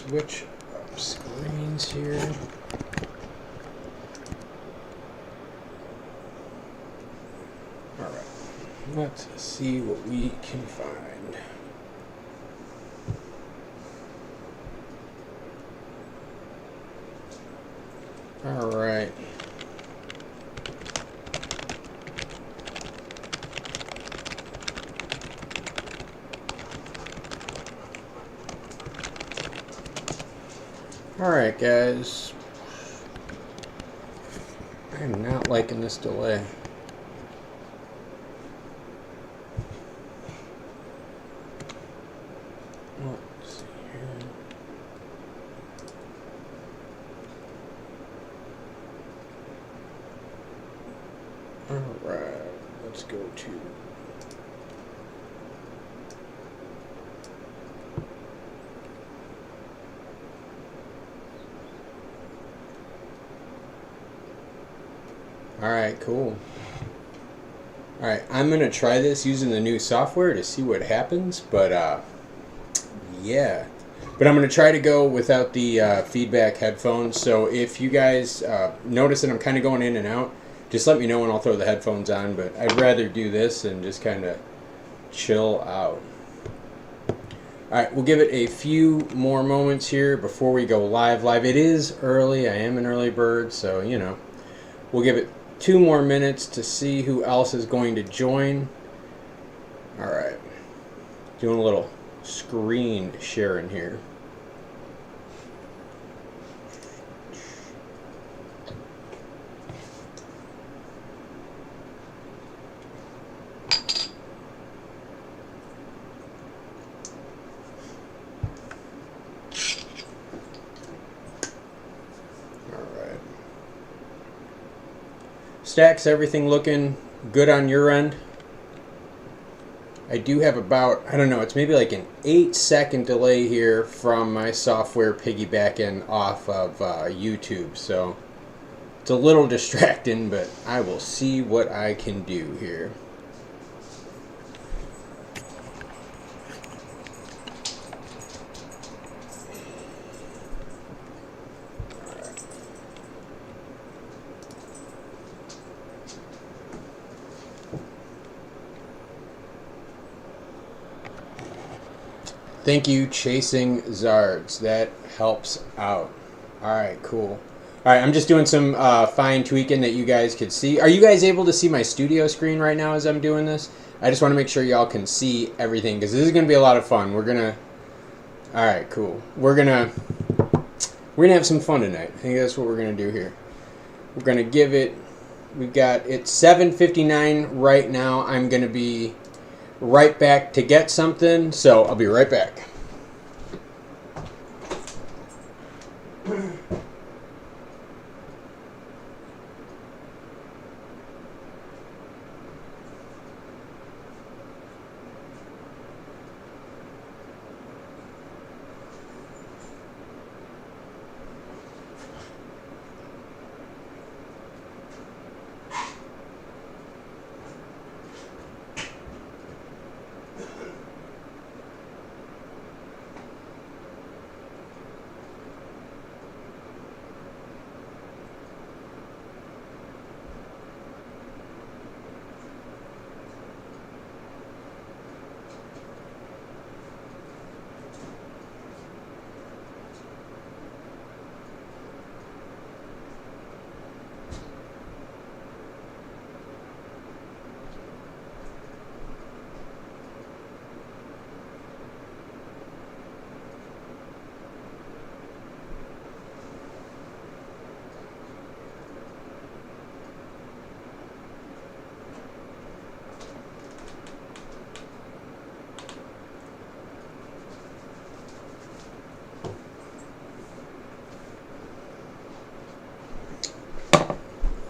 switch up screens here. Alright, let's see what we can find. Alright. Alright, guys. I'm not liking this delay. Let's see here. Alright, let's go to Alright, cool. Alright, I'm going to try this using the new software to see what happens, but yeah. But I'm going to try to go without the feedback headphones, so if you guys notice that I'm kind of going in and out, just let me know and I'll throw the headphones on, but I'd rather do this and just kind of chill out. Alright, we'll give it a few more moments here before we go live. It is early, I am an early bird, so you know. We'll give it 2 more minutes to see who else is going to join. Alright. Doing a little screen sharing here. Stacks, everything looking good on your end? I do have about, I don't know, it's maybe like an 8-second delay here from my software piggybacking off of YouTube, so it's a little distracting, but I will see what I can do here. Thank you, Chasing Zards. That helps out. Alright, cool. Alright, I'm just doing some fine tweaking that you guys could see. Are you guys able to see my studio screen right now as I'm doing this? I just want to make sure y'all can see everything, because this is going to be a lot of fun. We're going to... Alright, cool. We're going to have some fun tonight. I think that's what we're going to do here. We're going to give it... It's 7:59 right now. I'm going to be right back to get something, so I'll be right back.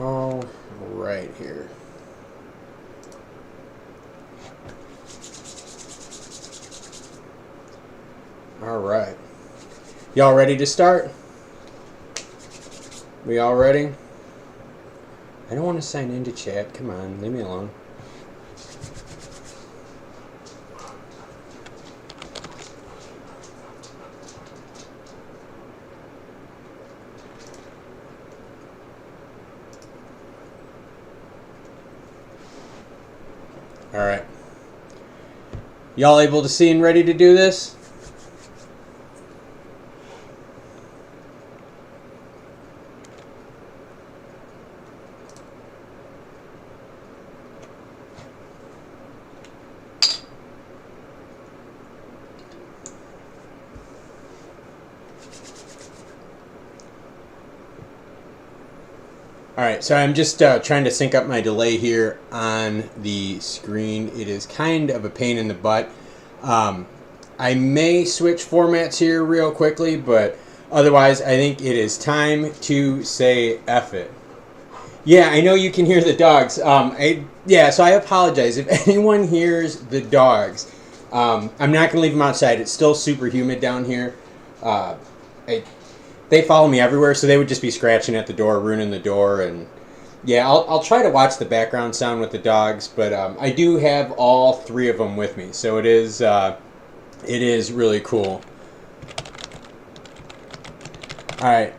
All right here. All right. Y'all ready to start? We all ready? I don't want to sign into chat. Come on, leave me alone. All right. Y'all able to see and ready to do this? All right, so I'm just trying to sync up my delay here on the screen. It is kind of a pain in the butt. I may switch formats here real quickly, but otherwise I think it is time to say F it. Yeah, I know you can hear the dogs. So I apologize if anyone hears the dogs. I'm not going to leave them outside. It's still super humid down here. They follow me everywhere, so they would just be scratching at the door, ruining the door, and yeah, I'll try to watch the background sound with the dogs, but I do have all three of them with me, so it is really cool. All right,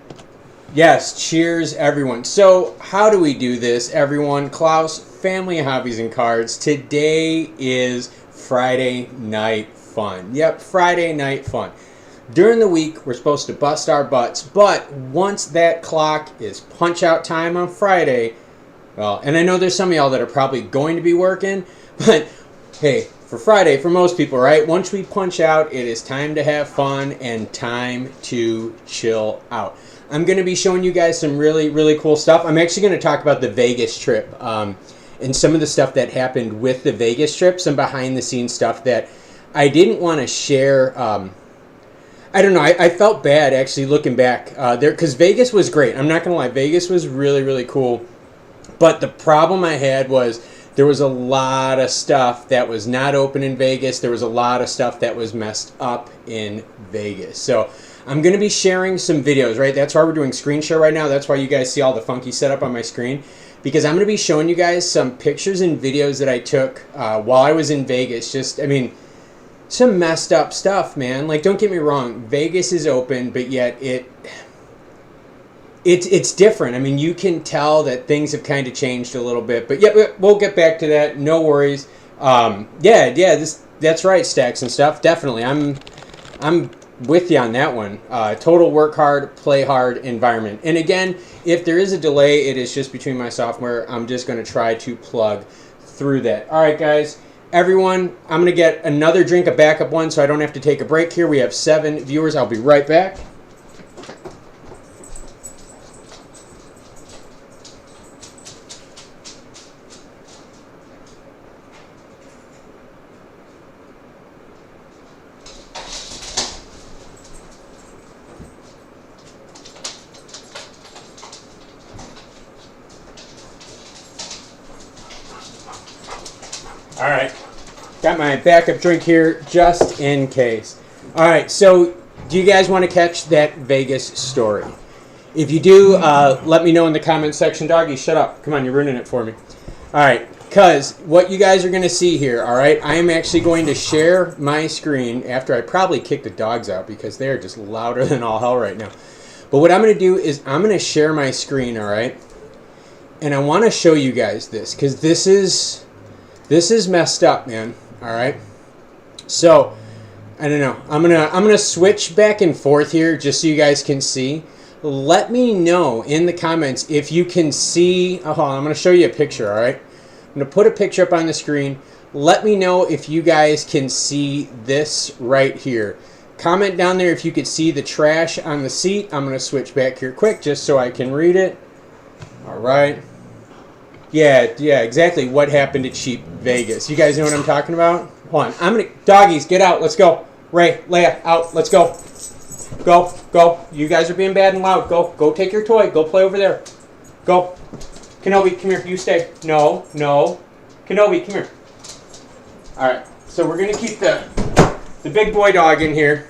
yes, cheers, everyone. So how do we do this, everyone? Klaus, Family Hobbies and Cards. Today is Friday Night Fun. Yep, Friday Night Fun. During the week, we're supposed to bust our butts, but once that clock is punch-out time on Friday, well, and I know there's some of y'all that are probably going to be working, but hey, for Friday, for most people, right, once we punch out, it is time to have fun and time to chill out. I'm going to be showing you guys some really, really cool stuff. I'm actually going to talk about the Vegas trip and some of the stuff that happened with the Vegas trip, some behind-the-scenes stuff that I didn't want to share. I don't know. I felt bad actually looking back there because Vegas was great. I'm not going to lie. Vegas was really, really cool. But the problem I had was there was a lot of stuff that was not open in Vegas. There was a lot of stuff that was messed up in Vegas. So I'm going to be sharing some videos, right? That's why we're doing screen share right now. That's why you guys see all the funky setup on my screen. Because I'm going to be showing you guys some pictures and videos that I took while I was in Vegas. Some messed up stuff, man. Like, don't get me wrong, Vegas is open, but yet it's different. I mean, you can tell that things have kind of changed a little bit, but yeah, we'll get back to that. No worries. That's right, Stacks and Stuff. Definitely, I'm with you on that one. Total work hard, play hard environment. And again, if there is a delay, it is just between my software. I'm just going to try to plug through that. All right, guys. Everyone, I'm going to get another drink, a backup one, so I don't have to take a break here. We have 7 viewers. I'll be right back. All right. Got my backup drink here just in case. All right, so do you guys want to catch that Vegas story? If you do, let me know in the comments section. Doggy, shut up. Come on, you're ruining it for me. All right, because what you guys are going to see here, all right, I am actually going to share my screen after I probably kick the dogs out because they're just louder than all hell right now. But what I'm going to do is I'm going to share my screen, all right? And I want to show you guys this because this is messed up, man. All right, so I don't know. I'm gonna switch back and forth here just so you guys can see. Let me know in the comments if you can see. Oh, hold on, I'm gonna show you a picture. All right, I'm gonna put a picture up on the screen. Let me know if you guys can see this right here. Comment down there if you could see the trash on the seat. I'm gonna switch back here quick just so I can read it. All right. Yeah, exactly what happened at Cheap Vegas. You guys know what I'm talking about? Hold on. Doggies, get out. Let's go. Ray, Leia, out. Let's go. Go. You guys are being bad and loud. Go take your toy. Go play over there. Go. Kenobi, come here. You stay. No. Kenobi, come here. All right. So we're going to keep the big boy dog in here.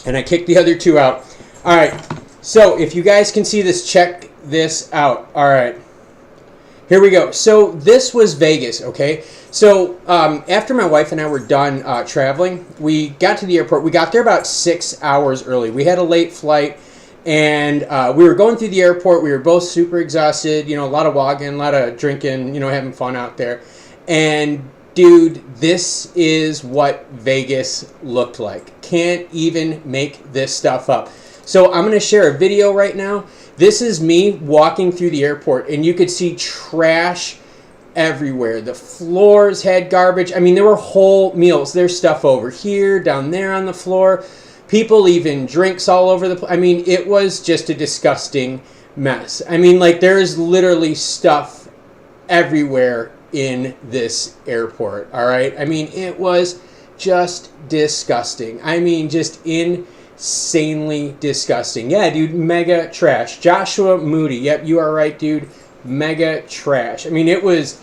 And I kicked the other two out. All right. So if you guys can see this, check this out. All right. Here we go. So this was Vegas, okay? So after my wife and I were done traveling, we got to the airport. We got there about 6 hours early. We had a late flight, and we were going through the airport. We were both super exhausted, a lot of walking, a lot of drinking, having fun out there. And dude, this is what Vegas looked like. Can't even make this stuff up. So I'm going to share a video right now. This is me walking through the airport, and you could see trash everywhere. The floors had garbage. I mean, there were whole meals. There's stuff over here, down there on the floor. People leaving drinks all over the place. I mean, it was just a disgusting mess. I mean, like, there's literally stuff everywhere in this airport, all right? I mean, it was just disgusting. I mean, just insanely disgusting. Yeah, dude, mega trash. Joshua Moody. Yep, you are right, dude. Mega trash. I mean, it was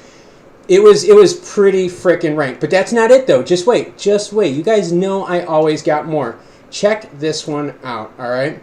pretty freaking rank. But that's not it, though. Just wait. You guys know I always got more. Check this one out, all right?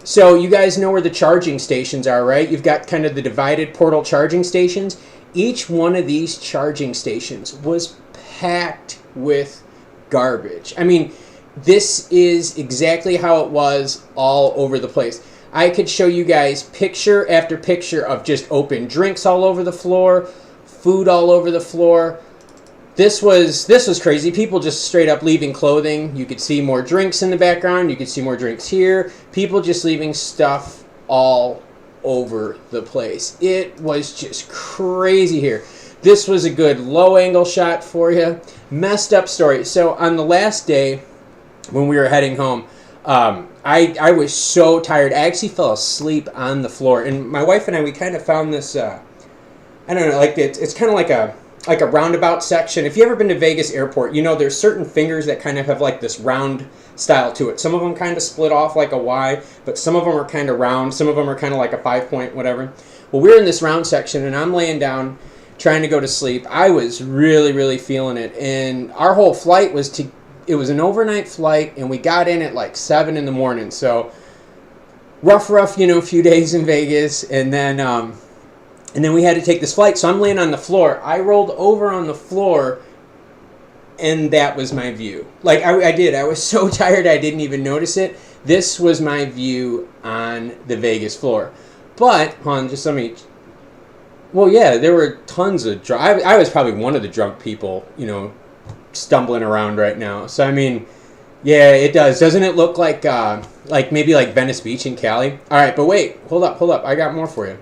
So you guys know where the charging stations are, right? You've got kind of the divided portal charging stations. Each one of these charging stations was packed with garbage. I mean, this is exactly how it was all over the place. I could show you guys picture after picture of just open drinks all over the floor, food all over the floor. This was crazy. People just straight up leaving clothing. You could see more drinks in the background. You could see more drinks here. People just leaving stuff all over the place. It was just crazy here. This was a good low angle shot for you. Messed up story. So on the last day when we were heading home, I was so tired. I actually fell asleep on the floor. And my wife and I, we kind of found this, I don't know, like it's kind of like a roundabout section. If you've ever been to Vegas airport, you know there's certain fingers that kind of have like this round style to it. Some of them kind of split off like a Y, but some of them are kind of round. Some of them are kind of like a 5-point whatever. Well, we're in this round section, and I'm laying down trying to go to sleep. I was really, really feeling it. And our whole flight was it was an overnight flight, and we got in at like 7 in the morning. So rough, you know, a few days in Vegas. And then we had to take this flight. So I'm laying on the floor. I rolled over on the floor, and that was my view. Like, I did. I was so tired I didn't even notice it. This was my view on the Vegas floor. But, hold on, just let me... Well, yeah, there were tons of drunk... I was probably one of the drunk people, you know, stumbling around right now. So, I mean, yeah, it does. Doesn't it look like maybe like Venice Beach in Cali? All right, but wait. Hold up. I got more for you.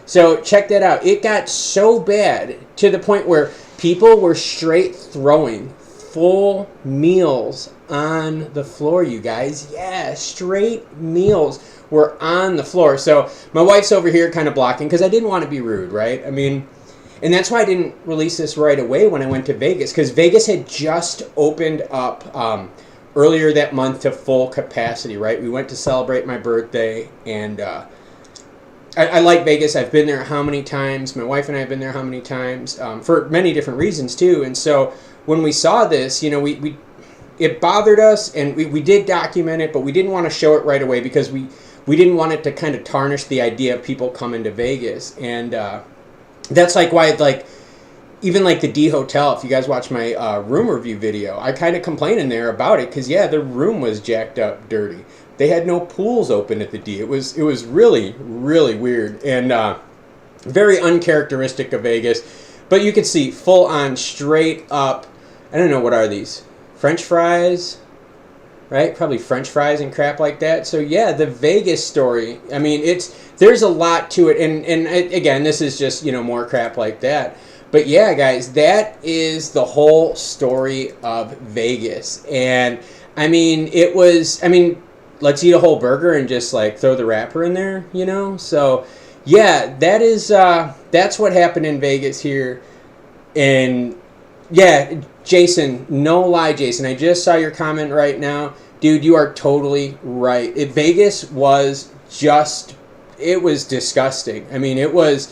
So check that out. It got so bad to the point where people were straight throwing full meals on the floor, you guys. Yeah, straight meals were on the floor. So my wife's over here kind of blocking because I didn't want to be rude, right? I mean, and that's why I didn't release this right away when I went to Vegas, because Vegas had just opened up earlier that month to full capacity, right? We went to celebrate my birthday, and I like Vegas. I've been there how many times? My wife and I have been there how many times? For many different reasons too. And so when we saw this, you know, it bothered us, and we did document it, but we didn't want to show it right away because we didn't want it to kind of tarnish the idea of people coming to Vegas. And that's like why, like, even like the D Hotel, if you guys watch my room review video, I kind of complained in there about it because, yeah, the room was jacked up dirty. They had no pools open at the D. It was really, really weird and very uncharacteristic of Vegas. But you could see full on, straight up, I don't know, what are these? French fries? Right? Probably French fries and crap like that. So yeah, the Vegas story, I mean, there's a lot to it. And again, this is just, you know, more crap like that. But yeah, guys, that is the whole story of Vegas. And I mean, let's eat a whole burger and just like throw the wrapper in there, you know? So yeah, that's what happened in Vegas here. And yeah, Jason, no lie, Jason, I just saw your comment right now. Dude, you are totally right. Vegas was just, it was disgusting. I mean, it was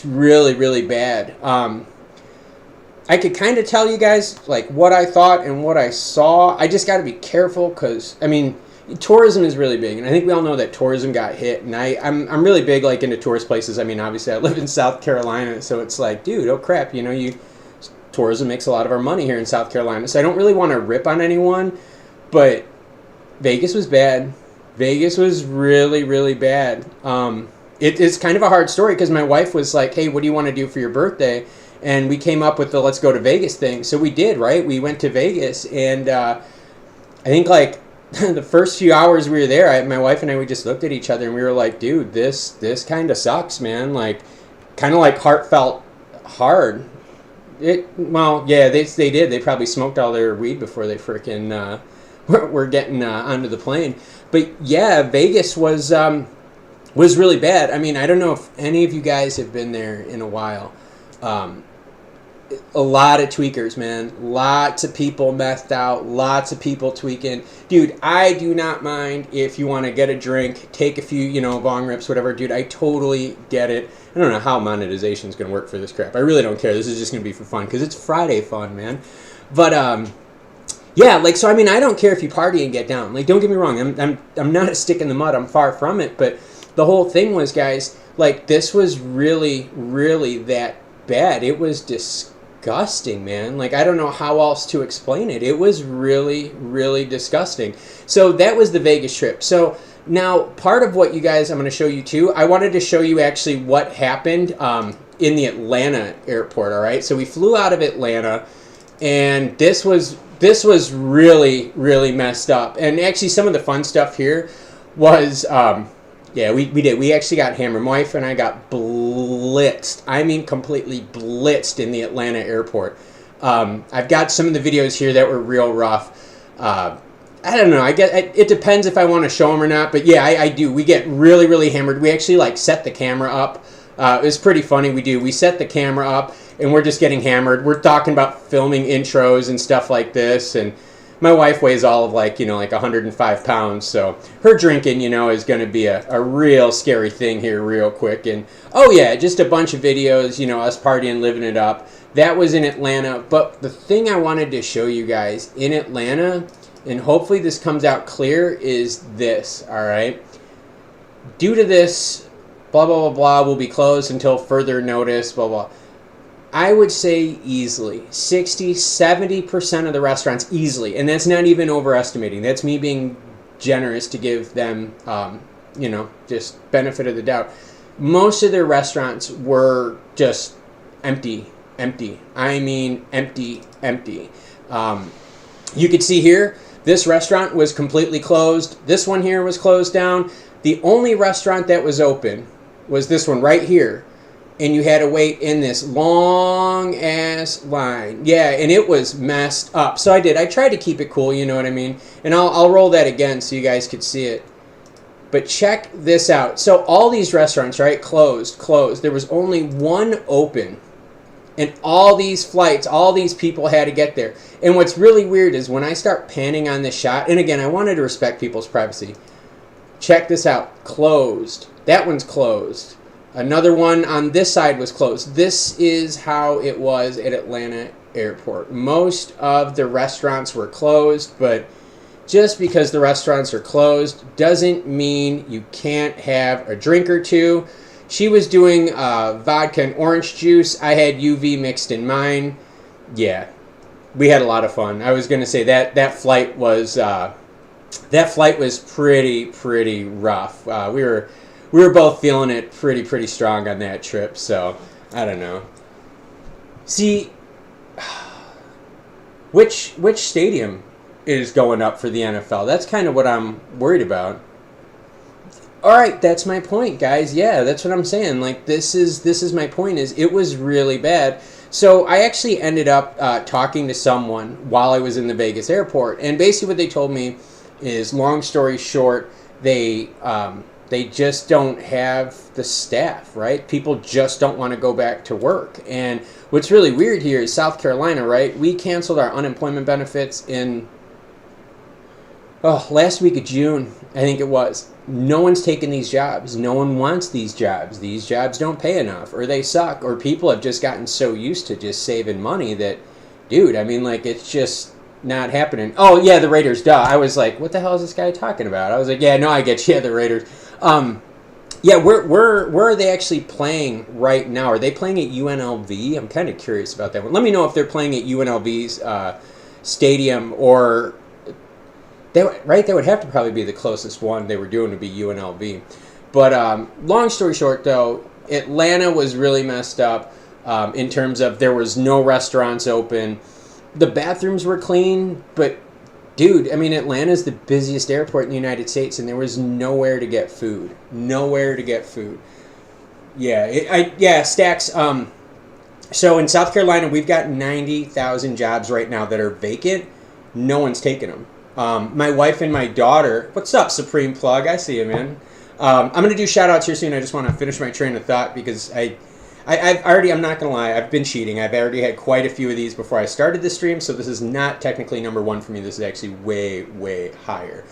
really, really bad. I could kind of tell you guys like what I thought and what I saw. I just got to be careful because, I mean, tourism is really big, and I think we all know that tourism got hit. And I'm really big like into tourist places. I mean, obviously I live in South Carolina, so it's like, dude, oh crap, you know, tourism makes a lot of our money here in South Carolina. So I don't really want to rip on anyone, but Vegas was bad. Vegas was really, really bad. It's kind of a hard story because my wife was like, hey, what do you want to do for your birthday? And we came up with the let's go to Vegas thing. So we did, right? We went to Vegas, and I think like the first few hours we were there, my wife and I, we just looked at each other and we were like, dude, this kind of sucks, man. Like, kind of like heartfelt hard. Well, yeah, they did. They probably smoked all their weed before they freaking were getting onto the plane. But yeah, Vegas was really bad. I mean, I don't know if any of you guys have been there in a while. A lot of tweakers, man. Lots of people messed out. Lots of people tweaking. Dude, I do not mind if you want to get a drink, take a few, bong rips, whatever. Dude, I totally get it. I don't know how monetization is going to work for this crap. I really don't care. This is just going to be for fun because it's Friday fun, man. But, yeah, like, so, I mean, I don't care if you party and get down. Like, don't get me wrong. I'm not a stick in the mud. I'm far from it. But the whole thing was, guys, like, this was really, really that bad. It was disgusting, man. Like, I don't know how else to explain it. It was really, really disgusting. So that was the Vegas trip. So now part of what you guys, I'm going to show you too, I wanted to show you actually what happened in the Atlanta airport, all right? So we flew out of Atlanta, and this was really, really messed up. And actually some of the fun stuff here was... yeah, we did. We actually got hammered. My wife and I got blitzed. I mean, completely blitzed in the Atlanta airport. I've got some of the videos here that were real rough. I don't know. I guess it depends if I want to show them or not. But yeah, I do. We get really, really hammered. We actually like set the camera up. It was pretty funny. We set the camera up and we're just getting hammered. We're talking about filming intros and stuff like this, and my wife weighs all of like 105 pounds, so her drinking, is going to be a real scary thing here real quick. And, oh yeah, just a bunch of videos, us partying, living it up. That was in Atlanta. But the thing I wanted to show you guys in Atlanta, and hopefully this comes out clear, is this, all right? Due to this, blah, blah, blah, blah, will be closed until further notice, blah, blah. I would say easily 60, 70% of the restaurants easily, and that's not even overestimating. That's me being generous to give them, just benefit of the doubt. Most of their restaurants were just empty. I mean, empty. You could see here, this restaurant was completely closed. This one here was closed down. The only restaurant that was open was this one right here. And you had to wait in this long-ass line. Yeah, and it was messed up. So I tried to keep it cool, you know what I mean? And I'll roll that again so you guys could see it. But check this out. So all these restaurants, right, closed. There was only one open. And all these flights, all these people had to get there. And what's really weird is when I start panning on this shot, and again, I wanted to respect people's privacy. Check this out. Closed. That one's closed. Another one on this side was closed. This is how it was at Atlanta Airport. Most of the restaurants were closed, but just because the restaurants are closed doesn't mean you can't have a drink or two. She was doing vodka and orange juice. I had UV mixed in mine. Yeah, we had a lot of fun. I was going to say that flight was pretty rough. We were both feeling it pretty strong on that trip, so I don't know. See, which stadium is going up for the NFL? That's kind of what I'm worried about. All right, that's my point, guys. Yeah, that's what I'm saying. Like, this is my point. Is it was really bad. So I actually ended up talking to someone while I was in the Vegas airport, and basically what they told me is, long story short, they just don't have the staff, right? People just don't want to go back to work. And what's really weird here is South Carolina, right? We canceled our unemployment benefits in last week of June, I think it was. No one's taking these jobs. No one wants these jobs. These jobs don't pay enough, or they suck, or people have just gotten so used to just saving money that, dude, I mean, like, it's just not happening. Oh, yeah, the Raiders, duh. I was like, what the hell is this guy talking about? I was like, yeah, no, I get you, yeah, the Raiders. Yeah, where are they actually playing right now? Are they playing at UNLV? I'm kind of curious about that one. Let me know if they're playing at UNLV's stadium, or that would have to probably be the closest one they were doing to be UNLV. But long story short, though, Atlanta was really messed up. in terms of there was no restaurants open. The bathrooms were clean, but dude, I mean, Atlanta's the busiest airport in the United States, and there was nowhere to get food. Nowhere to get food. Yeah, Stacks. So in South Carolina, we've got 90,000 jobs right now that are vacant. No one's taking them. My wife and my daughter. What's up, Supreme Plug? I see you, man. I'm going to do shout-outs here soon. I just want to finish my train of thought because I've already, I'm not going to lie, I've been cheating. I've already had quite a few of these before I started the stream, so this is not technically number one for me. This is actually way, way higher.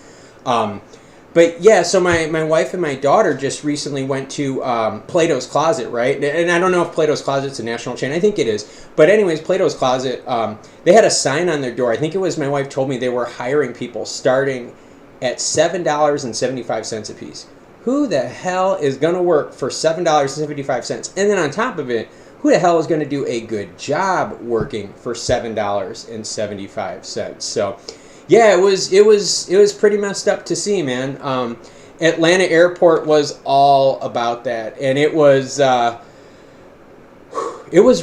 But yeah, so my wife and my daughter just recently went to Plato's Closet, right? And I don't know if Plato's Closet's a national chain. I think it is. But anyways, Plato's Closet, they had a sign on their door. I think it was, my wife told me they were hiring people starting at $7.75 a piece. Who the hell is going to work for $7.75? And then on top of it, who the hell is going to do a good job working for $7.75? So yeah, it was pretty messed up to see, man. Atlanta Airport was all about that, and it was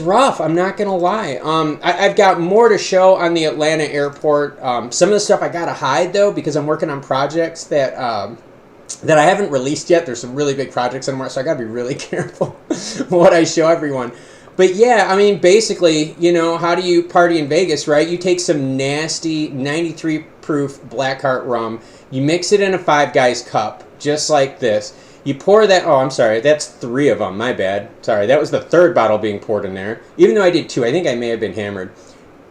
rough. I'm not gonna lie. I've got more to show on the Atlanta Airport. Some of the stuff I gotta hide though because I'm working on projects that I haven't released yet. There's some really big projects anymore, so I gotta be really careful what I show everyone. But yeah, I mean, basically, you know, how do you party in Vegas, right? You take some nasty 93 proof Blackheart rum, you mix it in a Five Guys cup, just like this. You pour that, oh, I'm sorry, that's 3 of them, my bad. Sorry, that was the 3rd bottle being poured in there. Even though I did 2, I think I may have been hammered.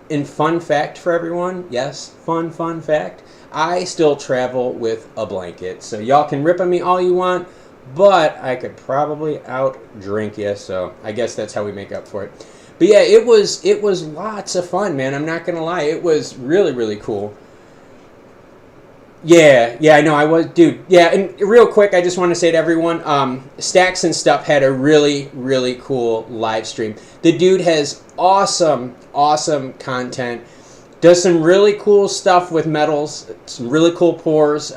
And fun fact for everyone, yes, fun fact, I still travel with a blanket. So y'all can rip on me all you want, but I could probably out-drink you, so I guess that's how we make up for it. But yeah, it was lots of fun, man. I'm not going to lie. It was really, really cool. Yeah, I know. I was, dude. Yeah, and real quick, I just want to say to everyone, Stacks and Stuff had a really, really cool live stream. The dude has awesome content. Does some really cool stuff with metals, some really cool pours.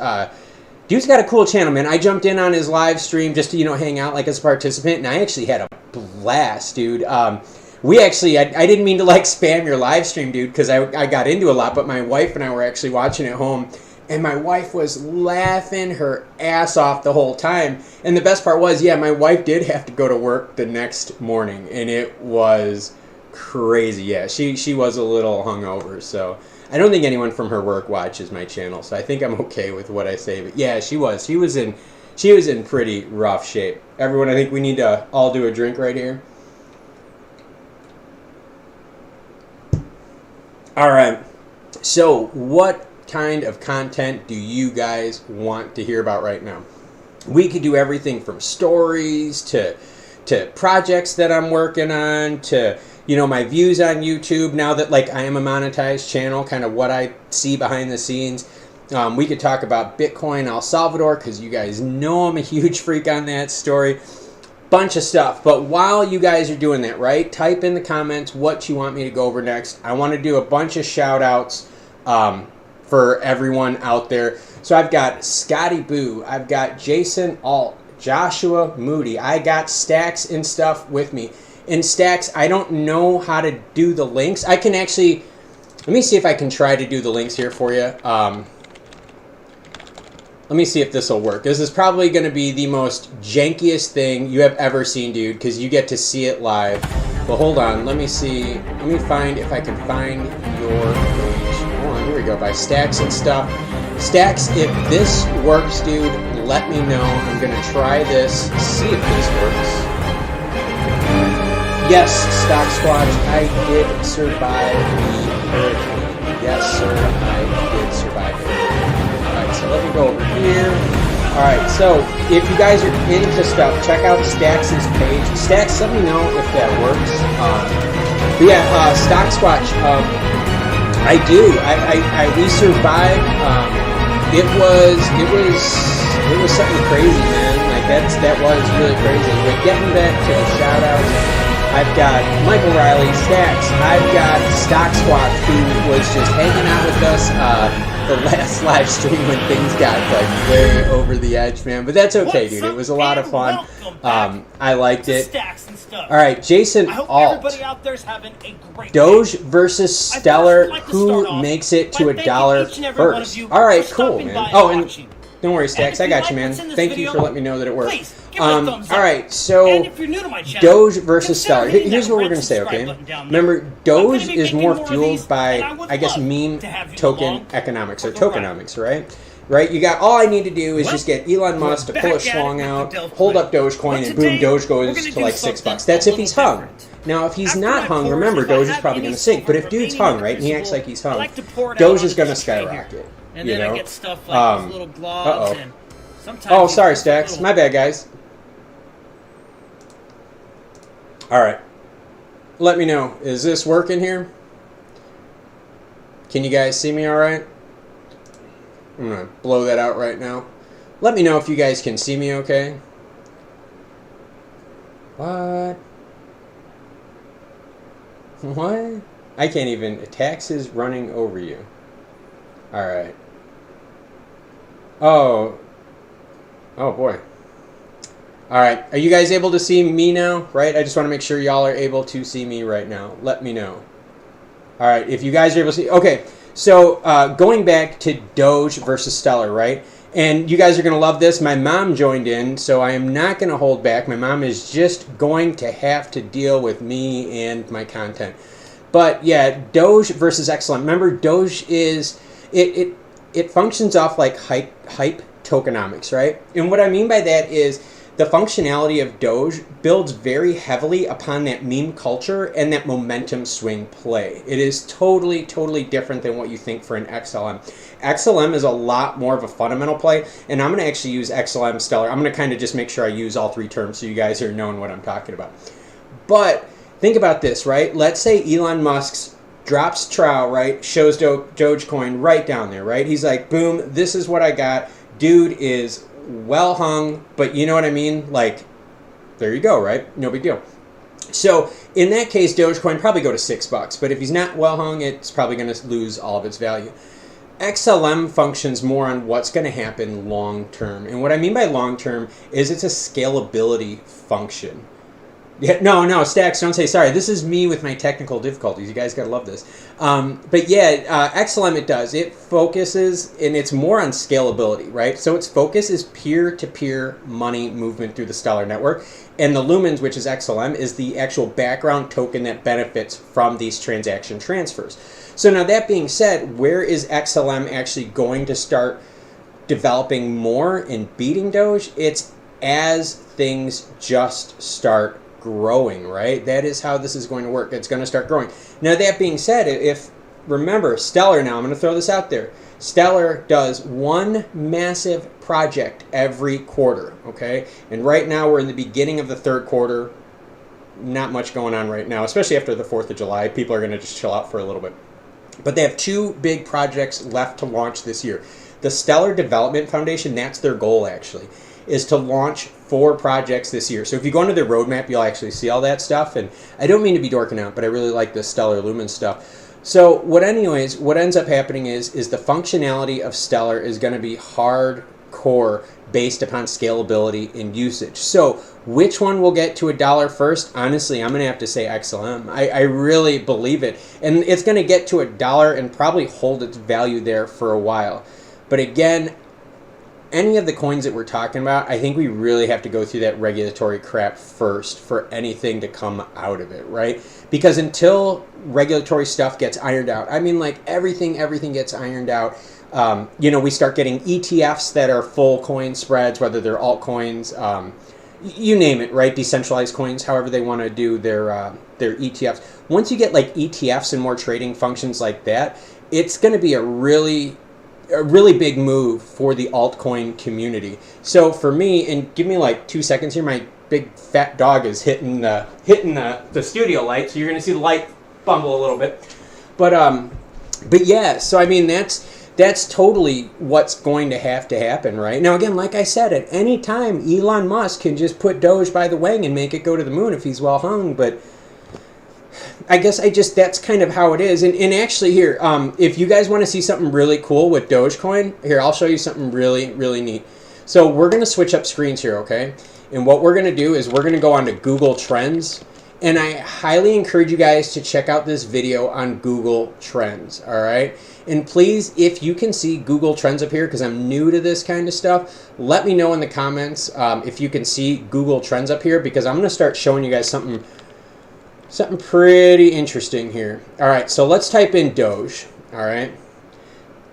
Dude's got a cool channel, man. I jumped in on his live stream just to, hang out like as a participant, and I actually had a blast, dude. We actually, I didn't mean to spam your live stream, dude, because I got into a lot, but my wife and I were actually watching at home, and my wife was laughing her ass off the whole time. And the best part was, yeah, my wife did have to go to work the next morning, and it was crazy. Yeah, she was a little hungover, so I don't think anyone from her work watches my channel, so I think I'm okay with what I say. But yeah, she was in pretty rough shape. Everyone, I think we need to all do a drink right here. All right. So, what kind of content do you guys want to hear about right now? We could do everything from stories to projects that I'm working on to my views on YouTube now that I am a monetized channel, kind of what I see behind the scenes. We could talk about Bitcoin El Salvador because you guys know I'm a huge freak on that story. Bunch of stuff. But while you guys are doing that, right, type in the comments what you want me to go over next. I want to do a bunch of shout outs for everyone out there. So I've got Scotty Boo, I've got Jason Alt, Joshua Moody, I got Stacks and Stuff with me. In Stacks, I don't know how to do the links. I can actually, let me see if I can try to do the links here for you. Let me see if this will work. This is probably going to be the most jankiest thing you have ever seen, dude, because you get to see it live. But hold on, let me see. Let me find if I can find your page. Hold on, here we go, by Stacks and Stuff. Stacks, if this works, dude, let me know. I'm going to try this, see if this works. Yes, Stock Squatch, I did survive the hurricane. Yes, sir, I did survive the hurricane. Alright, so let me go over here. Alright, so if you guys are into stuff, check out Stacks' page. Stacks, let me know if that works. But yeah, Stock Squatch, I do. We survived. It was something crazy, man. That was really crazy. But getting back to the shout outs, I've got Michael Riley, Stacks. I've got Stock Squad, who was just hanging out with us. the last live stream when things got like way over the edge, man. But that's okay, dude. It was a lot of fun. I liked it. All right, Jason Alt. Doge versus Stellar. Who makes it to $1 first? All right, cool, man. Oh, and don't worry, Stacks. I got you, man. Thank you for letting me know that it worked. All right, so Doge versus Stellar. Here's what we're going to say, okay? Remember, Doge is more fueled by, I guess, meme token economics or tokenomics, right? Right? You got, all I need to do is just get Elon Musk to pull a schlong out, hold up Dogecoin, and boom, Doge goes to like $6. That's if he's hung. Now, if he's not hung, remember, Doge is probably going to sink. But if dude's hung, right, and he acts like he's hung, Doge is going to skyrocket. And then I get stuff like these little gloves and sometimes... Oh, sorry, Stacks. My bad, guys. All right. Let me know. Is this working here? Can you guys see me all right? I'm going to blow that out right now. Let me know if you guys can see me okay. What? What? I can't even... Taxes running over you. All right. Oh. Oh, boy. All right. Are you guys able to see me now? Right? I just want to make sure y'all are able to see me right now. Let me know. All right. If you guys are able to see... Okay. So, going back to Doge versus Stellar, right? And you guys are going to love this. My mom joined in, so I am not going to hold back. My mom is just going to have to deal with me and my content. But, yeah, Doge versus XLM. Remember, Doge is... It functions off like hype tokenomics, right? And what I mean by that is the functionality of Doge builds very heavily upon that meme culture and that momentum swing play. It is totally, totally different than what you think for an XLM. XLM is a lot more of a fundamental play, and I'm going to actually use XLM Stellar. I'm going to kind of just make sure I use all three terms so you guys are knowing what I'm talking about. But think about this, right? Let's say Elon Musk's drops trowel, right? Shows Dogecoin right down there, right? He's like, boom, this is what I got. Dude is well hung, but you know what I mean? Like, there you go, right? No big deal. So in that case, Dogecoin probably go to $6, but if he's not well hung, it's probably going to lose all of its value. XLM functions more on what's going to happen long term. And what I mean by long term is it's a scalability function. Yeah, no, Stacks, don't say sorry. This is me with my technical difficulties. You guys got to love this. But yeah, XLM, it does. It focuses, and it's more on scalability, right? So its focus is peer-to-peer money movement through the Stellar network. And the Lumens, which is XLM, is the actual background token that benefits from these transaction transfers. So now that being said, where is XLM actually going to start developing more and beating Doge? It's as things just start growing, right? That is how this is going to work. It's going to start growing. Now, that being said, remember, Stellar now, I'm going to throw this out there. Stellar does one massive project every quarter, okay? And right now, we're in the beginning of the third quarter. Not much going on right now, especially after the 4th of July. People are going to just chill out for a little bit. But they have 2 big projects left to launch this year. The Stellar Development Foundation, that's their goal, actually, is to launch 4 projects this year. So if you go into their roadmap, you'll actually see all that stuff. And I don't mean to be dorking out, but I really like the Stellar Lumen stuff. So what ends up happening is the functionality of Stellar is going to be hardcore based upon scalability and usage. So which one will get to $1 first? Honestly, I'm going to have to say XLM. I really believe it. And it's going to get to $1 and probably hold its value there for a while. But again, any of the coins that we're talking about, I think we really have to go through that regulatory crap first for anything to come out of it, right? Because until regulatory stuff gets ironed out, I mean, like everything gets ironed out. We start getting ETFs that are full coin spreads, whether they're altcoins, you name it, right? Decentralized coins, however they want to do their ETFs. Once you get like ETFs and more trading functions like that, it's going to be a really big move for the altcoin community. So for me, and give me like 2 seconds here, my big fat dog is hitting the studio light, so you're going to see the light bumble a little bit. But yeah, so I mean that's totally what's going to happen, right? Now again, like I said, at any time Elon Musk can just put Doge by the wing and make it go to the moon if he's well hung, but I guess that's kind of how it is. And actually here, if you guys want to see something really cool with Dogecoin, here, I'll show you something really, really neat. So we're going to switch up screens here, okay? And what we're going to do is we're going to go on to Google Trends. And I highly encourage you guys to check out this video on Google Trends, all right? And please, if you can see Google Trends up here, because I'm new to this kind of stuff, let me know in the comments if you can see Google Trends up here, because I'm going to start showing you guys something pretty interesting here. All right, so let's type in Doge, all right?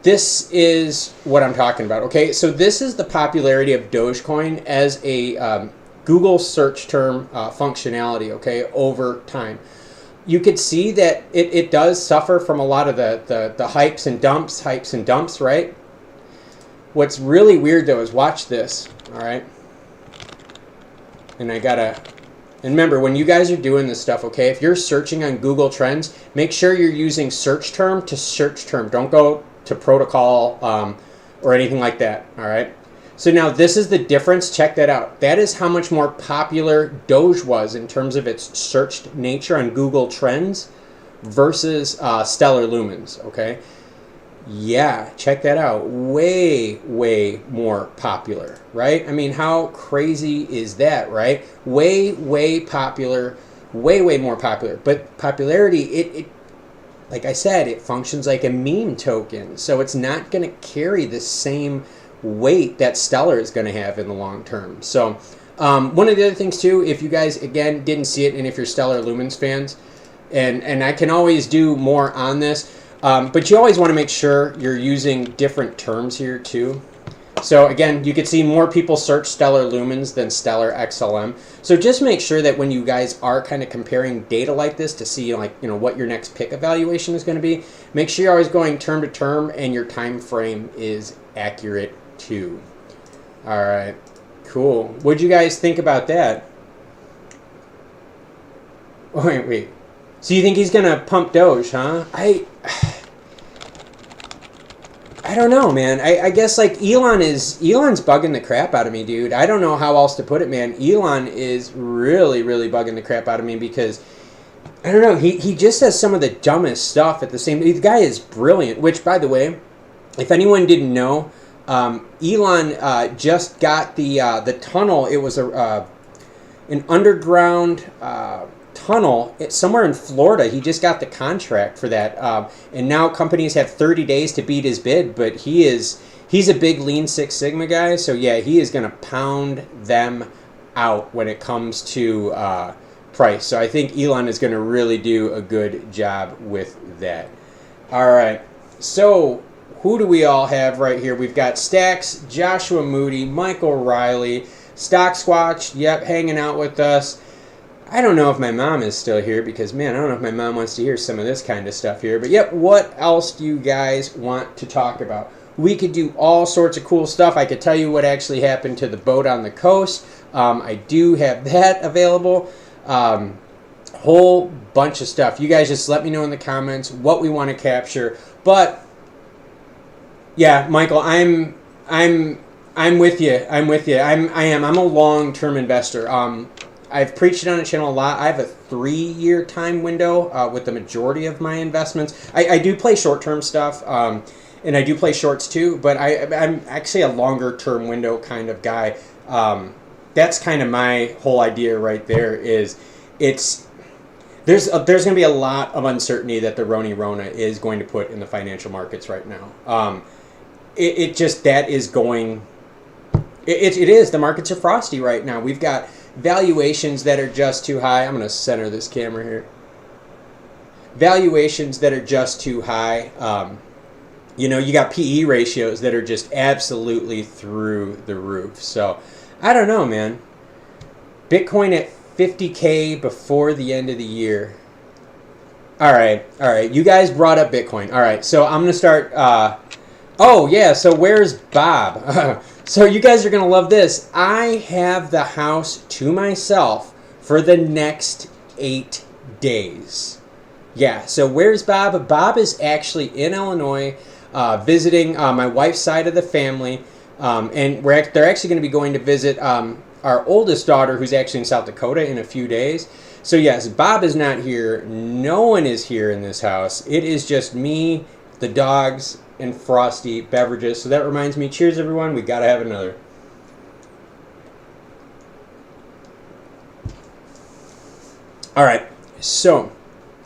This is what I'm talking about, okay? So this is the popularity of Dogecoin as a Google search term functionality, okay, over time. You could see that it does suffer from a lot of the hypes and dumps, right? What's really weird though is watch this, all right? And remember, when you guys are doing this stuff, okay, if you're searching on Google Trends, make sure you're using search term to search term. Don't go to protocol or anything like that, all right? So now this is the difference. Check that out. That is how much more popular Doge was in terms of its searched nature on Google Trends versus Stellar Lumens, okay? Yeah, check that out. Way, way more popular, right? I mean, how crazy is that, right? Way, way popular, way, way more popular. But popularity, it like I said, it functions like a meme token. So it's not going to carry the same weight that Stellar is going to have in the long term. So one of the other things too, if you guys again didn't see it, and if you're Stellar Lumens fans, and I can always do more on this, but you always want to make sure you're using different terms here too. So again, you can see more people search Stellar Lumens than Stellar XLM. So just make sure that when you guys are kind of comparing data like this to see what your next pick evaluation is going to be, make sure you're always going term to term and your time frame is accurate too. All right, cool. What'd you guys think about that? Wait. So you think he's gonna pump Doge, huh? I don't know, man. I guess like Elon's bugging the crap out of me, dude. I don't know how else to put it, man. Elon is really, really bugging the crap out of me because I don't know. He just says some of the dumbest stuff at the same. The guy is brilliant. Which, by the way, if anyone didn't know, Elon just got the tunnel. It was an underground tunnel somewhere in Florida. He just got the contract for that, and now companies have 30 days to beat his bid. But he's a big Lean Six Sigma guy, so yeah, he is going to pound them out when it comes to price. So I think Elon is going to really do a good job with that. All right, so who do we all have right here? We've got Stacks, Joshua Moody, Michael Riley, Stock Squatch, yep, hanging out with us. I don't know if my mom is still here because, man, I don't know if my mom wants to hear some of this kind of stuff here. But, yep, what else do you guys want to talk about? We could do all sorts of cool stuff. I could tell you what actually happened to the boat on the coast. I do have that available. Whole bunch of stuff. You guys just let me know in the comments what we want to capture. But yeah, Michael, I'm with you. I'm a long-term investor. I've preached it on the channel a lot. I have a 3-year time window with the majority of my investments. I do play short-term stuff, and I do play shorts too, but I'm actually a longer-term window kind of guy. That's kind of my whole idea right there is there's going to be a lot of uncertainty that the Rona is going to put in the financial markets right now. It is. The markets are frosty right now. We've got valuations that are just too high. I'm going to center this camera here. Valuations that are just too high. You got PE ratios that are just absolutely through the roof. So, I don't know, man. Bitcoin at 50K before the end of the year. All right. You guys brought up Bitcoin. All right, so I'm going to start... Oh, yeah, so where's Bob? So you guys are going to love this. I have the house to myself for the next 8 days. Yeah, so where's Bob? Bob is actually in Illinois visiting my wife's side of the family. And they're actually going to be going to visit our oldest daughter, who's actually in South Dakota, in a few days. So yes, Bob is not here. No one is here in this house. It is just me, the dogs, and frosty beverages. So that reminds me, cheers everyone, we gotta have another. All right, so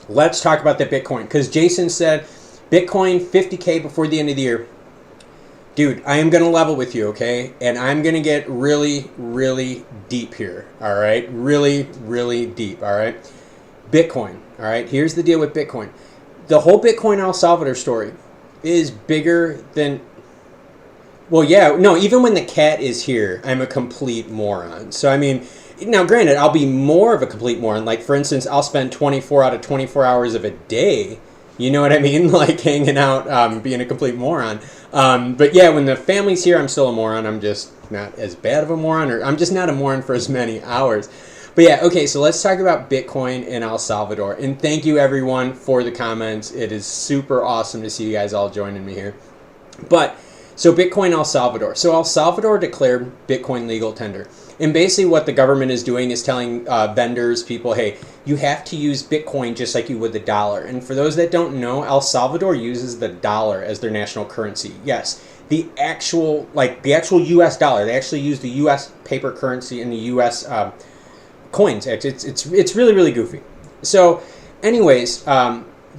let's talk about that Bitcoin, because Jason said Bitcoin 50K before the end of the year. Dude, I am going to level with you, okay? And I'm going to get really, really deep here, all right? Really, really deep, all right? Bitcoin, all right? Here's the deal with Bitcoin. The whole Bitcoin El Salvador story is bigger than... Well, yeah, no, even when the cat is here, I'm a complete moron. So, I mean, now granted, I'll be more of a complete moron. Like, for instance, I'll spend 24 out of 24 hours of a day, you know what I mean? Like, hanging out, being a complete moron. But yeah, when the family's here, I'm still a moron. I'm just not as bad of a moron, or I'm just not a moron for as many hours. But yeah, okay, so let's talk about Bitcoin in El Salvador. And thank you, everyone, for the comments. It is super awesome to see you guys all joining me here. But, so Bitcoin El Salvador. So El Salvador declared Bitcoin legal tender. And basically what the government is doing is telling vendors, people, hey, you have to use Bitcoin just like you would the dollar. And for those that don't know, El Salvador uses the dollar as their national currency. Yes, the actual US dollar. They actually use the US paper currency and the US coins. It's really, really goofy. So anyways,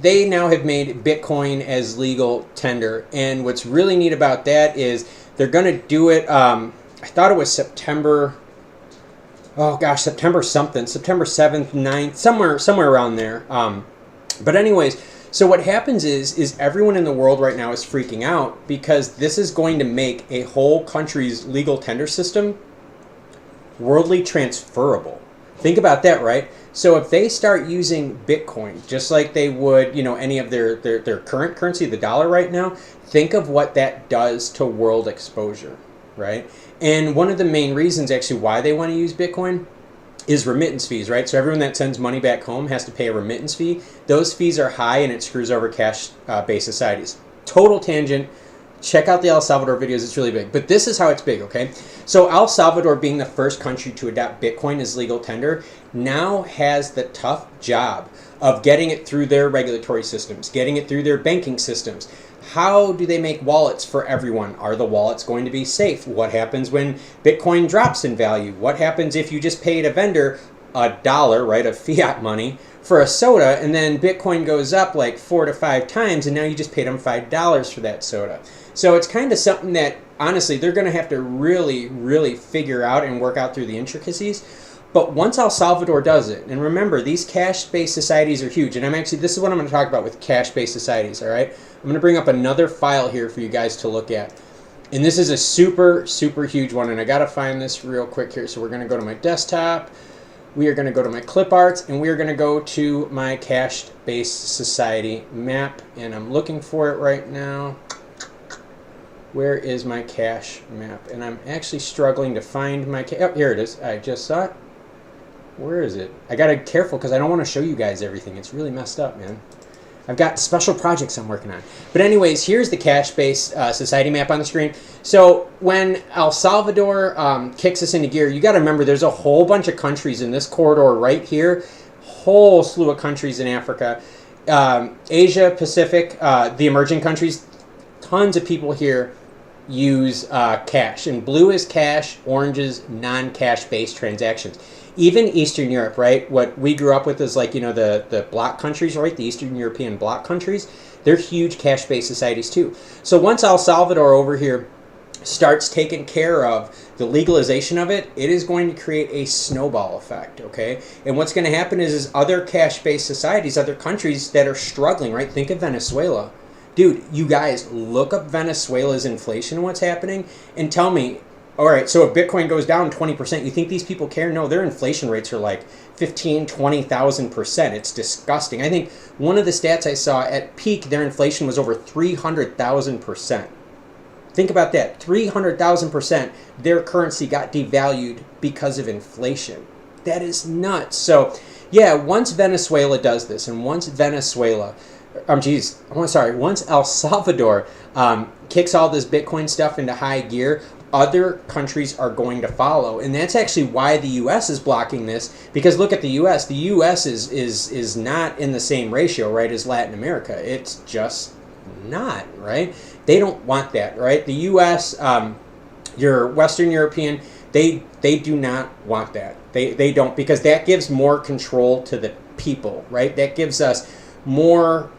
they now have made Bitcoin as legal tender. And what's really neat about that is they're going to do it, I thought it was September... Oh gosh, September something, September 7th, 9th, somewhere around there. But anyways, so what happens is everyone in the world right now is freaking out because this is going to make a whole country's legal tender system worldly transferable. Think about that, right? So if they start using Bitcoin, just like they would, you know, any of their current currency, the dollar right now, think of what that does to world exposure, right? And one of the main reasons actually why they want to use Bitcoin is remittance fees, right? So everyone that sends money back home has to pay a remittance fee. Those fees are high and it screws over cash-based societies. Total tangent. Check out the El Salvador videos. It's really big. But this is how it's big, okay? So El Salvador, being the first country to adopt Bitcoin as legal tender, now has the tough job of getting it through their regulatory systems, getting it through their banking systems. How do they make wallets for everyone? Are the wallets going to be safe? What happens when Bitcoin drops in value? What happens if you just paid a vendor $1, right, of fiat money for a soda, and then Bitcoin goes up like 4 to 5 times, and now you just paid them $5 for that soda? So it's kind of something that, honestly, they're going to have to really, really figure out and work out through the intricacies. But once El Salvador does it, and remember, these cash-based societies are huge, and this is what I'm going to talk about with cash-based societies, all right? I'm going to bring up another file here for you guys to look at. And this is a super, super huge one, and I got to find this real quick here. So we're going to go to my desktop, we are going to go to my clip arts, and we are going to go to my cash-based society map, and I'm looking for it right now. Where is my cash map? And I'm actually struggling to find my oh, here it is. I just saw it. Where is it? I gotta be careful because I don't want to show you guys everything. It's really messed up, man. I've got special projects I'm working on. But anyways, here's the cash-based society map on the screen. So when El Salvador kicks us into gear, you got to remember there's a whole bunch of countries in this corridor right here. Whole slew of countries in Africa. Asia, Pacific, the emerging countries. Tons of people here use cash. And blue is cash, orange is non-cash based transactions. Even Eastern Europe, right? What we grew up with is like, you know, the bloc countries, right? The Eastern European bloc countries. They're huge cash-based societies too. So once El Salvador over here starts taking care of the legalization of it, it is going to create a snowball effect, okay? And what's going to happen is other cash-based societies, other countries that are struggling, right? Think of Venezuela. Dude, you guys, look up Venezuela's inflation and what's happening and tell me, all right, so if Bitcoin goes down 20%, you think these people care? No, their inflation rates are like 15, 20,000%. It's disgusting. I think one of the stats I saw at peak, their inflation was over 300,000%. Think about that, 300,000%, their currency got devalued because of inflation. That is nuts. So yeah, once Venezuela does this, and once once El Salvador kicks all this Bitcoin stuff into high gear, other countries are going to follow, and that's actually why the U.S. is blocking this. Because look at the U.S. The U.S. is not in the same ratio, right, as Latin America. It's just not, right. They don't want that, right. The U.S., your Western European, they do not want that. They don't, because that gives more control to the people, right. That gives us more,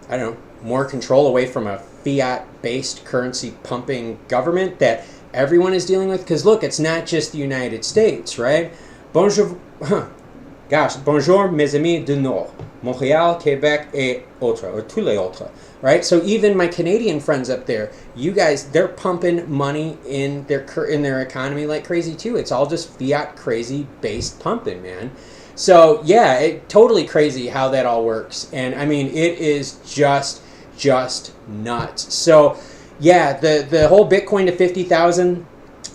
I don't know, more control away from a fiat-based currency pumping government that everyone is dealing with. Because look, it's not just the United States, right? Bonjour, bonjour mes amis du Nord, Montréal, Quebec, et autres, or tous les autres, right? So even my Canadian friends up there, you guys, they're pumping money in their economy like crazy too. It's all just fiat crazy based pumping, man. So yeah, totally crazy how that all works. And I mean, it is just nuts. So yeah, the whole Bitcoin to 50,000,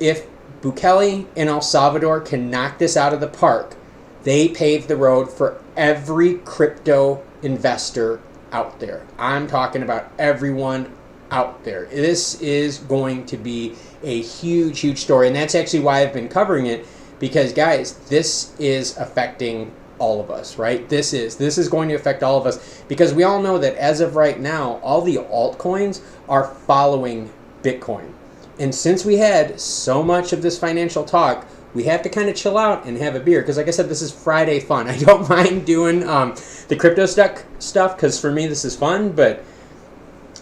if Bukele and El Salvador can knock this out of the park, they pave the road for every crypto investor out there. I'm talking about everyone out there. This is going to be a huge story, and that's actually why I've been covering it, because guys, this is affecting all of us, right? This is going to affect all of us, because we all know that as of right now, all the altcoins are following Bitcoin. And since we had so much of this financial talk, we have to kind of chill out and have a beer, because like I said, this is Friday fun. I don't mind doing the crypto stuff, because for me this is fun. But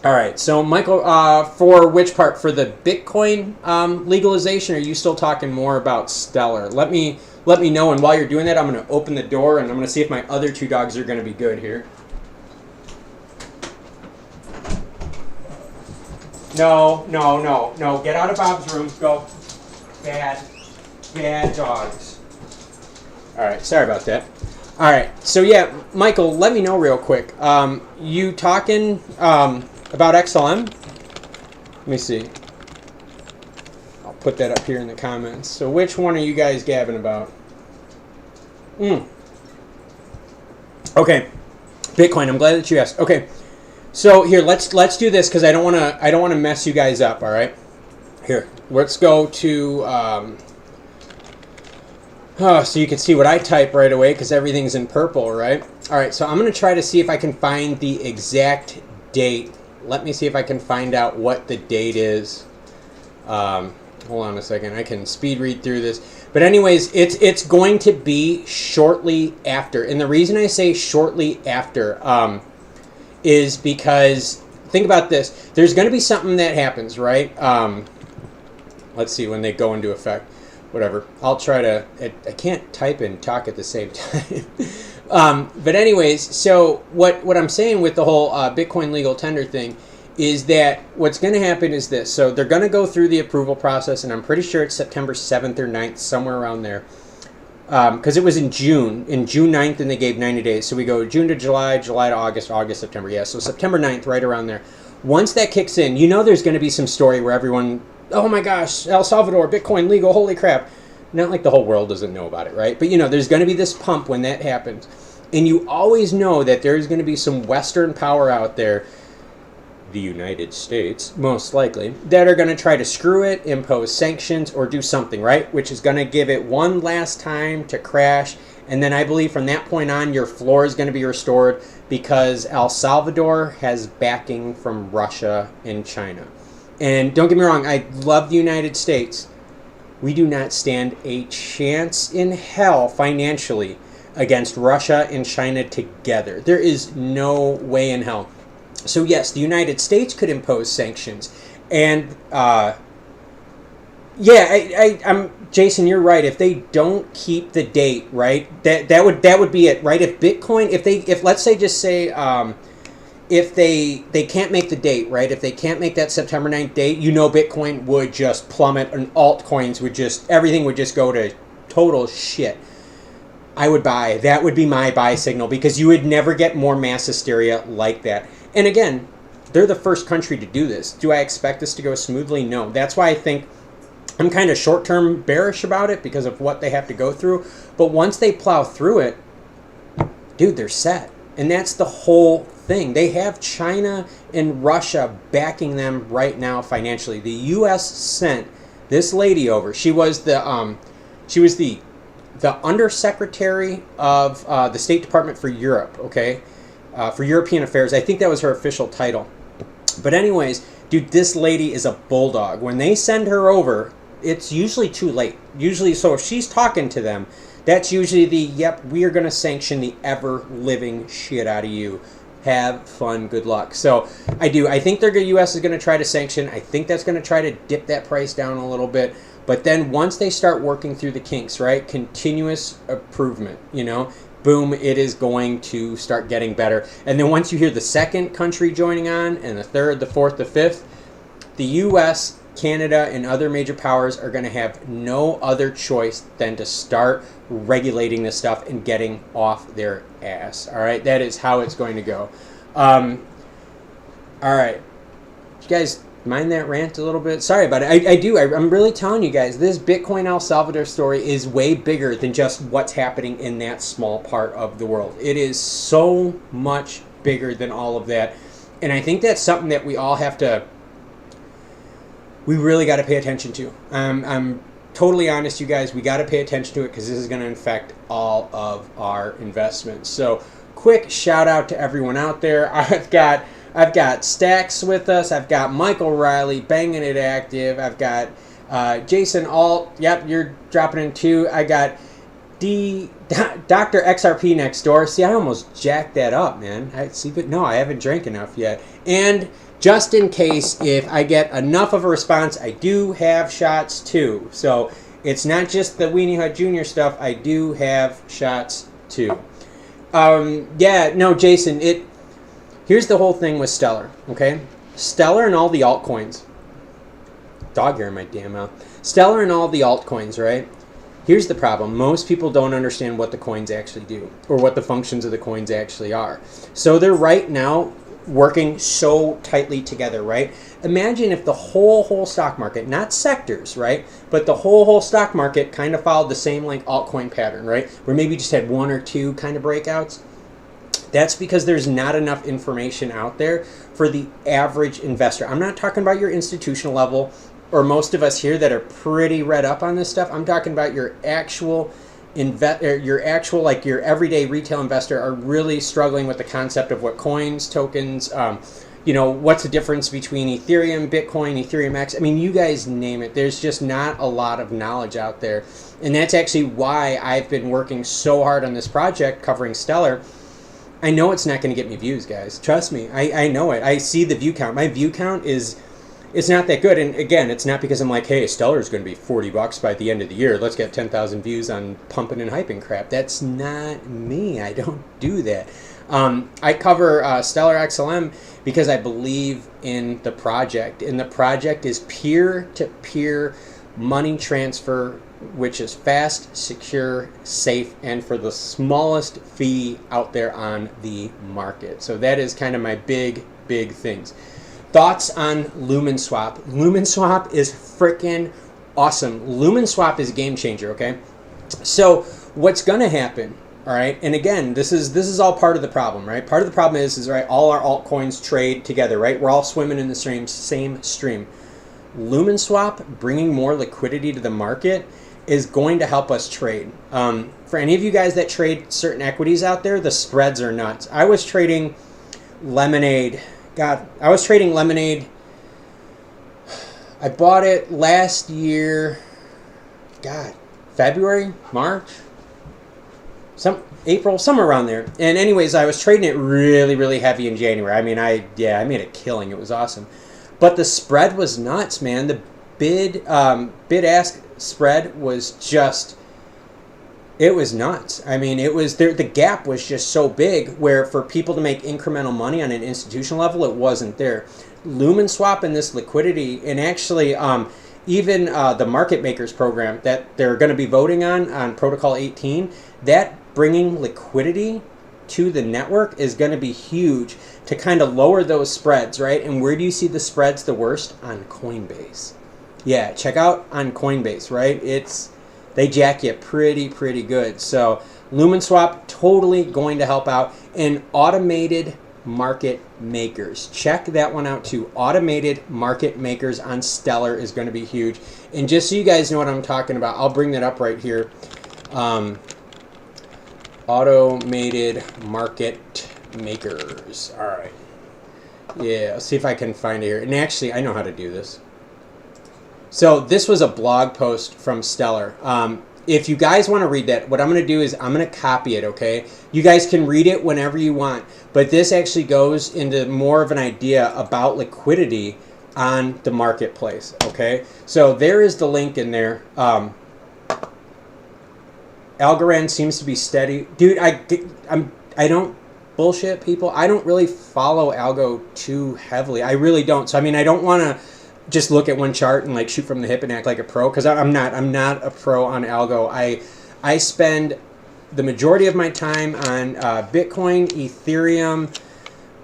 all right, so Michael, for which part? For the Bitcoin legalization, or are you still talking more about Stellar? Let me know, and while you're doing that, I'm going to open the door, and I'm going to see if my other two dogs are going to be good here. No. Get out of Bob's room. Go. Bad dogs. All right, sorry about that. All right, so yeah, Michael, let me know real quick. You talking about XLM? Let me see. I'll put that up here in the comments. So which one are you guys gabbing about? Okay, Bitcoin. I'm glad that you asked. Okay, so here, let's do this, because I don't want to mess you guys up. All right, here, let's go to so you can see what I type right away, because everything's in purple, right? All right, so I'm going to try to see if I can find the exact date. Let me see if I can find out what the date is. Hold on a second. I can speed read through this. But anyways, it's going to be shortly after. And the reason I say shortly after is because, think about this. There's going to be something that happens, right? Let's see, when they go into effect. Whatever. I'll try to... I can't type and talk at the same time. But anyways, so what I'm saying with the whole Bitcoin legal tender thing is that what's going to happen is this. So they're going to go through the approval process, and I'm pretty sure it's September 7th or 9th, somewhere around there. Because it was in June 9th, and they gave 90 days. So we go June to July, July to August, August, September. Yeah, so September 9th, right around there. Once that kicks in, there's going to be some story where everyone... Oh my gosh, El Salvador, Bitcoin legal, holy crap. Not like the whole world doesn't know about it, right? But there's going to be this pump when that happens. And you always know that there's going to be some Western power out there, the United States, most likely, that are going to try to screw it, impose sanctions, or do something, right? Which is going to give it one last time to crash. And then I believe from that point on, your floor is going to be restored, because El Salvador has backing from Russia and China. And don't get me wrong, I love the United States. We do not stand a chance in hell financially against Russia and China together. There is no way in hell. So yes, the United States could impose sanctions. And I'm Jason, you're right. If they don't keep the date, right, that would be it, right? If Bitcoin, if let's say, just say, if they can't make the date, right? If they can't make that September 9th date, Bitcoin would just plummet, and altcoins would everything would just go to total shit. I would buy. That would be my buy signal, because you would never get more mass hysteria like that. And again, they're the first country to do this. Do I expect this to go smoothly? No. That's why I think I'm kind of short-term bearish about it, because of what they have to go through. But once they plow through it, dude, they're set. And that's the whole thing. They have China and Russia backing them right now financially. The U.S. sent This lady over, she was the undersecretary of the State Department for Europe, okay? For European Affairs. I think that was her official title. But anyways, dude, this lady is a bulldog. When they send her over, it's usually too late. Usually, so if she's talking to them, that's usually yep, we are going to sanction the ever-living shit out of you. Have fun. Good luck. So I think the U.S. is going to try to sanction. I think that's going to try to dip that price down a little bit. But then once they start working through the kinks, right, continuous improvement, boom, it is going to start getting better. And then once you hear the second country joining on, and the third, the fourth, the fifth, the U.S., Canada, and other major powers are going to have no other choice than to start regulating this stuff and getting off their ass. All right, that is how it's going to go. All right, you guys mind that rant a little bit? Sorry about it. I'm really telling you guys, this Bitcoin El Salvador story is way bigger than just what's happening in that small part of the world. It is so much bigger than all of that. And I think that's something that we all have to, we really got to pay attention to. I'm totally honest, you guys, we got to pay attention to it because this is going to affect all of our investments. So quick shout out to everyone out there. I've got Stacks with us. I've got Michael Riley, Banging It Active. I've got Jason Alt. Yep, you're dropping in too. I got Dr. XRP next door. See, I almost jacked that up, man. I haven't drank enough yet. And just in case, if I get enough of a response, I do have shots too. So it's not just the Weenie Hut Jr. stuff. I do have shots too. Jason, here's the whole thing with Stellar, okay? Stellar and all the altcoins. Dog hair in my damn mouth. Stellar and all the altcoins, right? Here's the problem. Most people don't understand what the coins actually do or what the functions of the coins actually are. So they're right now working so tightly together, right? Imagine if the whole stock market, not sectors, right? But the whole stock market kind of followed the same like altcoin pattern, right? Where maybe just had one or two kind of breakouts. That's because there's not enough information out there for the average investor. I'm not talking about your institutional level or most of us here that are pretty read up on this stuff. I'm talking about your actual your everyday retail investor are really struggling with the concept of what coins, tokens, what's the difference between Ethereum, Bitcoin, Ethereum X. I mean, you guys name it. There's just not a lot of knowledge out there. And that's actually why I've been working so hard on this project covering Stellar. I know it's not going to get me views, guys. Trust me. I know it. I see the view count. My view count it's not that good. And again, it's not because I'm like, hey, Stellar is going to be $40 by the end of the year. Let's get 10,000 views on pumping and hyping crap. That's not me. I don't do that. I cover Stellar XLM because I believe in the project. And the project is peer-to-peer money transfer, which is fast, secure, safe, and for the smallest fee out there on the market. So that is kind of my big things. Thoughts on LumenSwap. LumenSwap is freaking awesome. LumenSwap is a game changer, okay? So what's going to happen, all right? And again, this is all part of the problem, right? Part of the problem is right, all our altcoins trade together, right? We're all swimming in the same stream. LumenSwap bringing more liquidity to the market is going to help us trade. For any of you guys that trade certain equities out there, the spreads are nuts. I was trading Lemonade. I was trading Lemonade. I bought it last year. February, March, April, somewhere around there. And anyways, I was trading it really heavy in January. I mean, I made a killing. It was awesome. But the spread was nuts, man. The bid-ask spread was just, it was nuts. I mean, it was there. The gap was just so big where for people to make incremental money on an institutional level, it wasn't there. LumenSwap and this liquidity, and actually even the market makers program that they're going to be voting on Protocol 18, that bringing liquidity to the network is going to be huge to kind of lower those spreads, right? And where do you see the spreads the worst? On Coinbase. Yeah, check out on Coinbase, right? They jack you pretty good. So LumenSwap totally going to help out. An automated Market Makers. Check that one out too. Automated Market Makers on Stellar is going to be huge. And just so you guys know what I'm talking about, I'll bring that up right here. Automated Market Makers. All right. Yeah, let's see if I can find it here. And actually, I know how to do this. So this was a blog post from Stellar. If you guys want to read that, what I'm going to do is I'm going to copy it, okay? You guys can read it whenever you want. But this actually goes into more of an idea about liquidity on the marketplace, okay? So there is the link in there. Algorand seems to be steady. Dude, I don't bullshit people. I don't really follow algo too heavily. I really don't. So, I mean, I don't want to just look at one chart and like shoot from the hip and act like a pro, because I'm not a pro on algo. I spend the majority of my time on Bitcoin, Ethereum.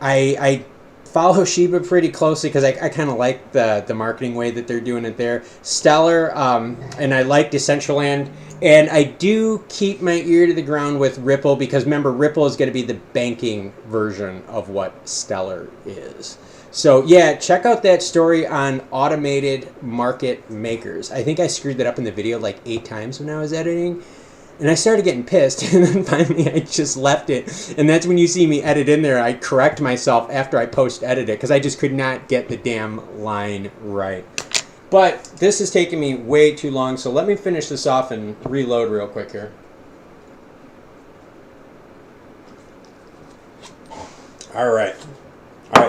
I follow Shiba pretty closely because I kind of like the marketing way that they're doing it there. Stellar, and I like Decentraland. And I do keep my ear to the ground with Ripple, because remember, Ripple is going to be the banking version of what Stellar is. So yeah, check out that story on Automated Market Makers. I think I screwed that up in the video like 8 times when I was editing. And I started getting pissed, and then finally I just left it. And that's when you see me edit in there, I correct myself after I post-edit it, because I just could not get the damn line right. But this is taking me way too long, so let me finish this off and reload real quick here. All right,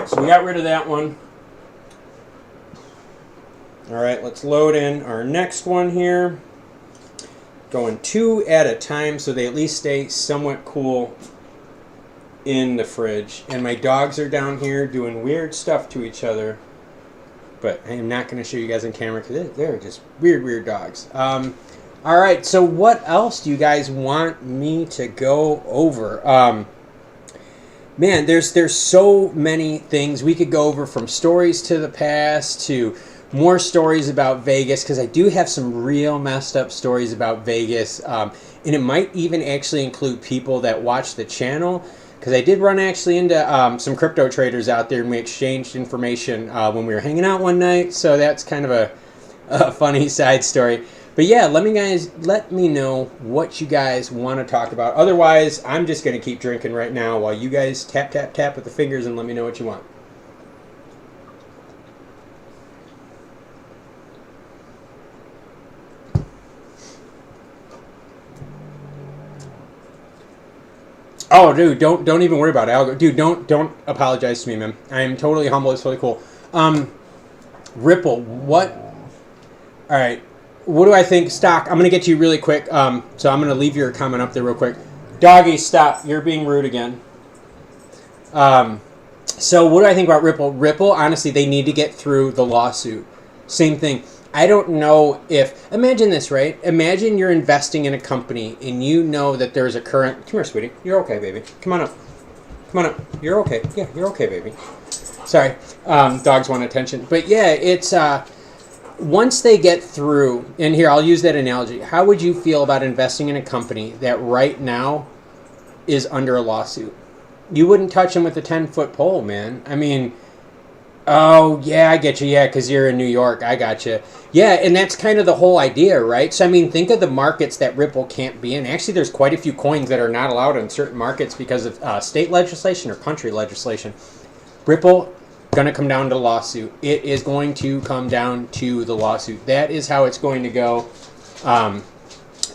so we got rid of that one. All right, let's load in our next one here. Going 2 at a time so they at least stay somewhat cool in the fridge. And my dogs are down here doing weird stuff to each other. But I am not going to show you guys on camera because they're just weird dogs. All right, so what else do you guys want me to go over? Man, there's so many things we could go over, from stories to the past to more stories about Vegas, because I do have some real messed up stories about Vegas. And it might even actually include people that watch the channel, because I did run actually into some crypto traders out there, and we exchanged information when we were hanging out one night. So that's kind of a funny side story. But yeah, let me know what you guys want to talk about. Otherwise, I'm just going to keep drinking right now while you guys tap with the fingers and let me know what you want. Oh, dude, don't even worry about algo. Dude, don't apologize to me, man. I am totally humble. It's totally cool. Ripple, what? All right, what do I think? Stock, I'm gonna get to you really quick. So I'm gonna leave your comment up there real quick. Doggy, stop. You're being rude again. So what do I think about Ripple? Ripple, honestly, they need to get through the lawsuit. Same thing. I don't know if, imagine this, right? Imagine you're investing in a company and you know that there's a current, come here, sweetie. You're okay, baby. Come on up. Come on up. You're okay. Yeah, you're okay, baby. Sorry. Dogs want attention. But yeah, it's, once they get through, and here, I'll use that analogy. How would you feel about investing in a company that right now is under a lawsuit? You wouldn't touch them with a 10-foot pole, man. I mean, oh, yeah, I get you. Yeah, because you're in New York. I got you. Yeah, and that's kind of the whole idea, right? So, I mean, think of the markets that Ripple can't be in. Actually, there's quite a few coins that are not allowed in certain markets because of state legislation or country legislation. Ripple, going to come down to lawsuit. It is going to come down to the lawsuit. That is how it's going to go.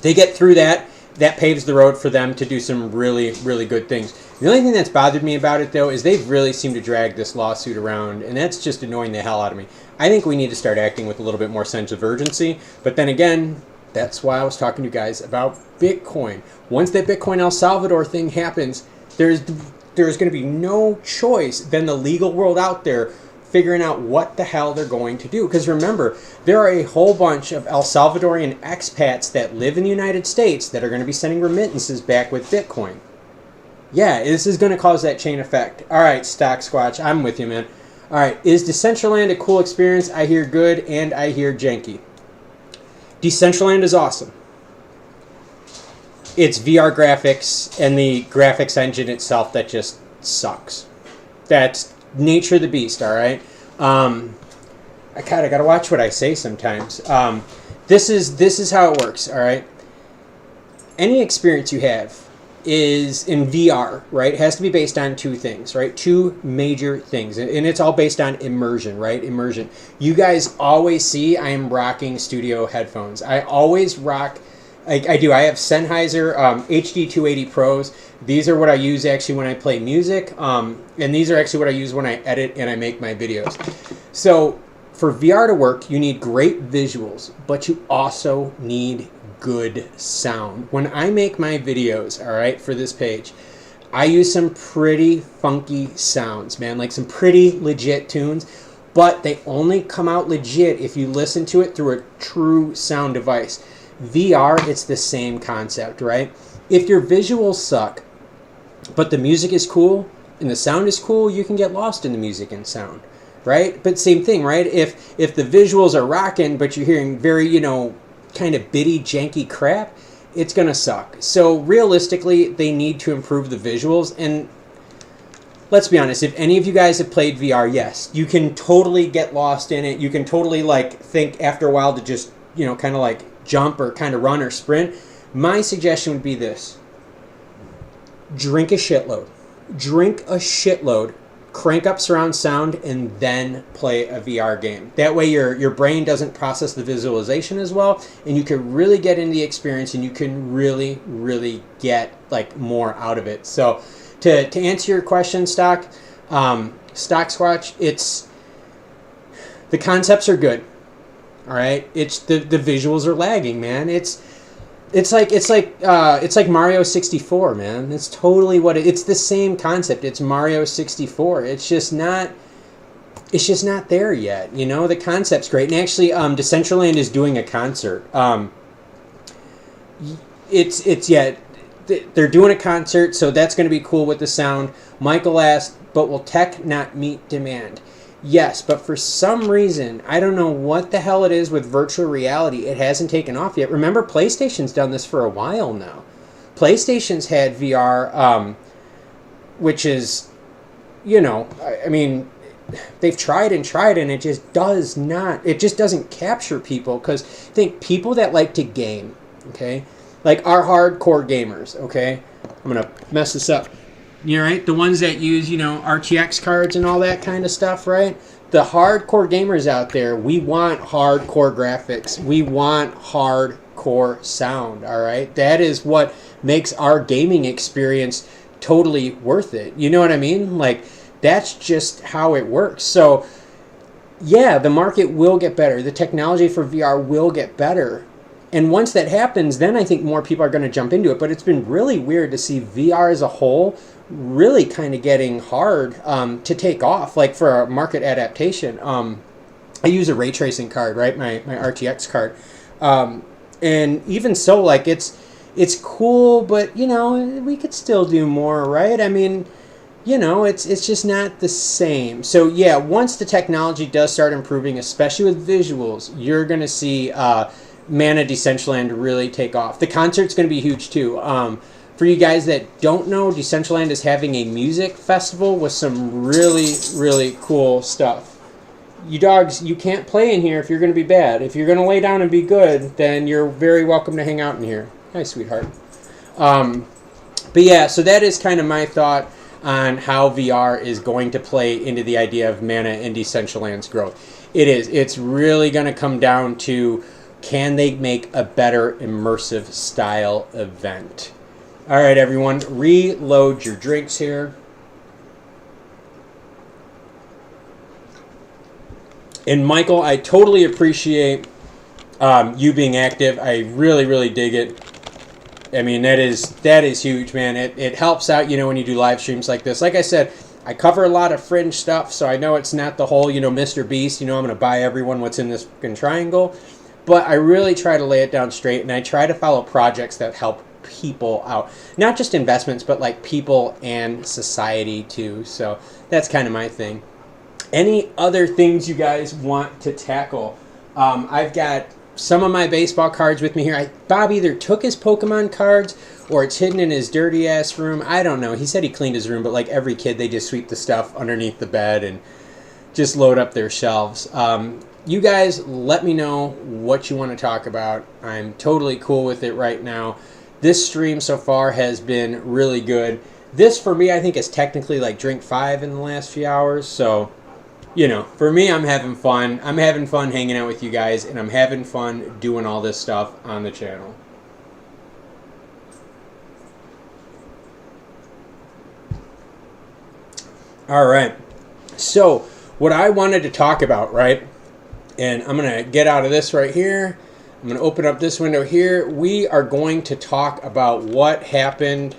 They get through that. That paves the road for them to do some really, really good things. The only thing that's bothered me about it, though, is they've really seemed to drag this lawsuit around, and that's just annoying the hell out of me. I think we need to start acting with a little bit more sense of urgency, but then again, that's why I was talking to you guys about Bitcoin. Once that Bitcoin El Salvador thing happens, there's going to be no choice than the legal world out there figuring out what the hell they're going to do. Because remember, there are a whole bunch of El Salvadorian expats that live in the United States that are going to be sending remittances back with Bitcoin. Yeah, this is going to cause that chain effect. All right, Stock Squatch, I'm with you, man. All right, is Decentraland a cool experience? I hear good and I hear janky. Decentraland is awesome. It's VR graphics and the graphics engine itself that just sucks. That's nature of the beast, all right? I gotta watch what I say sometimes. This is how it works, all right? Any experience you have is in VR, right? It has to be based on two things, right? Two major things. And it's all based on immersion, right? Immersion. You guys always see I am rocking studio headphones. I always rock, I do. I have Sennheiser HD 280 Pros. These are what I use actually when I play music. And these are actually what I use when I edit and I make my videos. So for VR to work, you need great visuals, but you also need good sound. When I make my videos, all right, for this page, I use some pretty funky sounds, man, like some pretty legit tunes, but they only come out legit if you listen to it through a true sound device. VR, it's the same concept, right? If your visuals suck, but the music is cool and the sound is cool, you can get lost in the music and sound, right? But same thing, right? If the visuals are rocking, but you're hearing very, kind of bitty, janky crap, it's going to suck. So realistically, they need to improve the visuals. And let's be honest, if any of you guys have played VR, yes, you can totally get lost in it. You can totally think after a while to just, kind of jump or kind of run or sprint. My suggestion would be this. Drink a shitload. Crank up surround sound, and then play a VR game. That way your brain doesn't process the visualization as well, and you can really get into the experience, and you can really, really get more out of it. So to answer your question, Stock Squatch, it's the concepts are good. All right, it's the visuals are lagging, man. It's like Mario 64, man. It's totally it's the same concept. It's Mario 64. It's just not there yet. The concept's great. And actually, Decentraland is doing a concert. They're doing a concert, so that's going to be cool with the sound. Michael asked, but will tech not meet demand? Yes, but for some reason, I don't know what the hell it is with virtual reality. It hasn't taken off yet. Remember, PlayStation's done this for a while now. PlayStation's had VR, which is, they've tried and it just doesn't capture people. Because think people that like to game, okay? Like our hardcore gamers, okay? I'm going to mess this up. Right? The ones that use, RTX cards and all that kind of stuff, right? The hardcore gamers out there, we want hardcore graphics. We want hardcore sound, all right? That is what makes our gaming experience totally worth it. You know what I mean? That's just how it works. So, yeah, the market will get better. The technology for VR will get better. And once that happens, then I think more people are going to jump into it. But it's been really weird to see VR as a whole really kind of getting hard to take off, for a market adaptation. I use a ray tracing card, right? My RTX card. And even so, it's cool, but, we could still do more, right? I mean, it's just not the same. So, yeah, once the technology does start improving, especially with visuals, you're going to see Mana Decentraland really take off. The concert's going to be huge, too. For you guys that don't know, Decentraland is having a music festival with some really, really cool stuff. You dogs, you can't play in here if you're going to be bad. If you're going to lay down and be good, then you're very welcome to hang out in here. Hi, sweetheart. But yeah, so that is kind of my thought on how VR is going to play into the idea of Mana and Decentraland's growth. It's really going to come down to, can they make a better immersive style event? All right, everyone, reload your drinks here. And Michael, I totally appreciate you being active. I really, really dig it. I mean, that is huge, man. It helps out, when you do live streams like this. Like I said, I cover a lot of fringe stuff, so I know it's not the whole, Mr. Beast. I'm going to buy everyone what's in this fucking triangle. But I really try to lay it down straight, and I try to follow projects that help people out. Not just investments, but people and society too. So that's kind of my thing. Any other things you guys want to tackle? I've got some of my baseball cards with me here. Bob either took his Pokemon cards or it's hidden in his dirty ass room. I don't know. He said he cleaned his room, but like every kid, they just sweep the stuff underneath the bed and just load up their shelves. You guys, let me know what you want to talk about. I'm totally cool with it right now. This stream so far has been really good. This, for me, I think is technically like drink 5 in the last few hours. So, you know, for me, I'm having fun. I'm having fun hanging out with you guys, and I'm having fun doing all this stuff on the channel. All right. So, what I wanted to talk about, right? And I'm going to get out of this right here. I'm going to open up this window here. We are going to talk about what happened.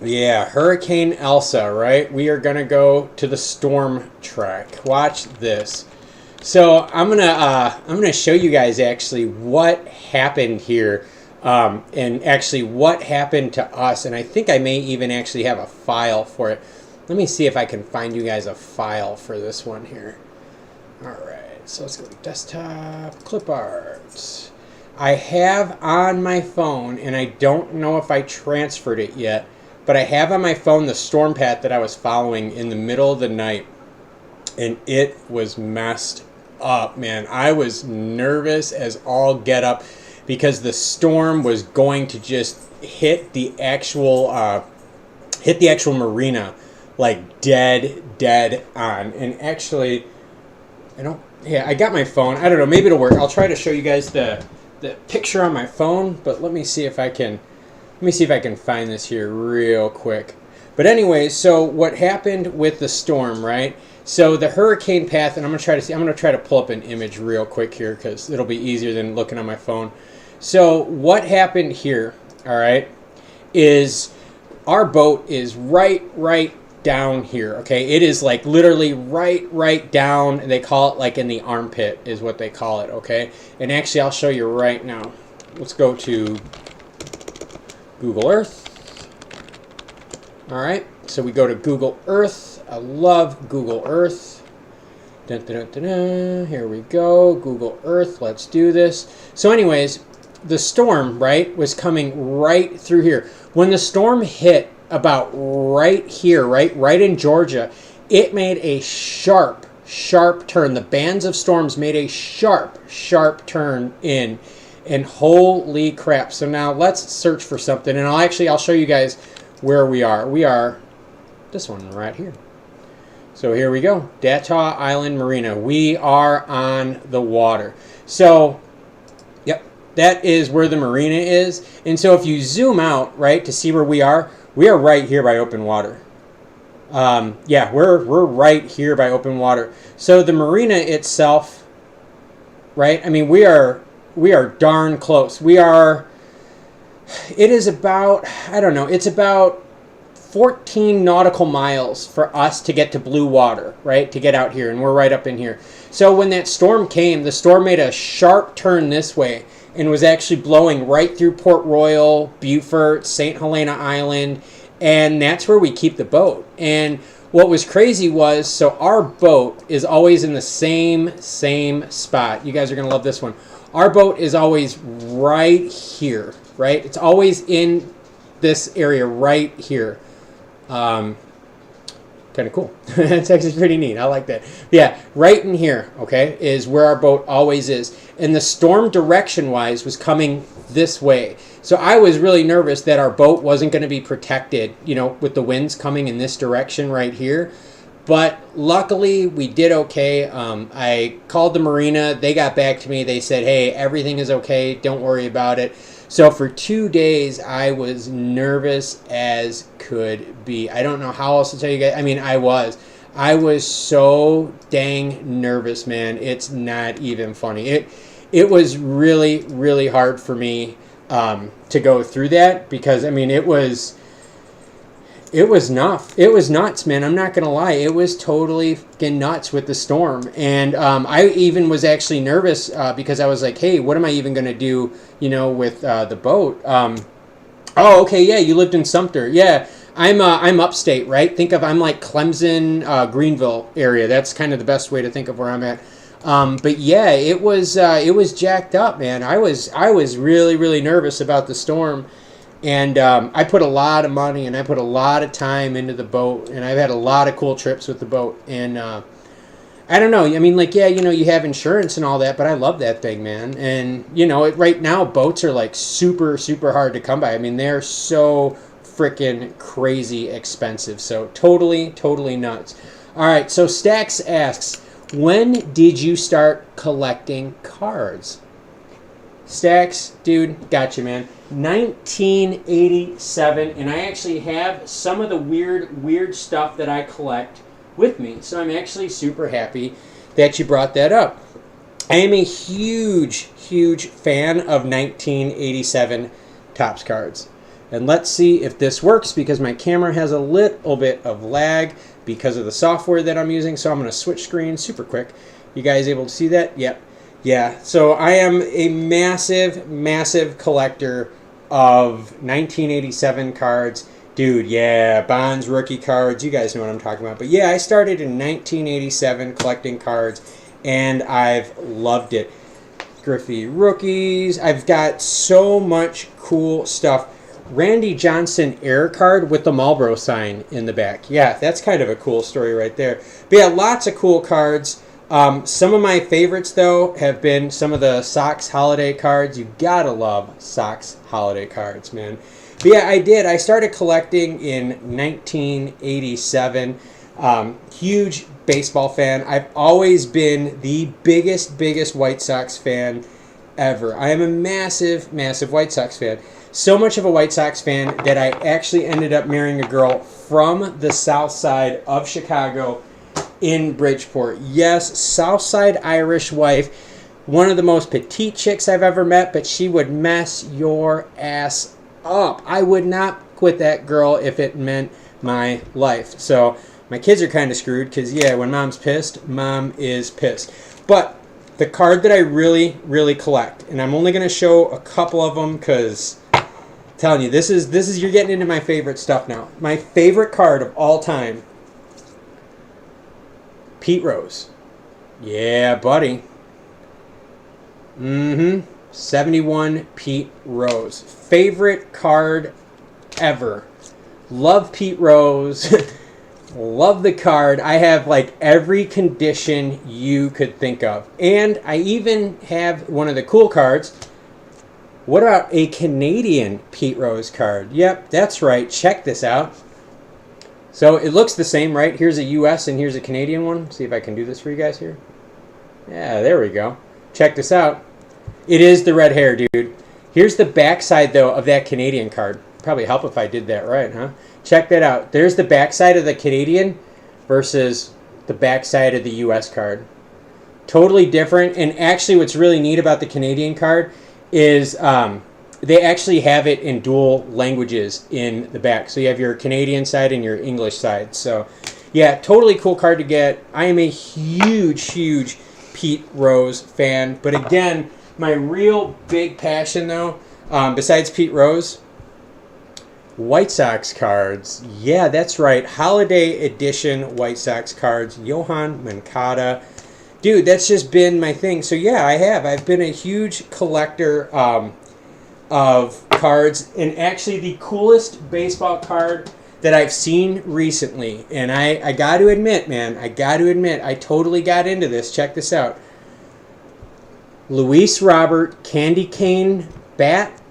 Yeah, Hurricane Elsa, right? We are going to go to the storm track. Watch this. So I'm gonna show you guys actually what happened here, and actually what happened to us. And I think I may even actually have a file for it. Let me see if I can find you guys a file for this one here. All right, so let's go to desktop, clip art. I have on my phone, and I don't know if I transferred it yet, but I have on my phone the storm path that I was following in the middle of the night, and it was messed up, man. I was nervous as all get up because the storm was going to just hit the actual marina like dead on. And actually, I got my phone. I don't know, maybe it'll work. I'll try to show you guys the picture on my phone, but let me see if I can find this here real quick. But anyway, so what happened with the storm, right? So the hurricane path, and I'm gonna try to pull up an image real quick here because it'll be easier than looking on my phone. So what happened here, all right, is our boat is right down here, okay? It is like literally right down, and they call it like in the armpit is what they call it, okay? And actually, I'll show you right now. Let's go to Google Earth. All right, so we go to Google Earth. I love Google Earth. Dun, dun, dun, dun, dun. Here we go, Google Earth. Let's do this. So anyways, the storm, right, was coming right through here. When the storm hit about right here, right in Georgia, it made a sharp turn. The bands of storms made a sharp turn in. And holy crap. So now let's search for something. And I'll show you guys where we are. We are this one right here. So here we go. Dataw Island Marina. We are on the water. So, yep, that is where the marina is. And so if you zoom out, right, to see where we are right here by open water. Yeah, we're right here by open water. So the marina itself, right, I mean, we are darn close. It is about, I don't know, it's about 14 nautical miles for us to get to blue water, right, to get out here, and we're right up in here. So when that storm came, the storm made a sharp turn this way and was actually blowing right through Port Royal, Beaufort, St. Helena Island, and that's where we keep the boat. And what was crazy was, so our boat is always in the same spot. You guys are going to love this one. Our boat is always right here, right? It's always in this area right here. Kind of cool. That's actually pretty neat. I like that. Yeah, right in here, okay, is where our boat always is. And the storm direction-wise was coming this way. So I was really nervous that our boat wasn't going to be protected, you know, with the winds coming in this direction right here. But luckily, we did okay. I called the marina. They got back to me. They said, hey, everything is okay. Don't worry about it. So for 2 days, I was nervous as could be. I don't know how else to tell you guys. I mean, I was so dang nervous, man. It's not even funny. It was really hard for me to go through that because, I mean, it was nuts. It was nuts, man. I'm not going to lie. It was totally fucking nuts with the storm. And I even was actually nervous because I was like, hey, what am I even going to do, you know, with the boat? Oh, okay, yeah, you lived in Sumter. Yeah, I'm upstate, right? I'm like Clemson, Greenville area. That's kind of the best way to think of where I'm at. But yeah, it was jacked up, man. I was really really nervous about the storm, and I put a lot of money and I put a lot of time into the boat, and I've had a lot of cool trips with the boat. And I don't know. I mean, like, yeah, you have insurance and all that, but I love that thing, man. And right now boats are like super super hard to come by. I mean, they're so freaking crazy expensive. So totally nuts. All right. So Stacks asks, when did you start collecting cards? Stacks, dude, gotcha, man. 1987, and I actually have some of the weird stuff that I collect with me. So I'm actually super happy that you brought that up. I am a huge fan of 1987 Topps cards. And let's see if this works, because my camera has a little bit of lag because of the software that I'm using. So I'm going to switch screens super quick. You guys able to see that? Yep. Yeah. So I am a massive collector of 1987 cards. Dude, yeah, Bonds rookie cards. You guys know what I'm talking about. But yeah, I started in 1987 collecting cards, and I've loved it. Griffey rookies. I've got so much cool stuff. Randy Johnson air card with the Marlboro sign in the back. Yeah, that's kind of a cool story right there. But yeah, lots of cool cards. Some of my favorites, though, have been some of the Sox holiday cards. You gotta love Sox holiday cards, man. But yeah, I started collecting in 1987. Huge baseball fan. I've always been the biggest White Sox fan ever. I am a massive White Sox fan. So much of a White Sox fan that I actually ended up marrying a girl from the south side of Chicago in Bridgeport. Yes, south side Irish wife. One of the most petite chicks I've ever met, but she would mess your ass up. I would not quit that girl if it meant my life. So my kids are kind of screwed because, yeah, when mom's pissed, mom is pissed. But the card that I really collect, and I'm only going to show a couple of them because telling you, this is you're getting into my favorite stuff now. My favorite card of all time, Pete Rose. Yeah, buddy. 71 Pete Rose. Favorite card ever. Love Pete Rose. Love the card. I have like every condition you could think of. And I even have one of the cool cards. What about a Canadian Pete Rose card? Yep, that's right. Check this out. So it looks the same, right? Here's a US and here's a Canadian one. See if I can do this for you guys here. Yeah, there we go. Check this out. It is the red hair, dude. Here's the backside, though, of that Canadian card. Probably help if I did that right, huh? Check that out. There's the backside of the Canadian versus the backside of the US card. Totally different. And actually what's really neat about the Canadian card is they actually have it in dual languages in the back. So you have your Canadian side and your English side. So yeah, totally cool card to get. I am a huge Pete Rose fan. But again, my real big passion, though, besides Pete Rose, White Sox cards. Yeah, that's right. Holiday edition White Sox cards. Yohan Moncada. Dude, that's just been my thing. So yeah, I've been a huge collector of cards. And actually the coolest baseball card that I've seen recently, and I got to admit, man, I totally got into this. Check this out. Luis Robert candy cane bat.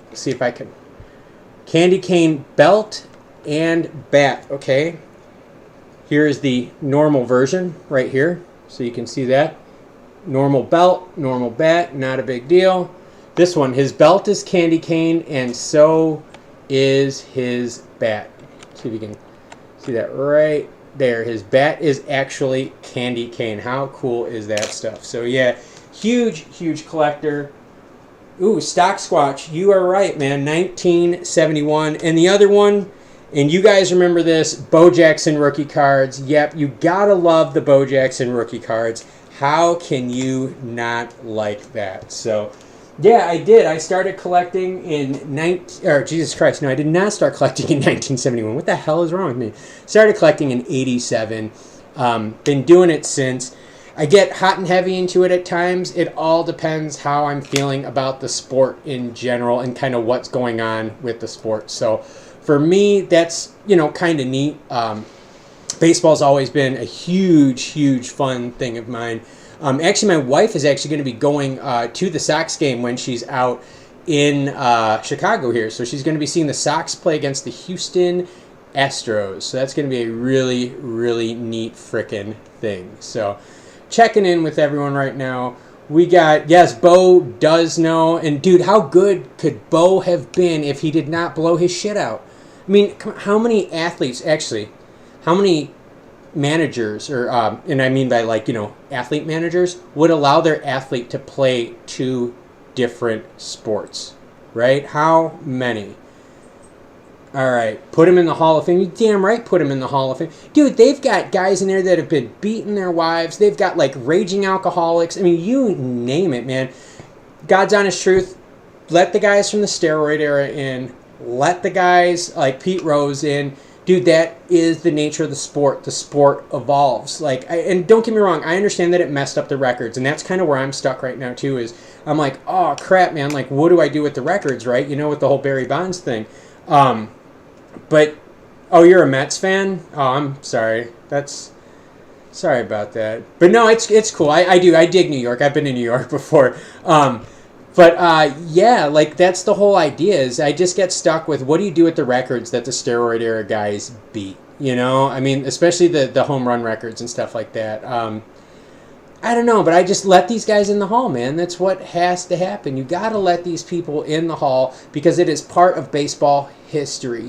Let's see if I can. Candy cane belt and bat. Okay. Here's the normal version right here. So you can see that. Normal belt, normal bat, not a big deal. This one, his belt is candy cane, and so is his bat. See if you can see that right there. His bat is actually candy cane. How cool is that stuff? So yeah, huge collector. Ooh, Stock Squatch, you are right, man. 1971. And the other one, and you guys remember this, Bo Jackson rookie cards. Yep, you gotta love the Bo Jackson rookie cards. How can you not like that? So yeah, I did. I started collecting in Jesus Christ. No, I did not start collecting in 1971. What the hell is wrong with me? Started collecting in 87. Been doing it since. I get hot and heavy into it at times. It all depends how I'm feeling about the sport in general and kind of what's going on with the sport. So for me, that's, kind of neat. Baseball's always been a huge fun thing of mine. Actually, my wife is actually going to be going to the Sox game when she's out in Chicago here. So she's going to be seeing the Sox play against the Houston Astros. So that's going to be a really neat frickin' thing. So checking in with everyone right now. We got, yes, Bo does know. And dude, how good could Bo have been if he did not blow his shit out? I mean, how many athletes, actually, how many managers, or and I mean by athlete managers, would allow their athlete to play 2 different sports, right? How many? All right, put him in the Hall of Fame. You damn right put him in the Hall of Fame. Dude, they've got guys in there that have been beating their wives. They've got, raging alcoholics. I mean, you name it, man. God's honest truth, let the guys from the steroid era in. Let the guys like Pete Rose in. Dude, that is the nature of the sport. The sport evolves. And don't get me wrong, I understand that it messed up the records, and that's kind of where I'm stuck right now, too, is I'm like, oh, crap, man. What do I do with the records, right? With the whole Barry Bonds thing. But, oh, you're a Mets fan? Oh, I'm sorry. Sorry about that. But no, it's cool. I dig New York. I've been to New York before. That's the whole idea is I just get stuck with what do you do with the records that the steroid era guys beat? I mean, especially the home run records and stuff like that. I don't know, but I just let these guys in the hall, man. That's what has to happen. You got to let these people in the hall because it is part of baseball history,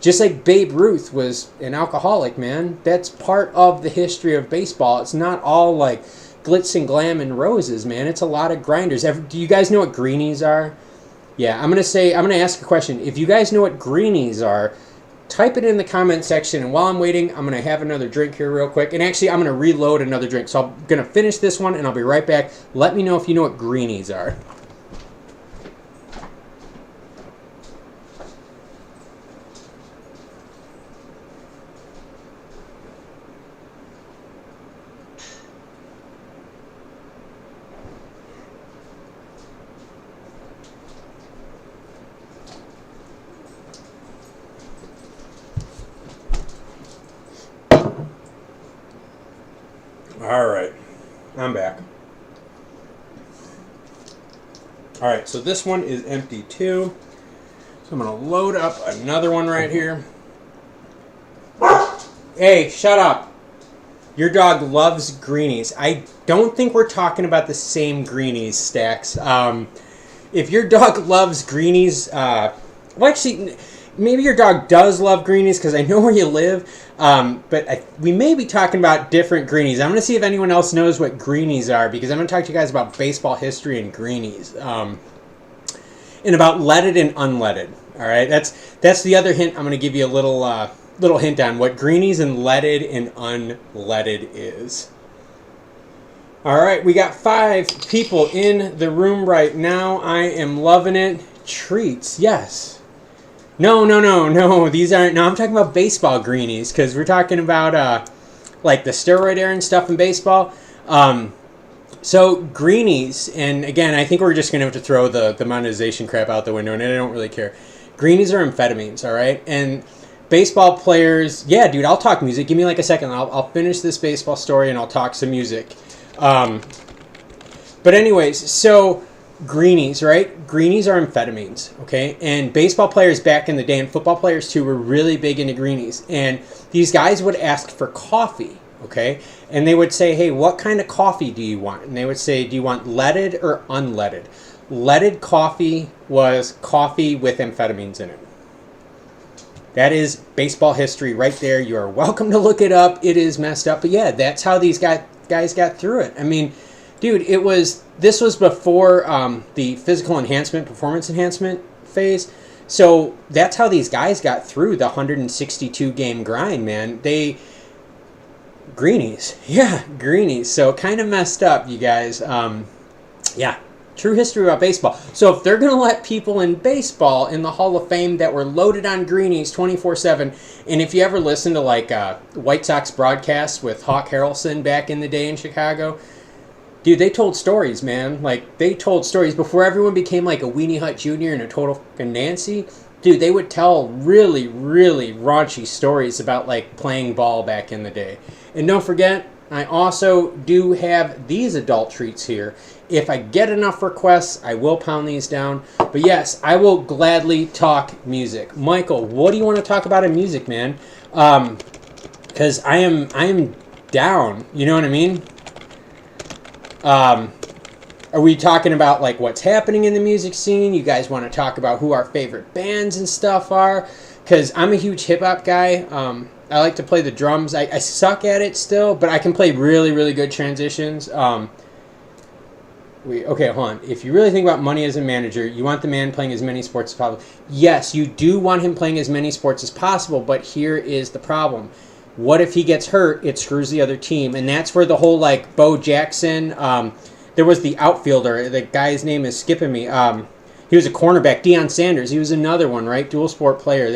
Just like Babe Ruth was an alcoholic, man. That's part of the history of baseball. It's not all glitz and glam and roses, man. It's a lot of grinders. Do you guys know what greenies are? Yeah, I'm going to ask a question. If you guys know what greenies are, type it in the comment section, and while I'm waiting, I'm going to have another drink here real quick. And actually, I'm going to reload another drink. So I'm going to finish this one, and I'll be right back. Let me know if you know what greenies are. All right, I'm back. All right, so this one is empty too. So I'm going to load up another one right here. Hey, shut up. Your dog loves greenies. I don't think we're talking about the same greenies, Stacks. If your dog loves greenies, actually, maybe your dog does love greenies because I know where you live. But we may be talking about different greenies. I'm going to see if anyone else knows what greenies are because I'm going to talk to you guys about baseball history and greenies. And about leaded and unleaded. All right, that's the other hint. I'm going to give you a little hint on what greenies and leaded and unleaded is. All right, we got 5 people in the room right now. I am loving it. Treats, yes. No. These aren't. No, I'm talking about baseball greenies because we're talking about the steroid era and stuff in baseball. So greenies, and again, I think we're just gonna have to throw the monetization crap out the window, and I don't really care. Greenies are amphetamines, all right? And baseball players, yeah, dude, I'll talk music. Give me a second. I'll finish this baseball story and I'll talk some music. But anyways, so greenies, right? Greenies are amphetamines, okay? And baseball players back in the day, and football players too, were really big into greenies. And these guys would ask for coffee, okay? And they would say, hey, what kind of coffee do you want? And they would say, do you want leaded or unleaded? Leaded coffee was coffee with amphetamines in it. That is baseball history right there. You are welcome to look it up. It is messed up. But yeah, that's how these guys got through it. I mean, dude, this was before the physical enhancement, performance enhancement phase. So that's how these guys got through the 162 game grind, man. Greenies. Yeah, greenies. So kind of messed up, you guys. Yeah, True history about baseball. So if they're going to let people in baseball in the Hall of Fame that were loaded on greenies 24/7, and if you ever listen to like White Sox broadcasts with Hawk Harrelson back in the day in Chicago, dude, they told stories, man. Like, they told stories before everyone became like a Weenie Hut Jr. and a total fucking Nancy. Dude, they would tell really, really raunchy stories about like playing ball back in the day. And don't forget, I also do have these adult treats here. If I get enough requests, I will pound these down. But yes, I will gladly talk music. Michael, what do you want to talk about in music, man? Because I am down. You know what I mean? Are we talking about like what's happening in the music scene? You guys want to talk about who our favorite bands and stuff are? Because I'm a huge hip hop guy. I like to play the drums. I suck at it still, but I can play really, really good transitions. Okay, hold on. If you really think about money as a manager, you want the man playing as many sports as possible. Yes, you do want him playing as many sports as possible, but here is the problem. What if he gets hurt? It screws the other team. And that's where the whole, like, Bo Jackson, there was the outfielder. The guy's name is skipping me. He was a cornerback. Deion Sanders. He was another one, right? Dual sport player.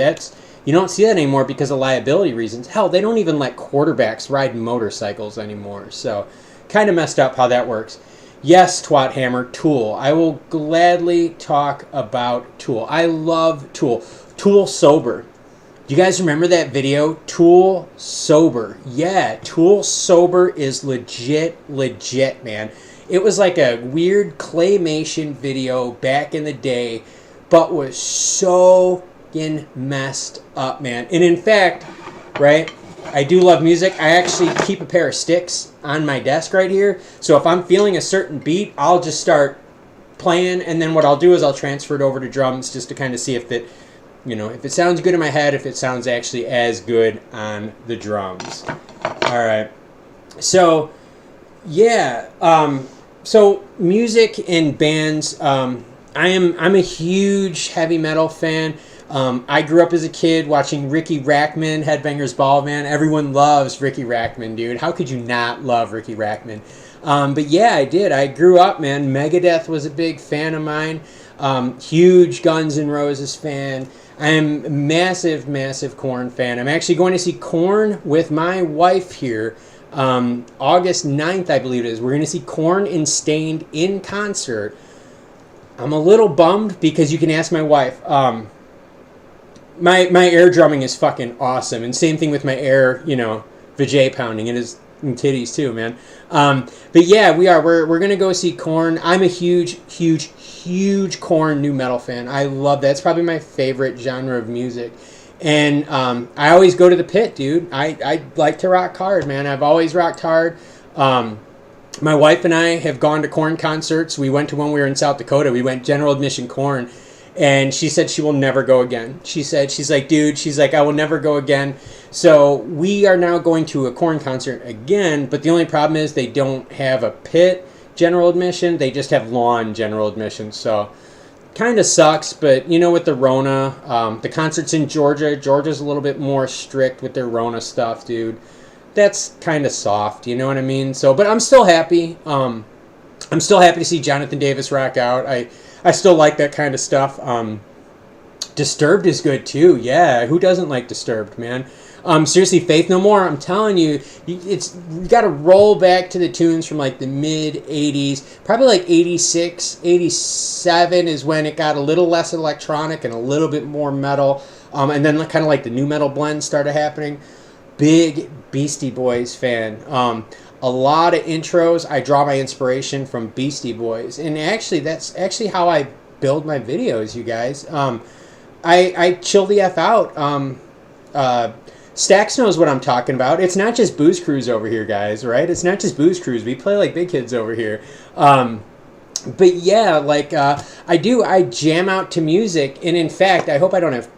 You don't see that anymore because of liability reasons. Hell, they don't even let quarterbacks ride motorcycles anymore. So, kind of messed up how that works. Yes, Twat Hammer, Tool. I will gladly talk about Tool. I love Tool. Tool Sober. Do you guys remember that video? Tool Sober. Yeah, Tool Sober is legit, man. It was like a weird claymation video back in the day, but was so messed up, man. And in fact, right, I do love music. I actually keep a pair of sticks on my desk right here. So if I'm feeling a certain beat, I'll just start playing, and then what I'll do is I'll transfer it over to drums just to kind of see if it sounds good in my head, if it sounds actually as good on the drums. All right. So, yeah. So music and bands. I'm a huge heavy metal fan. I grew up as a kid watching Ricky Rackman, Headbangers Ball, man. Everyone loves Ricky Rackman, dude. How could you not love Ricky Rackman? But yeah, I did. I grew up, man. Megadeth was a big fan of mine. Huge Guns N' Roses fan. I am a massive, massive Korn fan. I'm actually going to see Korn with my wife here. August 9th, I believe it is. We're going to see Korn and Stained in concert. I'm a little bummed because you can ask my wife. My air drumming is fucking awesome, and same thing with my air, Vijay pounding. It is in titties too, man. But yeah, we're gonna go see Korn. I'm a huge Korn new metal fan. I love that. It's probably my favorite genre of music. And I always go to the pit, dude. I like to rock hard, man. I've always rocked hard. My wife and I have gone to Korn concerts. We went to one when we were in South Dakota. We went general admission Korn. And she said she will never go again. She's like, dude, I will never go again. So we are now going to a Korn concert again. But the only problem is they don't have a pit general admission. They just have lawn general admission. So kind of sucks. But, with the Rona, the concert's in Georgia. Georgia's a little bit more strict with their Rona stuff, dude. That's kind of soft. You know what I mean? So, but I'm still happy. I'm still happy to see Jonathan Davis rock out. I still like that kind of stuff. Disturbed is good too. Yeah, who doesn't like Disturbed, man? Seriously, Faith No More. I'm telling you, you got to roll back to the tunes from like the mid '80s, probably like '86, '87 is when it got a little less electronic and a little bit more metal, and then kind of like the new metal blend started happening. Big Beastie Boys fan. A lot of intros, I draw my inspiration from Beastie Boys. And actually, that's actually how I build my videos, you guys. I chill the F out. Stax knows what I'm talking about. It's not just Booze Cruise over here, guys, right? It's not just Booze Cruise. We play like big kids over here. But yeah, like, I jam out to music. And in fact, I hope I don't have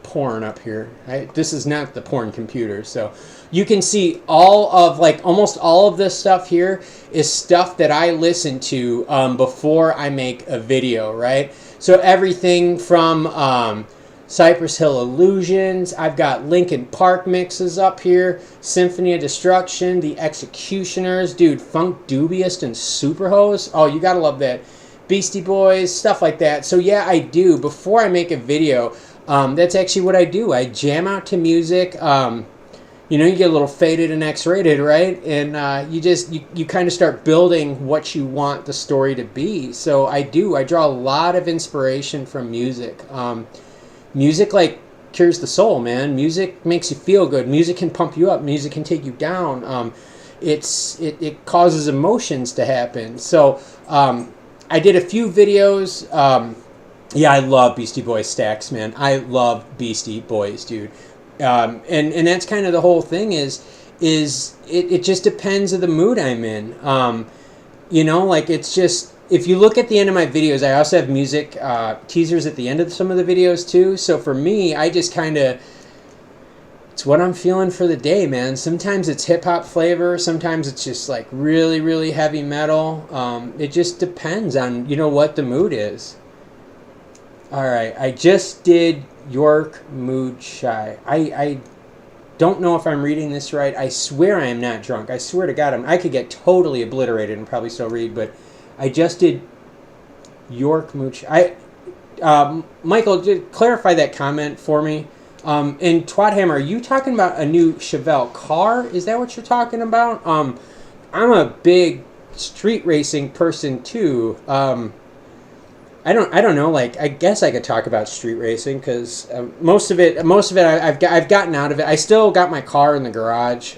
porn up here. This is not the porn computer, so you can see almost all of this stuff here is stuff that I listen to before I make a video, right? So everything from Cypress Hill Illusions, I've got Linkin Park mixes up here, Symphony of Destruction, The Executioners, dude, Funk Dubious and Superhost. Oh, you gotta love that. Beastie Boys, stuff like that. So yeah, I do. Before I make a video, that's actually what I do. I jam out to music. You know, you get a little faded and X-rated, right? And you kind of start building what you want the story to be. So I draw a lot of inspiration from music. Music, like, cures the soul, man. Music makes you feel good. Music can pump you up. Music can take you down. It causes emotions to happen. So I did a few videos. Yeah, I love Beastie Boys stacks, man. I love Beastie Boys, dude. And that's kind of the whole thing is it just depends on the mood I'm in. You know, like, it's just, if you look at the end of my videos, I also have music teasers at the end of some of the videos too. So for me, I just kind of, it's what I'm feeling for the day, man. Sometimes it's hip-hop flavor. Sometimes it's just like really, really heavy metal. It just depends on, you know, what the mood is. All right, I just did York Mood Shy. I don't know if I'm reading this right. I swear I am not drunk. I swear to God, I could get totally obliterated and probably still read, but I just did York Mood Shy. Michael, just clarify that comment for me. And Twathammer, are you talking about a new Chevelle car? Is that what you're talking about? I'm a big street racing person too. I don't know. Like, I guess I could talk about street racing because most of it I've gotten out of it. I still got my car in the garage,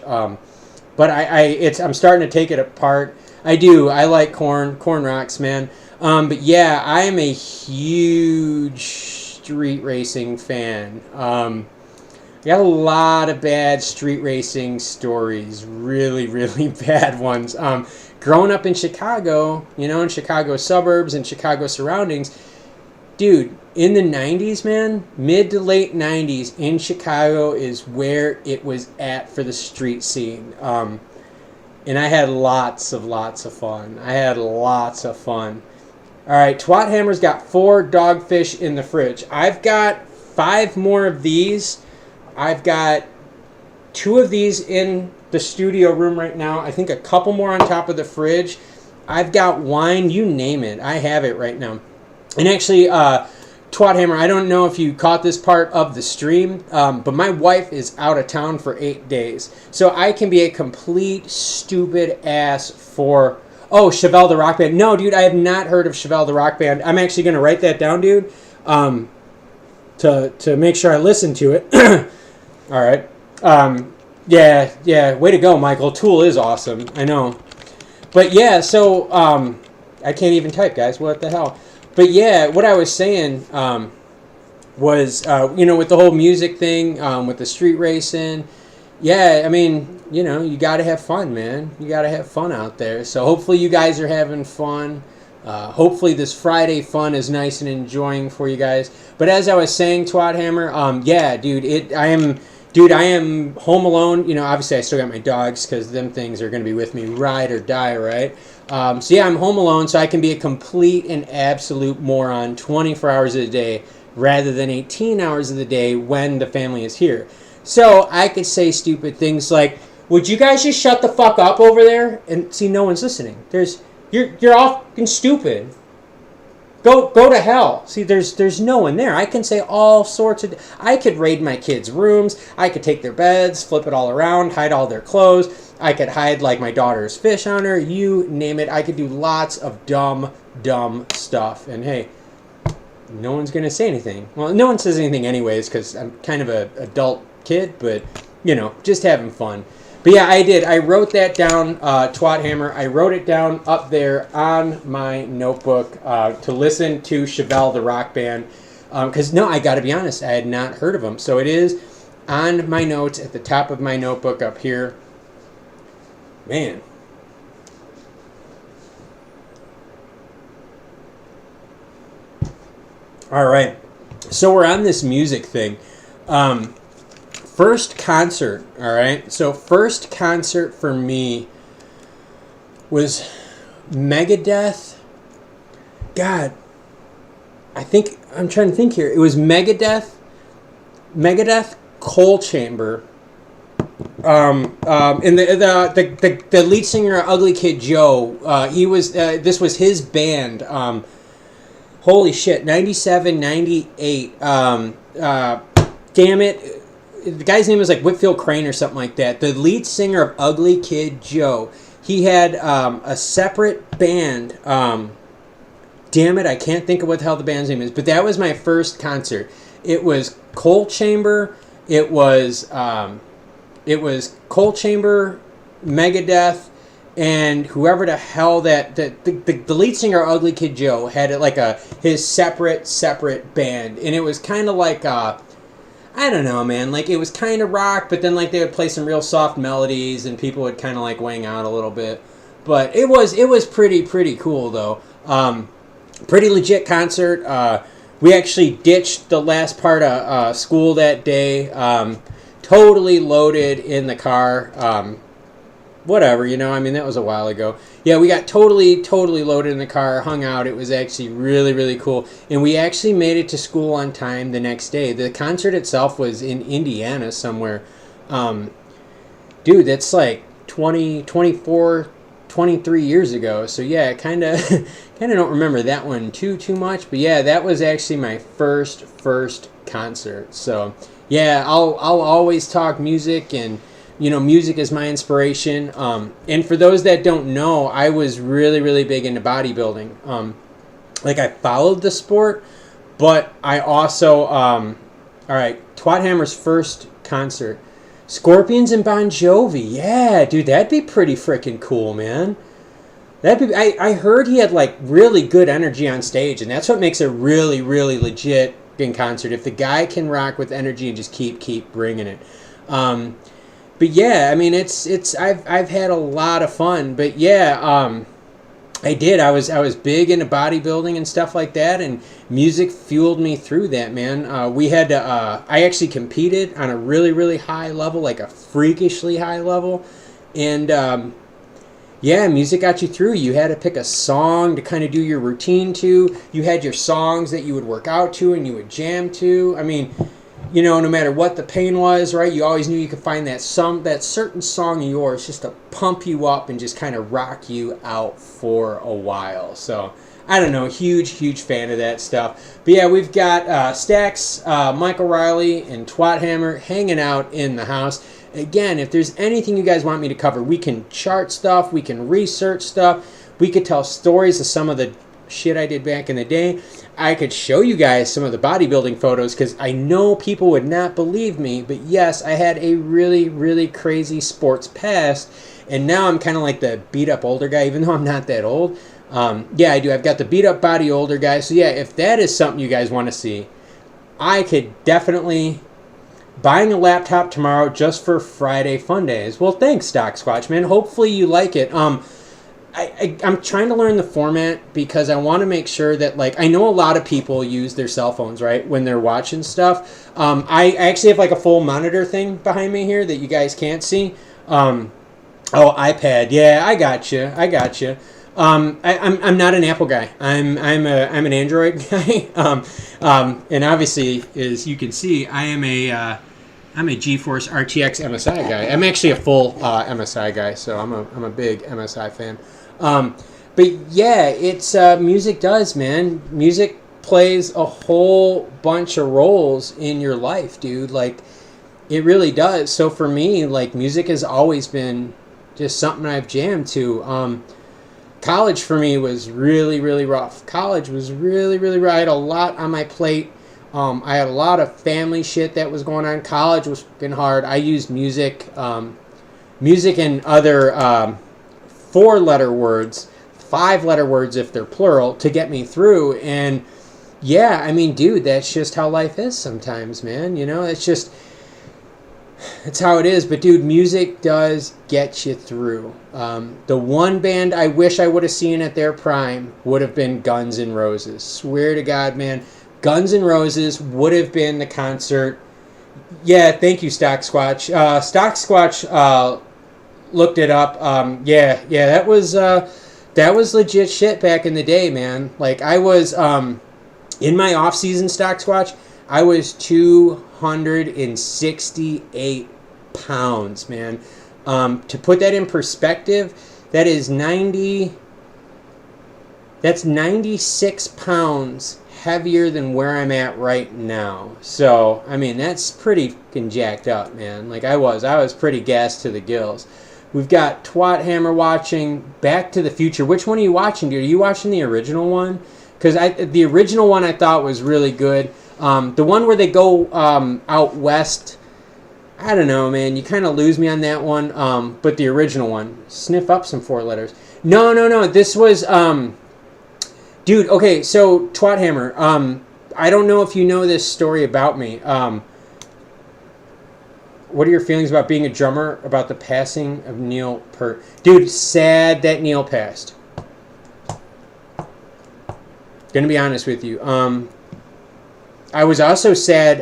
but I'm starting to take it apart. I do. I like Corn rocks, man. But yeah, I am a huge street racing fan. I got a lot of bad street racing stories, really, really bad ones. Growing up in Chicago, you know, in Chicago suburbs and Chicago surroundings, dude, in the 90s, man, mid to late 90s in Chicago is where it was at for the street scene. And I had lots of fun. All right, Twathammer's got 4 dogfish in the fridge. I've got 5 more of these. I've got 2 of these in the studio room right now. I think a couple more on top of the fridge. I've got wine, you name it. I have it right now. And actually, Twathammer, I don't know if you caught this part of the stream, but my wife is out of town for 8 days. So I can be a complete stupid ass for... Oh, Chevelle the Rock Band. No, dude, I have not heard of Chevelle the Rock Band. I'm actually going to write that down, dude, to make sure I listen to it. All right. Yeah, way to go, Michael. Tool is awesome. I know. But yeah, so I can't even type, guys. What the hell? But yeah, what I was saying was, you know, with the whole music thing, with the street racing, yeah, I mean, you know, you got to have fun, man. You got to have fun out there. So hopefully you guys are having fun. Hopefully this Friday fun is nice and enjoying for you guys. But as I was saying, Twathammer, yeah, dude, I am home alone. You know, obviously I still got my dogs because them things are going to be with me ride or die, right? So yeah, I'm home alone, so I can be a complete and absolute moron 24 hours of the day rather than 18 hours of the day when the family is here. So I could say stupid things like, would you guys just shut the fuck up over there? And see, no one's listening. You're all fucking stupid. Go to hell. See, there's no one there. I can say all sorts of... I could raid my kids' rooms. I could take their beds, flip it all around, hide all their clothes. I could hide, like, my daughter's fish on her. You name it. I could do lots of dumb stuff. And, hey, no one's going to say anything. Well, no one says anything anyways because I'm kind of an adult kid. But, you know, just having fun. But yeah, I did. I wrote that down, Twathammer. I wrote it down up there on my notebook to listen to Chevelle the Rock Band. Because, no, I got to be honest, I had not heard of them. So it is on my notes at the top of my notebook up here. Man. All right. So we're on this music thing. First concert, all right? So first concert for me was Megadeth. God, I'm trying to think here. It was Megadeth, Coal Chamber. And the lead singer, Ugly Kid Joe, he was this was his band. Holy shit, 97, 98. Damn it. The guy's name was like Whitfield Crane or something like that. The lead singer of Ugly Kid Joe. He had a separate band. Damn it, I can't think of what the hell the band's name is. But that was my first concert. It was Coal Chamber. It was Coal Chamber, Megadeth, and whoever the hell the lead singer of Ugly Kid Joe had like his separate band, and it was kind of like I don't know, man. Like it was kind of rock, but then like they would play some real soft melodies, and people would kind of like wang out a little bit. But it was pretty cool though. Pretty legit concert. We actually ditched the last part of school that day. Totally loaded in the car. Whatever, you know, I mean, that was a while ago. Yeah, we got totally loaded in the car, hung out. It was actually really cool. And we actually made it to school on time the next day. The concert itself was in Indiana somewhere. Dude, that's like 24, 23 years ago. So yeah, kind of don't remember that one too much. But yeah, that was actually my first concert. So yeah, I'll always talk music, and you know, music is my inspiration. And for those that don't know, I was really big into bodybuilding. Like I followed the sport, but I also all right, Twat Hammer's first concert, Scorpions and Bon Jovi. Yeah, dude, that'd be pretty freaking cool, man. I heard he had like really good energy on stage, and that's what makes a really legit in concert. If the guy can rock with energy and just keep bringing it. But yeah, I mean, I've had a lot of fun. But yeah, I did. I was big into bodybuilding and stuff like that, and music fueled me through that, man. We had to. I actually competed on a really high level, like a freakishly high level, and yeah, music got you through. You had to pick a song to kind of do your routine to. You had your songs that you would work out to and you would jam to. I mean, you know, no matter what the pain was, right, you always knew you could find that certain song of yours just to pump you up and just kind of rock you out for a while. So, I don't know, huge fan of that stuff. But yeah, we've got Stax, Michael Riley, and Twat Hammer hanging out in the house. Again, if there's anything you guys want me to cover, we can chart stuff, we can research stuff, we could tell stories of some of the shit I did back in the day. I could show you guys some of the bodybuilding photos, because I know people would not believe me, but yes, I had a really crazy sports past, and now I'm kind of like the beat up older guy, even though I'm not that old. Yeah, I do. I've got the beat up body older guy. So yeah, if that is something you guys want to see, I could definitely buying a laptop tomorrow just for Friday Fun Days. Well, thanks, Doc Squatch, man. Hopefully you like it. I'm trying to learn the format because I want to make sure that, like, I know a lot of people use their cell phones, right, when they're watching stuff. I actually have, like, a full monitor thing behind me here that you guys can't see. Oh, iPad. Yeah, I got you. I'm not an Apple guy. I'm an Android guy. And obviously, as you can see, I'm a GeForce RTX MSI guy. I'm actually a full MSI guy, so I'm a big MSI fan. But yeah, it's music does, man. Music plays a whole bunch of roles in your life, dude. Like, it really does. So for me, like, music has always been just something I've jammed to. College for me was really rough. College was really rough. I had a lot on my plate. I had a lot of family shit that was going on. College was fucking hard. I used music and other 4-letter words, 5-letter words if they're plural, to get me through. And yeah, I mean, dude, that's just how life is sometimes, man. You know, it's how it is. But dude, music does get you through. The one band I wish I would have seen at their prime would have been Guns N' Roses. Swear to God, man. Guns N' Roses would have been the concert. Yeah, thank you, Stock Squatch. Stock Squatch looked it up. Yeah, that was legit shit back in the day, man. Like, I was in my off season, Stock Squatch, I was 268 pounds, man. To put that in perspective, that is 96 pounds heavier than where I'm at right now. So, I mean, that's pretty fucking jacked up, man. Like I was pretty gassed to the gills. We've got Twat Hammer watching Back to the Future. Which one are you watching, dude? Are you watching the original one? Because the original one I thought was really good. The one where they go out west, I don't know, man. You kind of lose me on that one. But the original one, sniff up some 4 letters. No. This was, dude. Okay, so Twat Hammer. I don't know if you know this story about me. What are your feelings about being a drummer? About the passing of Neil Peart, dude. Sad that Neil passed. Gonna be honest with you. I was also sad.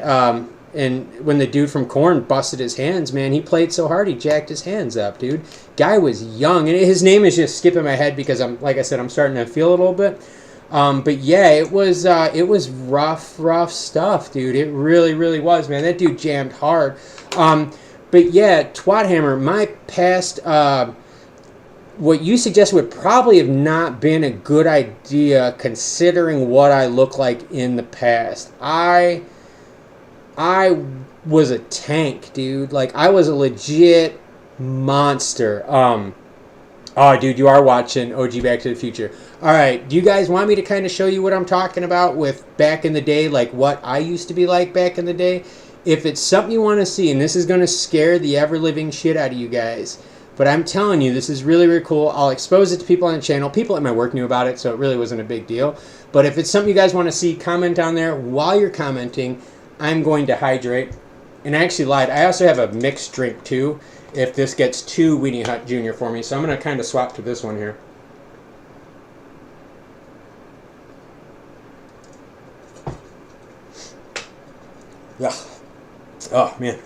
And when the dude from Korn busted his hands, man, he played so hard he jacked his hands up, dude. Guy was young, and his name is just skipping my head because like I said, I'm starting to feel a little bit. But yeah, it was rough stuff, dude. It really was, man. That dude jammed hard. But yeah, Twat Hammer, my past, what you suggested would probably have not been a good idea considering what I look like in the past. I was a tank, dude. Like, I was a legit monster. Oh, dude, you are watching OG Back to the Future. All right, do you guys want me to kind of show you what I'm talking about with back in the day, like what I used to be like back in the day? If it's something you want to see, and this is going to scare the ever-living shit out of you guys, but I'm telling you, this is really cool. I'll expose it to people on the channel. People at my work knew about it, so it really wasn't a big deal. But if it's something you guys want to see, comment down there. While you're commenting, I'm going to hydrate. And I actually lied. I also have a mixed drink, too, if this gets too Weenie Hut Jr. for me. So I'm going to kind of swap to this one here. Ugh. Oh, man.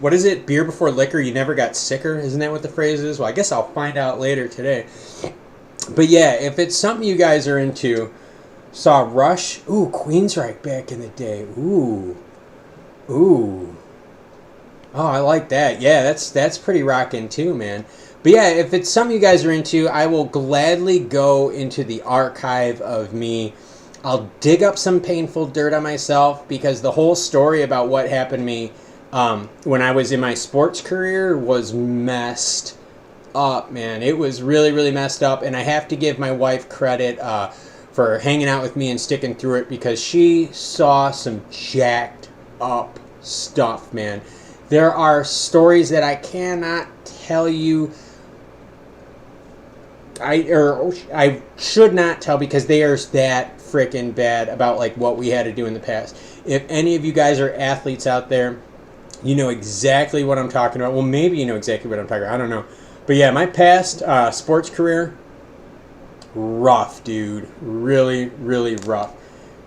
What is it? Beer before liquor, you never got sicker? Isn't that what the phrase is? Well, I guess I'll find out later today. But yeah, if it's something you guys are into, saw Rush. Ooh, Queensryche back in the day. Ooh. Oh, I like that. Yeah, that's pretty rockin' too, man. But yeah, if it's something you guys are into, I will gladly go into the archive of me. I'll dig up some painful dirt on myself because the whole story about what happened to me when I was in my sports career was messed up, man. It was really messed up, and I have to give my wife credit for hanging out with me and sticking through it because she saw some jacked up stuff, man. There are stories that I cannot tell you. I should not tell because they are that freaking bad about like what we had to do in the past. If any of you guys are athletes out there, you know exactly what I'm talking about. Well, maybe you know exactly what I'm talking about. I don't know. But yeah, my past sports career, rough, dude. Really rough.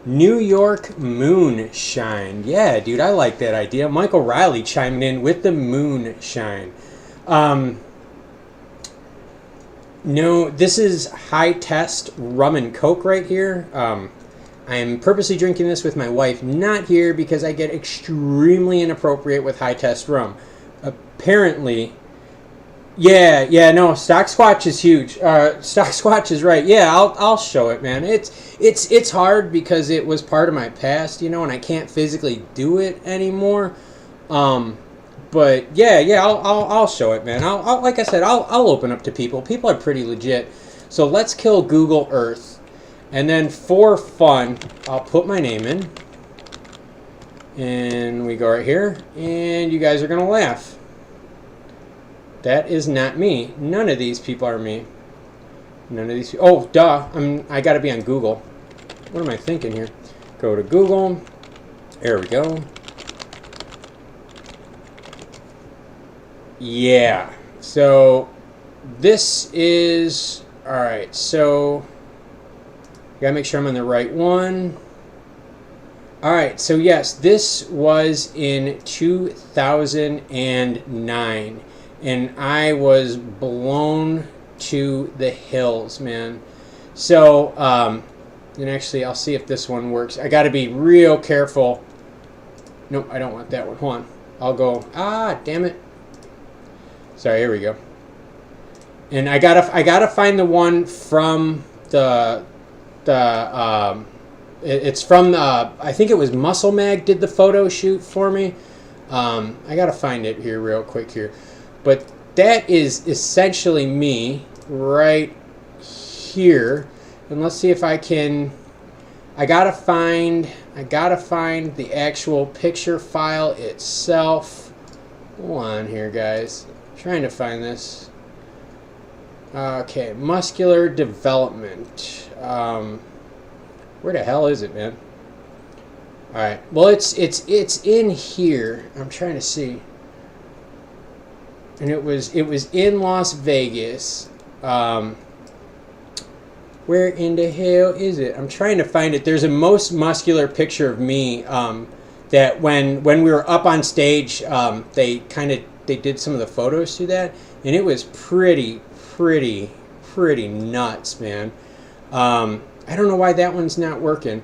New York Moonshine. Yeah, dude, I like that idea. Michael Riley chiming in with the Moonshine. No, this is High Test Rum and Coke right here. I am purposely drinking this with my wife, not here because I get extremely inappropriate with High Test Rum. Apparently, no, Stock Squatch is huge. Stock Squatch is right. Yeah, I'll show it, man. It's hard because it was part of my past, you know, and I can't physically do it anymore. But yeah, I'll show it, man. I'll like I said, I'll open up to people. People are pretty legit. So let's kill Google Earth. And then for fun, I'll put my name in. And we go right here. And you guys are going to laugh. That is not me. None of these people are me. None of these people. Oh, duh. I got to be on Google. What am I thinking here? Go to Google. There we go. Yeah. So this is... Alright, so... Gotta make sure I'm on the right one. Alright, so yes, this was in 2009. And I was blown to the hills, man. So, and actually, I'll see if this one works. I gotta be real careful. Nope, I don't want that one. Hold on. I'll go, damn it. Sorry, here we go. And I gotta find the one from it's from I think it was Muscle Mag did the photo shoot for me. I gotta find it here real quick here, but that is essentially me right here. And let's see if I can. I gotta find the actual picture file itself. Hold on here, guys. I'm trying to find this. Okay, muscular development. Where the hell is it, man? All right. Well, it's in here. I'm trying to see. And it was in Las Vegas. Where in the hell is it? I'm trying to find it. There's a most muscular picture of me that when we were up on stage, they did some of the photos to that, and it was pretty nuts, man. I don't know why that one's not working.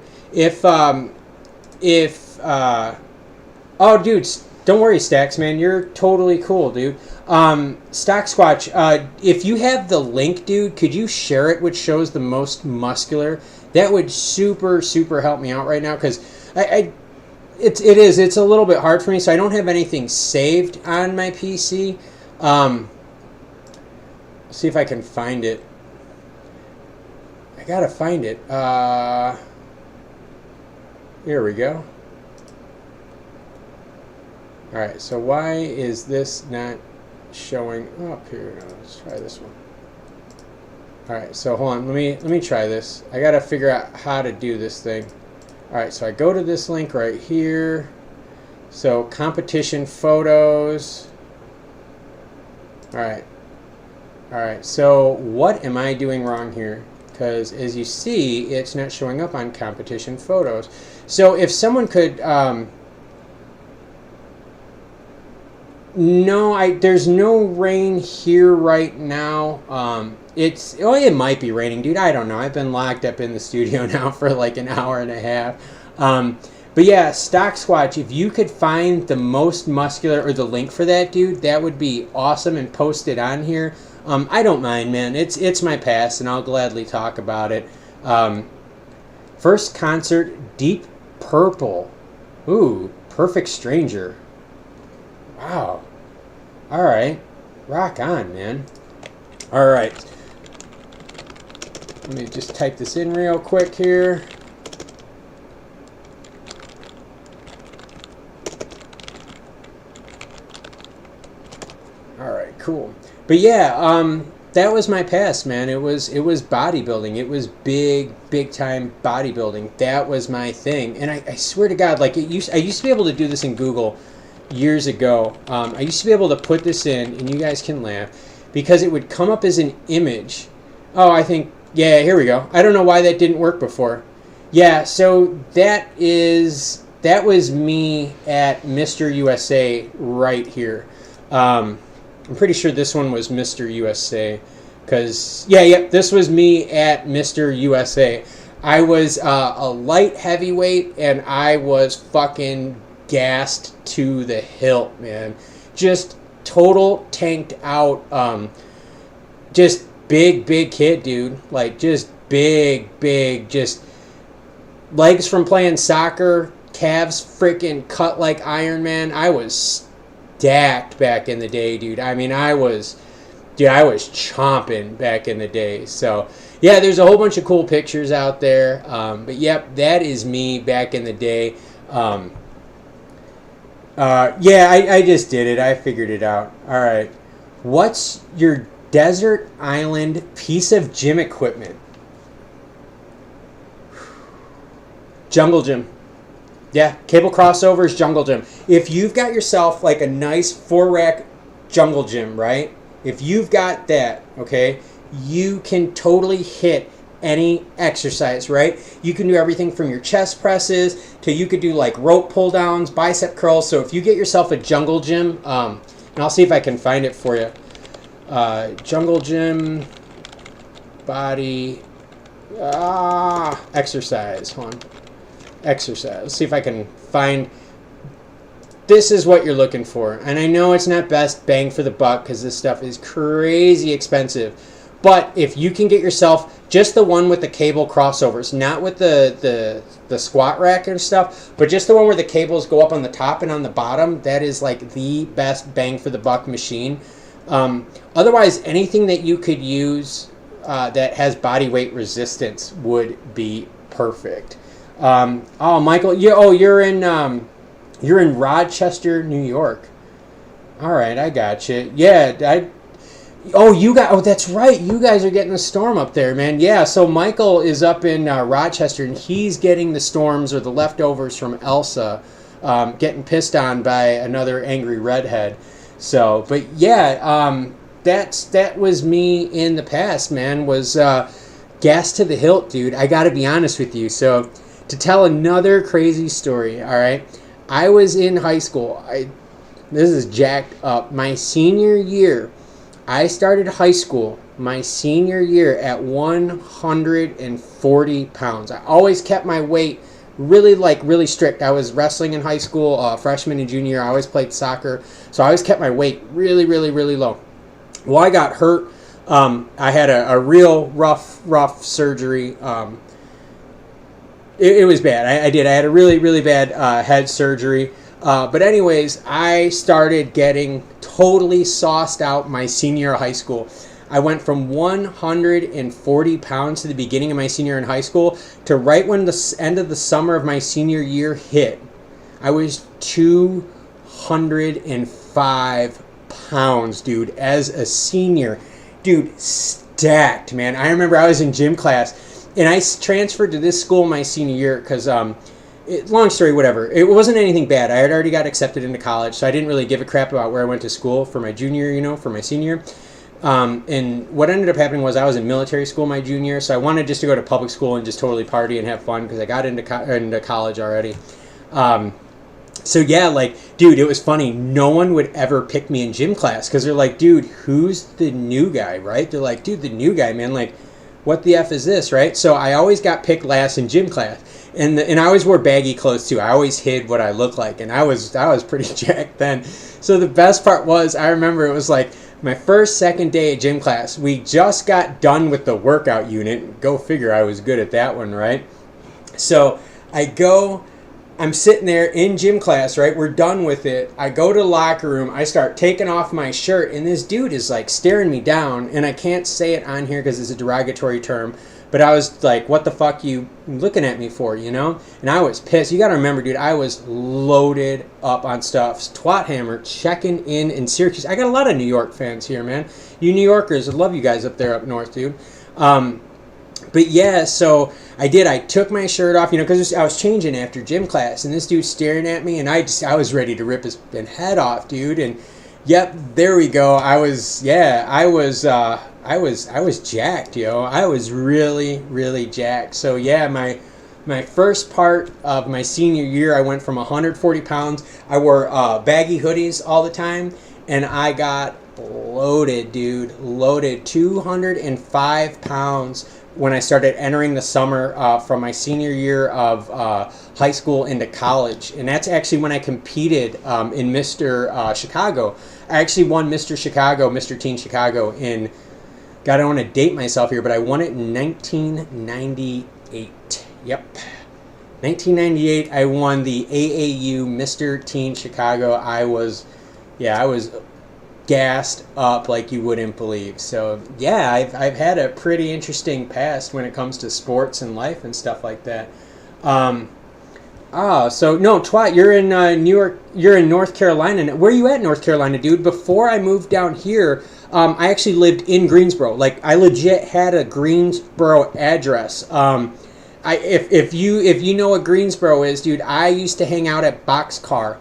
Oh, dude, don't worry, Stacks, man. You're totally cool, dude. Stock Squatch, if you have the link, dude, could you share it, which shows the most muscular? That would super help me out right now, because it's a little bit hard for me, so I don't have anything saved on my PC. See if I can find it. I gotta find it. Here we go. Alright, so why is this not showing up here? No, let's try this one. Alright, so hold on, let me try this. I gotta figure out how to do this thing. Alright, so I go to this link right here. So competition photos. Alright, so what am I doing wrong here? Because as you see, it's not showing up on competition photos. So if someone could, there's no rain here right now. It might be raining, dude. I don't know. I've been locked up in the studio now for like an hour and a half. But yeah, Stock Squatch, if you could find the most muscular or the link for that, dude, that would be awesome, and post it on here. I don't mind, man. It's my past, and I'll gladly talk about it. First concert, Deep Purple. Ooh, Perfect Stranger. Wow. All right. Rock on, man. All right. Let me just type this in real quick here. All right, cool. But yeah, that was my past, man. It was bodybuilding. It was big time bodybuilding. That was my thing. And I swear to God, like I used to be able to do this in Google years ago. I used to be able to put this in, and you guys can laugh, because it would come up as an image. Oh, I think, yeah, here we go. I don't know why that didn't work before. Yeah, so that was me at Mr. USA right here. I'm pretty sure this one was Mr. USA, because, yeah, this was me at Mr. USA. I was a light heavyweight, and I was fucking gassed to the hilt, man. Just total tanked out, just big kid, dude. Like, just big, just legs from playing soccer, calves freaking cut like Iron Man. I was stacked back in the day, dude. I mean, I was chomping back in the day. So yeah, there's a whole bunch of cool pictures out there. But yep, that is me back in the day. Yeah, I just did it. I figured it out. All right. What's your desert island piece of gym equipment? Jungle Gym. Yeah, cable crossovers, Jungle Gym. If you've got yourself like a nice 4-rack Jungle Gym, right? If you've got that, okay, you can totally hit any exercise, right? You can do everything from your chest presses to you could do like rope pull downs, bicep curls. So if you get yourself a Jungle Gym, and I'll see if I can find it for you. Jungle Gym body exercise. Hold on. Exercise. Let's see if I can find this is what you're looking for. And I know it's not best bang for the buck because this stuff is crazy expensive. But if you can get yourself just the one with the cable crossovers, not with the squat rack and stuff, but just the one where the cables go up on the top and on the bottom, that is like the best bang for the buck machine. Otherwise, anything that you could use that has body weight resistance would be perfect. Oh, Michael, you're in Rochester, New York. All right, I got you. Yeah, that's right. You guys are getting the storm up there, man. Yeah, so Michael is up in Rochester, and he's getting the storms or the leftovers from Elsa, getting pissed on by another angry redhead. So, but yeah, that was me in the past, man. Was gas to the hilt, dude. I got to be honest with you. So, to tell another crazy story, all right. I was in high school. This is jacked up. My senior year. I started high school my senior year at 140 pounds. I always kept my weight really strict. I was wrestling in high school, freshman and junior. I always played soccer. So I always kept my weight really low. Well, I got hurt. I had a real rough surgery. It was bad. I had a really bad head surgery. But anyways, I started getting totally sauced out my senior year of high school. I went from 140 pounds to the beginning of my senior year in high school to right when the end of the summer of my senior year hit. I was 205 pounds, dude, as a senior. Dude, stacked, man. I remember I was in gym class, and I transferred to this school my senior year because... long story, whatever. It wasn't anything bad. I had already got accepted into college, so I didn't really give a crap about where I went to school for my junior, for my senior. And what ended up happening was I was in military school my junior, so I wanted just to go to public school and just totally party and have fun because I got into college already. So yeah, dude, it was funny. No one would ever pick me in gym class because they're like, dude, who's the new guy, right? They're like, dude, the new guy, man, what the F is this, right? So I always got picked last in gym class. And I always wore baggy clothes too. I always hid what I looked like, and I was pretty jacked then. So the best part was, I remember it was like my second day at gym class. We just got done with the workout unit. Go figure, I was good at that one, right? So I'm sitting there in gym class, right? We're done with it. I go to the locker room. I start taking off my shirt, and this dude is staring me down, and I can't say it on here because it's a derogatory term. But I was like, what the fuck you looking at me for, And I was pissed. You got to remember, dude, I was loaded up on stuff. Twat Hammer checking in Syracuse. I got a lot of New York fans here, man. You New Yorkers, I love you guys up there up north, dude. But yeah, so I did. I took my shirt off, because I was changing after gym class. And this dude's staring at me, and I was ready to rip his head off, dude. And yep, there we go. I was jacked, yo. I was really jacked. So yeah, my first part of my senior year, I went from 140 pounds. I wore baggy hoodies all the time, and I got loaded, dude. Loaded 205 pounds when I started entering the summer from my senior year of high school into college. And that's actually when I competed in Mr. Chicago. I actually won Mr. Chicago, Mr. Teen Chicago in... God, I don't want to date myself here, but I won it in 1998. Yep. 1998, I won the AAU Mr. Teen Chicago. I was gassed up like you wouldn't believe. So, yeah, I've had a pretty interesting past when it comes to sports and life and stuff like that. So, no, Twat, you're in New York, you're in North Carolina. Where are you at, North Carolina, dude? Before I moved down here... I actually lived in Greensboro. I legit had a Greensboro address. If you know what Greensboro is, dude, I used to hang out at Boxcar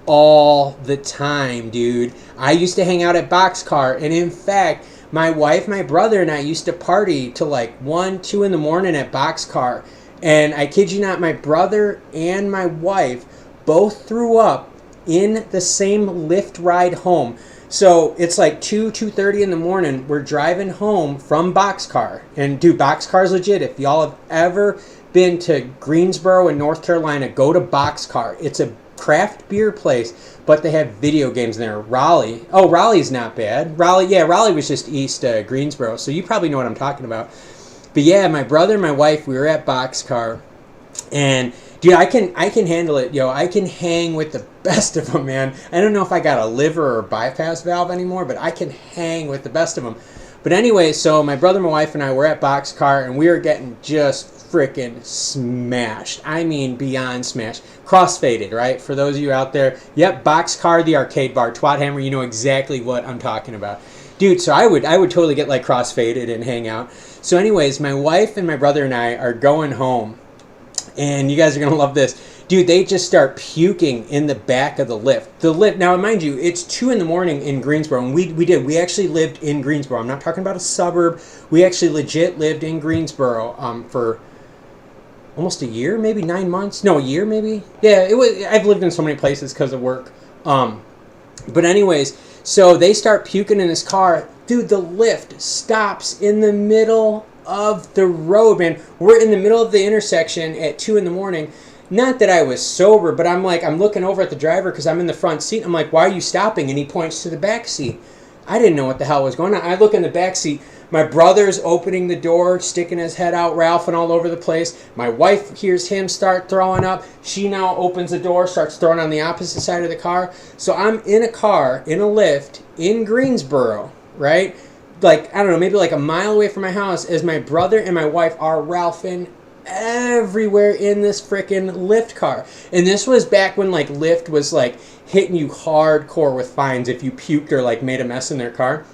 all the time, dude. I used to hang out at Boxcar, and in fact, my wife, my brother, and I used to party till 1, 2 in the morning at Boxcar. And I kid you not, my brother and my wife both threw up in the same Lyft ride home. So it's 2:30 in the morning. We're driving home from Boxcar. And dude, Boxcar's legit. If y'all have ever been to Greensboro in North Carolina, go to Boxcar. It's a craft beer place, but they have video games in there. Raleigh. Oh, Raleigh's not bad. Raleigh was just east Greensboro, so you probably know what I'm talking about. But yeah, my brother and my wife, we were at Boxcar, and dude, I can handle it, yo. I can hang with the best of them, man. I don't know if I got a liver or bypass valve anymore, but I can hang with the best of them. But anyway, so my brother, my wife, and I were at Boxcar, and we were getting just freaking smashed. I mean, beyond smashed. Crossfaded, right? For those of you out there, yep, Boxcar, the arcade bar, Twat Hammer, you know exactly what I'm talking about. Dude, so I would totally get like crossfaded and hang out. So anyways, my wife and my brother and I are going home, and you guys are going to love this. Dude, they just start puking in the back of the lift. The lift, now mind you, it's 2 in the morning in Greensboro, and we actually lived in Greensboro. I'm not talking about a suburb. We actually legit lived in Greensboro for almost a year, maybe 9 months. No, a year maybe. Yeah, I've lived in so many places because of work. But anyways, so they start puking in this car. Dude, the lift stops in the middle of the road, man. We're in the middle of the intersection at 2 in the morning. Not that I was sober, but I'm looking over at the driver because I'm in the front seat. I'm like, why are you stopping? And he points to the back seat. I didn't know what the hell was going on. I look in the back seat. My brother's opening the door, sticking his head out, ralphing all over the place. My wife hears him start throwing up. She now opens the door, starts throwing on the opposite side of the car. So I'm in a car, in a lift, in Greensboro, right? Like, I don't know, maybe like a mile away from my house, as my brother and my wife are ralphing everywhere in this freaking Lyft car. And this was back when like Lyft was like hitting you hardcore with fines if you puked or like made a mess in their car.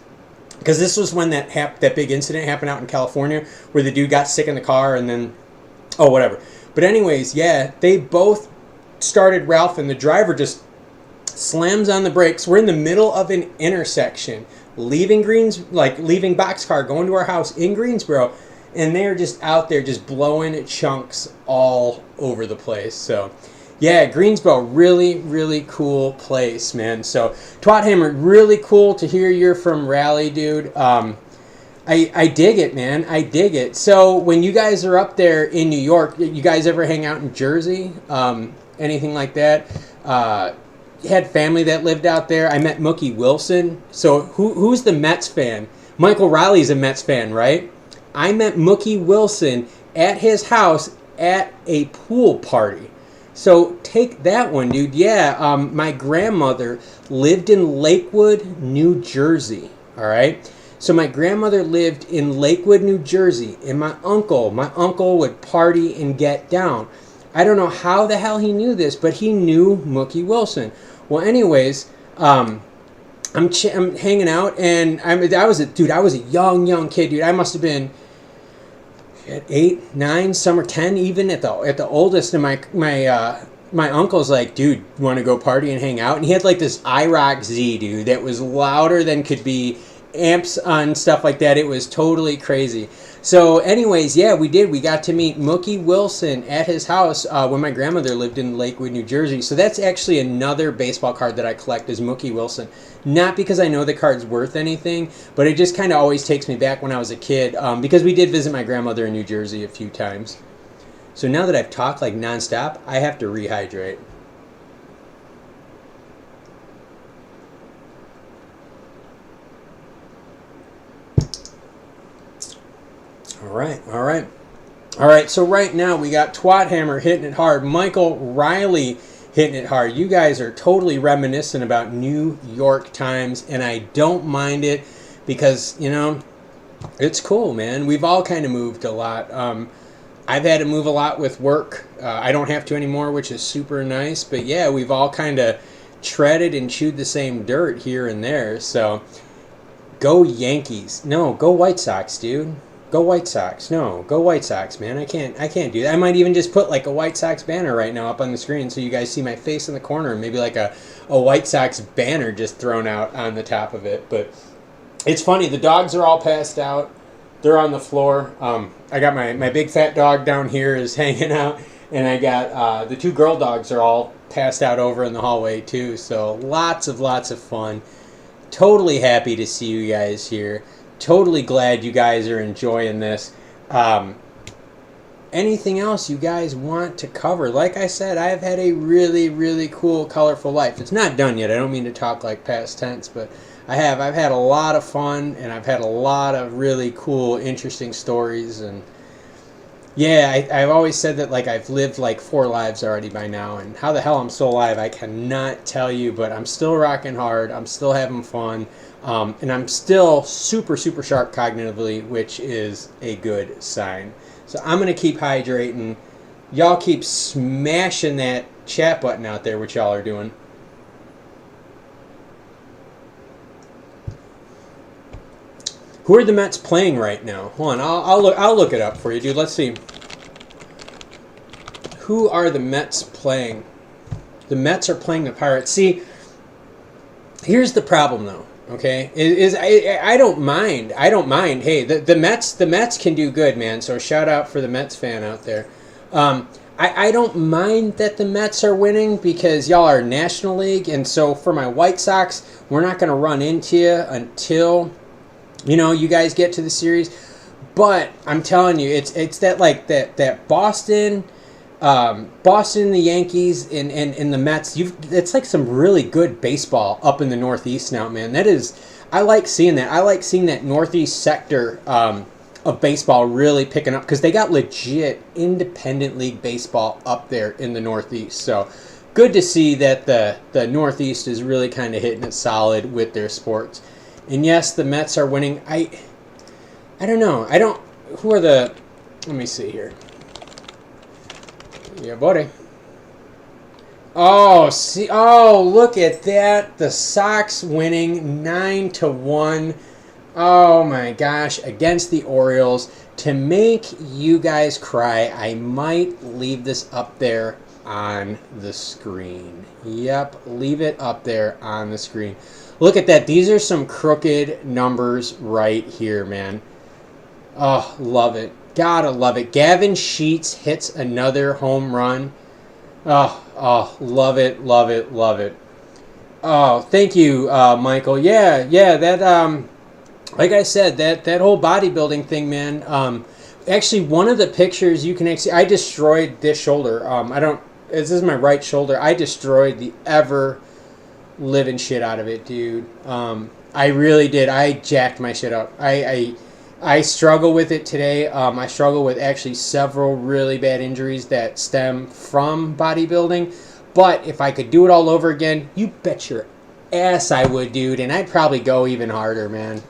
Because this was when that big incident happened out in California where the dude got sick in the car and then, oh, whatever. But anyways, yeah, they both started ralphing. The driver just slams on the brakes. We're in the middle of an intersection, leaving Boxcar, going to our house in Greensboro, and they're just out there just blowing chunks all over the place. So yeah, Greensboro, really, really cool place, man. So Twat Hammer, really cool to hear you're from Raleigh, dude. I dig it, man. I dig it. So when you guys are up there in New York, you guys ever hang out in Jersey? Anything like that? Had family that lived out there. I met Mookie Wilson. So who's the Mets fan? Michael Riley's a Mets fan, right? I met Mookie Wilson at his house at a pool party. So take that one, dude. Yeah, my grandmother lived in Lakewood, New Jersey. All right. So my grandmother lived in Lakewood, New Jersey, and my uncle would party and get down. I don't know how the hell he knew this, but he knew Mookie Wilson. Well, anyways, I'm hanging out, and I was a young kid, dude. I must have been at 8, 9, some are 10, even at the oldest. And my uncle's like, dude, you want to go party and hang out? And he had like this IROC Z, dude, that was louder than could be, amps on stuff like that. It was totally crazy. So anyways, yeah, we did. We got to meet Mookie Wilson at his house when my grandmother lived in Lakewood, New Jersey. So that's actually another baseball card that I collect is Mookie Wilson. Not because I know the card's worth anything, but it just kind of always takes me back when I was a kid because we did visit my grandmother in New Jersey a few times. So now that I've talked like nonstop, I have to rehydrate. All right, so right now we got Twat Hammer hitting it hard. Michael Riley hitting it hard. You guys are totally reminiscent about New York times, and I don't mind it because, you know, it's cool, man. We've all kind of moved a lot. I've had to move a lot with work. I don't have to anymore, which is super nice. But, yeah, we've all kind of treaded and chewed the same dirt here and there. So, go Yankees. No, go White Sox, dude. Go White Sox. No, go White Sox, man. I can't do that. I might even just put like a White Sox banner right now up on the screen so you guys see my face in the corner and maybe like a White Sox banner just thrown out on the top of it. But it's funny. The dogs are all passed out. They're on the floor. I got my big fat dog down here is hanging out. And I got the 2 girl dogs are all passed out over in the hallway too. So lots of fun. Totally happy to see you guys here. Totally glad you guys are enjoying this. anything else you guys want to cover. Like I said, I've had a really, really cool, colorful life. It's not done yet. I don't mean to talk like past tense, but I have. I've had a lot of fun, and I've had a lot of really cool, interesting stories. And yeah, I've always said that like I've lived like 4 lives already by now, and how the hell I'm still alive, I cannot tell you, but I'm still rocking hard. I'm still having fun. And I'm still super, super sharp cognitively, which is a good sign. So I'm going to keep hydrating. Y'all keep smashing that chat button out there, which y'all are doing. Who are the Mets playing right now? Hold on, I'll look it up for you, dude. Let's see. Who are the Mets playing? The Mets are playing the Pirates. See, here's the problem, though. Okay, I don't mind. I don't mind. Hey, the Mets can do good, man. So shout out for the Mets fan out there. I don't mind that the Mets are winning because y'all are National League, and so for my White Sox, we're not going to run into you until you guys get to the series. But I'm telling you, it's that like that Boston. Boston, the Yankees, and the Mets. It's like some really good baseball up in the Northeast now, man. I like seeing that. I like seeing that Northeast sector of baseball really picking up because they got legit independent league baseball up there in the Northeast. So good to see that the Northeast is really kind of hitting it solid with their sports. And yes, the Mets are winning. I don't know. Who are the? Let me see here. Yeah, buddy. Oh, look at that. The Sox winning 9-1. Oh my gosh, against the Orioles. To make you guys cry, I might leave this up there on the screen. Yep, leave it up there on the screen. Look at that. These are some crooked numbers right here, man. Oh, love it. Gotta love it. Gavin Sheets hits another home run. Oh, love it, love it, love it. Oh, thank you, Michael. Yeah, that, like I said, that whole bodybuilding thing, man. Actually, one of the pictures you can actually, I destroyed this shoulder. This is my right shoulder. I destroyed the ever living shit out of it, dude. I really did. I jacked my shit up. I struggle with it today. I struggle with actually several really bad injuries that stem from bodybuilding. But if I could do it all over again, you bet your ass I would, dude. And I'd probably go even harder, man.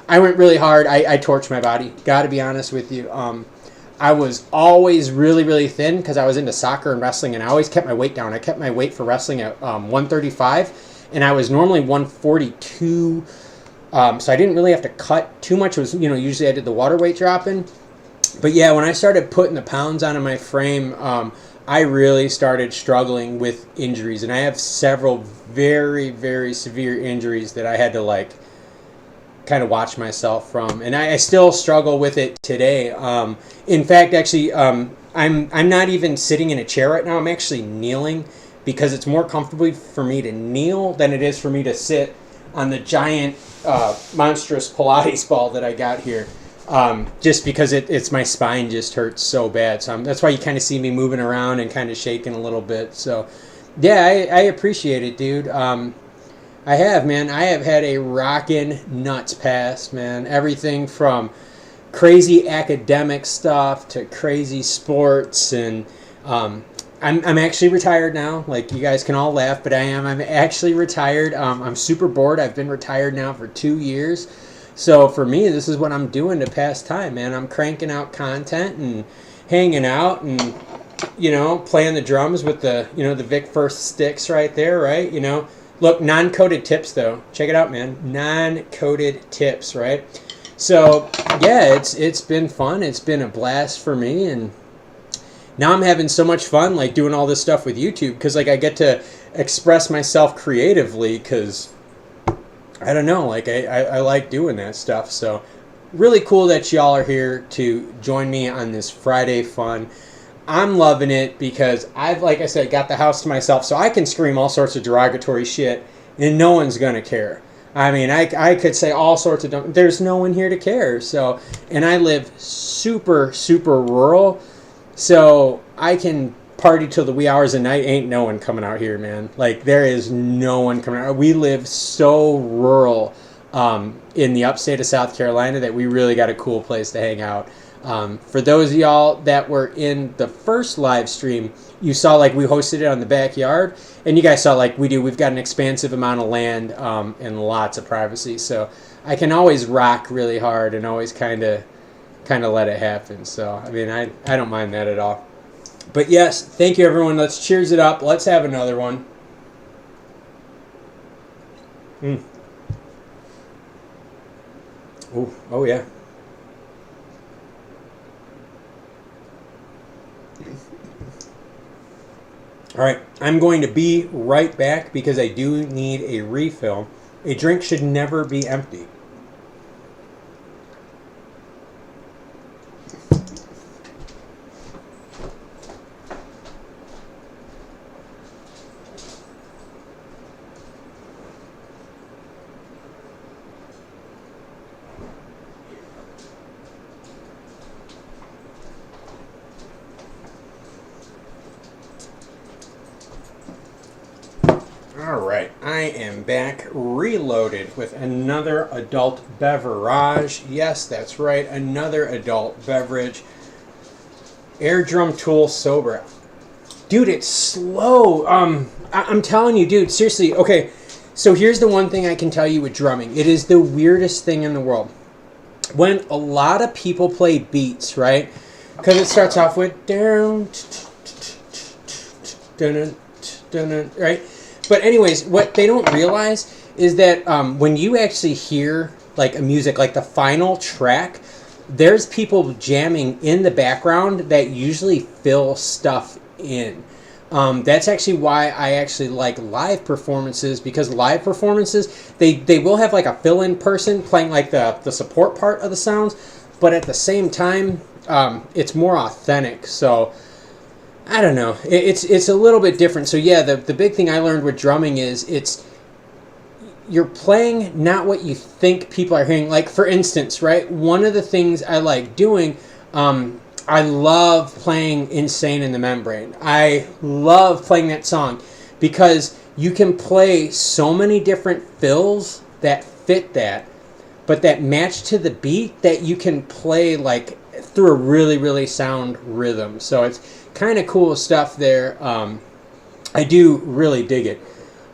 I went really hard. I torched my body. Got to be honest with you. I was always really, really thin because I was into soccer and wrestling, and I always kept my weight down. I kept my weight for wrestling at 135, and I was normally 142. So I didn't really have to cut too much. It was, usually I did the water weight dropping. But yeah, when I started putting the pounds onto my frame, I really started struggling with injuries. And I have several very, very severe injuries that I had to kind of watch myself from. And I still struggle with it today. In fact, actually, I'm not even sitting in a chair right now. I'm actually kneeling because it's more comfortable for me to kneel than it is for me to sit on the giant monstrous Pilates ball that I got here, just because it's my spine just hurts so bad. So that's why you kind of see me moving around and kind of shaking a little bit. So yeah, I appreciate it, dude. I have had a rockin' nuts past, man. Everything from crazy academic stuff to crazy sports, and I'm actually retired now. Like, you guys can all laugh, but I'm actually retired. I'm super bored. I've been retired now for 2 years. So for me, this is what I'm doing to pass time, man. I'm cranking out content and hanging out and, playing the drums with the Vic First sticks right there, right? Look, non-coded tips, though. Check it out, man. Non-coded tips, right? So, yeah, it's been fun. It's been a blast for me, and now I'm having so much fun, doing all this stuff with YouTube, because, I get to express myself creatively, because, I don't know, I like doing that stuff. So, really cool that y'all are here to join me on this Friday fun. I'm loving it because I've, like I said, got the house to myself, so I can scream all sorts of derogatory shit, and no one's going to care. I mean, I could say all sorts of there's no one here to care. So, and I live super, super rural. So I can party till the wee hours of night. Ain't no one coming out here, man. Like, there is no one coming out. We live so rural in the upstate of South Carolina that we really got a cool place to hang out. For those of y'all that were in the first live stream, you saw like we hosted it on the backyard, and you guys saw like we do. We've got an expansive amount of land and lots of privacy, so I can always rock really hard and always kind of let it happen. So I mean, I don't mind that at all. But yes, thank you everyone. Let's cheers it up. Let's have another one. Ooh, oh yeah. All right, I'm going to be right back because I do need a refill. A drink should never be empty. Alright, I am back reloaded with another adult beverage. Yes, that's right, another adult beverage. Air Drum Tool Sober. Dude, it's slow. I'm telling you, dude, seriously. Okay, so here's the one thing I can tell you with drumming. It is the weirdest thing in the world. When a lot of people play beats, right? Because it starts off with down, right? But anyways, what they don't realize is that when you actually hear like a music, like the final track, there's people jamming in the background that usually fill stuff in. That's actually why I actually like live performances, because live performances, they will have like a fill-in person playing like the support part of the sounds, but at the same time, it's more authentic. So I don't know. It's a little bit different. So yeah, the big thing I learned with drumming is you're playing not what you think people are hearing. Like for instance, right? One of the things I like doing, I love playing Insane in the Membrane. I love playing that song because you can play so many different fills that fit that, but that match to the beat that you can play like through a really, really sound rhythm. So it's kind of cool stuff there. I do really dig it.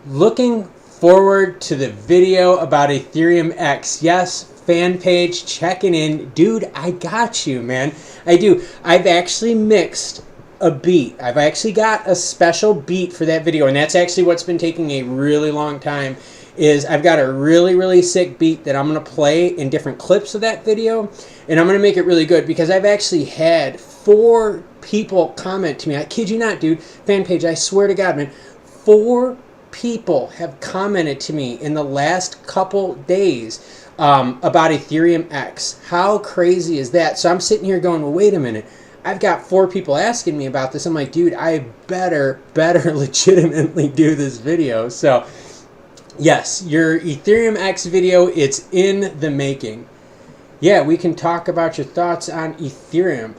Looking forward to the video about Ethereum X. Yes, fan page checking in. Dude, I got you, man. I do. I've actually mixed a beat. I've actually got a special beat for that video, and that's actually what's been taking a really long time. Is I've got a really, really sick beat that I'm going to play in different clips of that video, and I'm going to make it really good because I've actually had 4 people comment to me. I kid you not, dude. Fan page, I swear to God, man. 4 people have commented to me in the last couple days about Ethereum X. How crazy is that? So I'm sitting here going, well, wait a minute. I've got 4 people asking me about this. I'm like, dude, I better legitimately do this video. So yes, your Ethereum X video, it's in the making. Yeah, we can talk about your thoughts on Ethereum.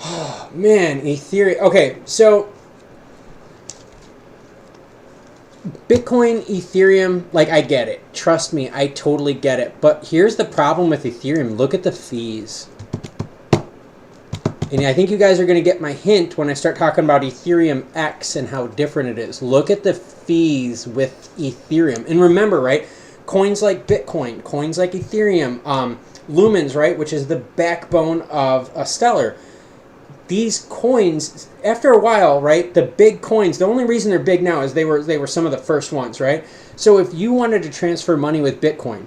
Oh, man, Ethereum. Okay, so Bitcoin, Ethereum, like I get it. Trust me, I totally get it. But here's the problem with Ethereum. Look at the fees. And I think you guys are going to get my hint when I start talking about Ethereum X and how different it is. Look at the fees with Ethereum. And remember, right, coins like Bitcoin, coins like Ethereum, Lumens, right, which is the backbone of Stellar. These coins, after a while, right, the big coins, the only reason they're big now is they were some of the first ones, right? So if you wanted to transfer money with Bitcoin,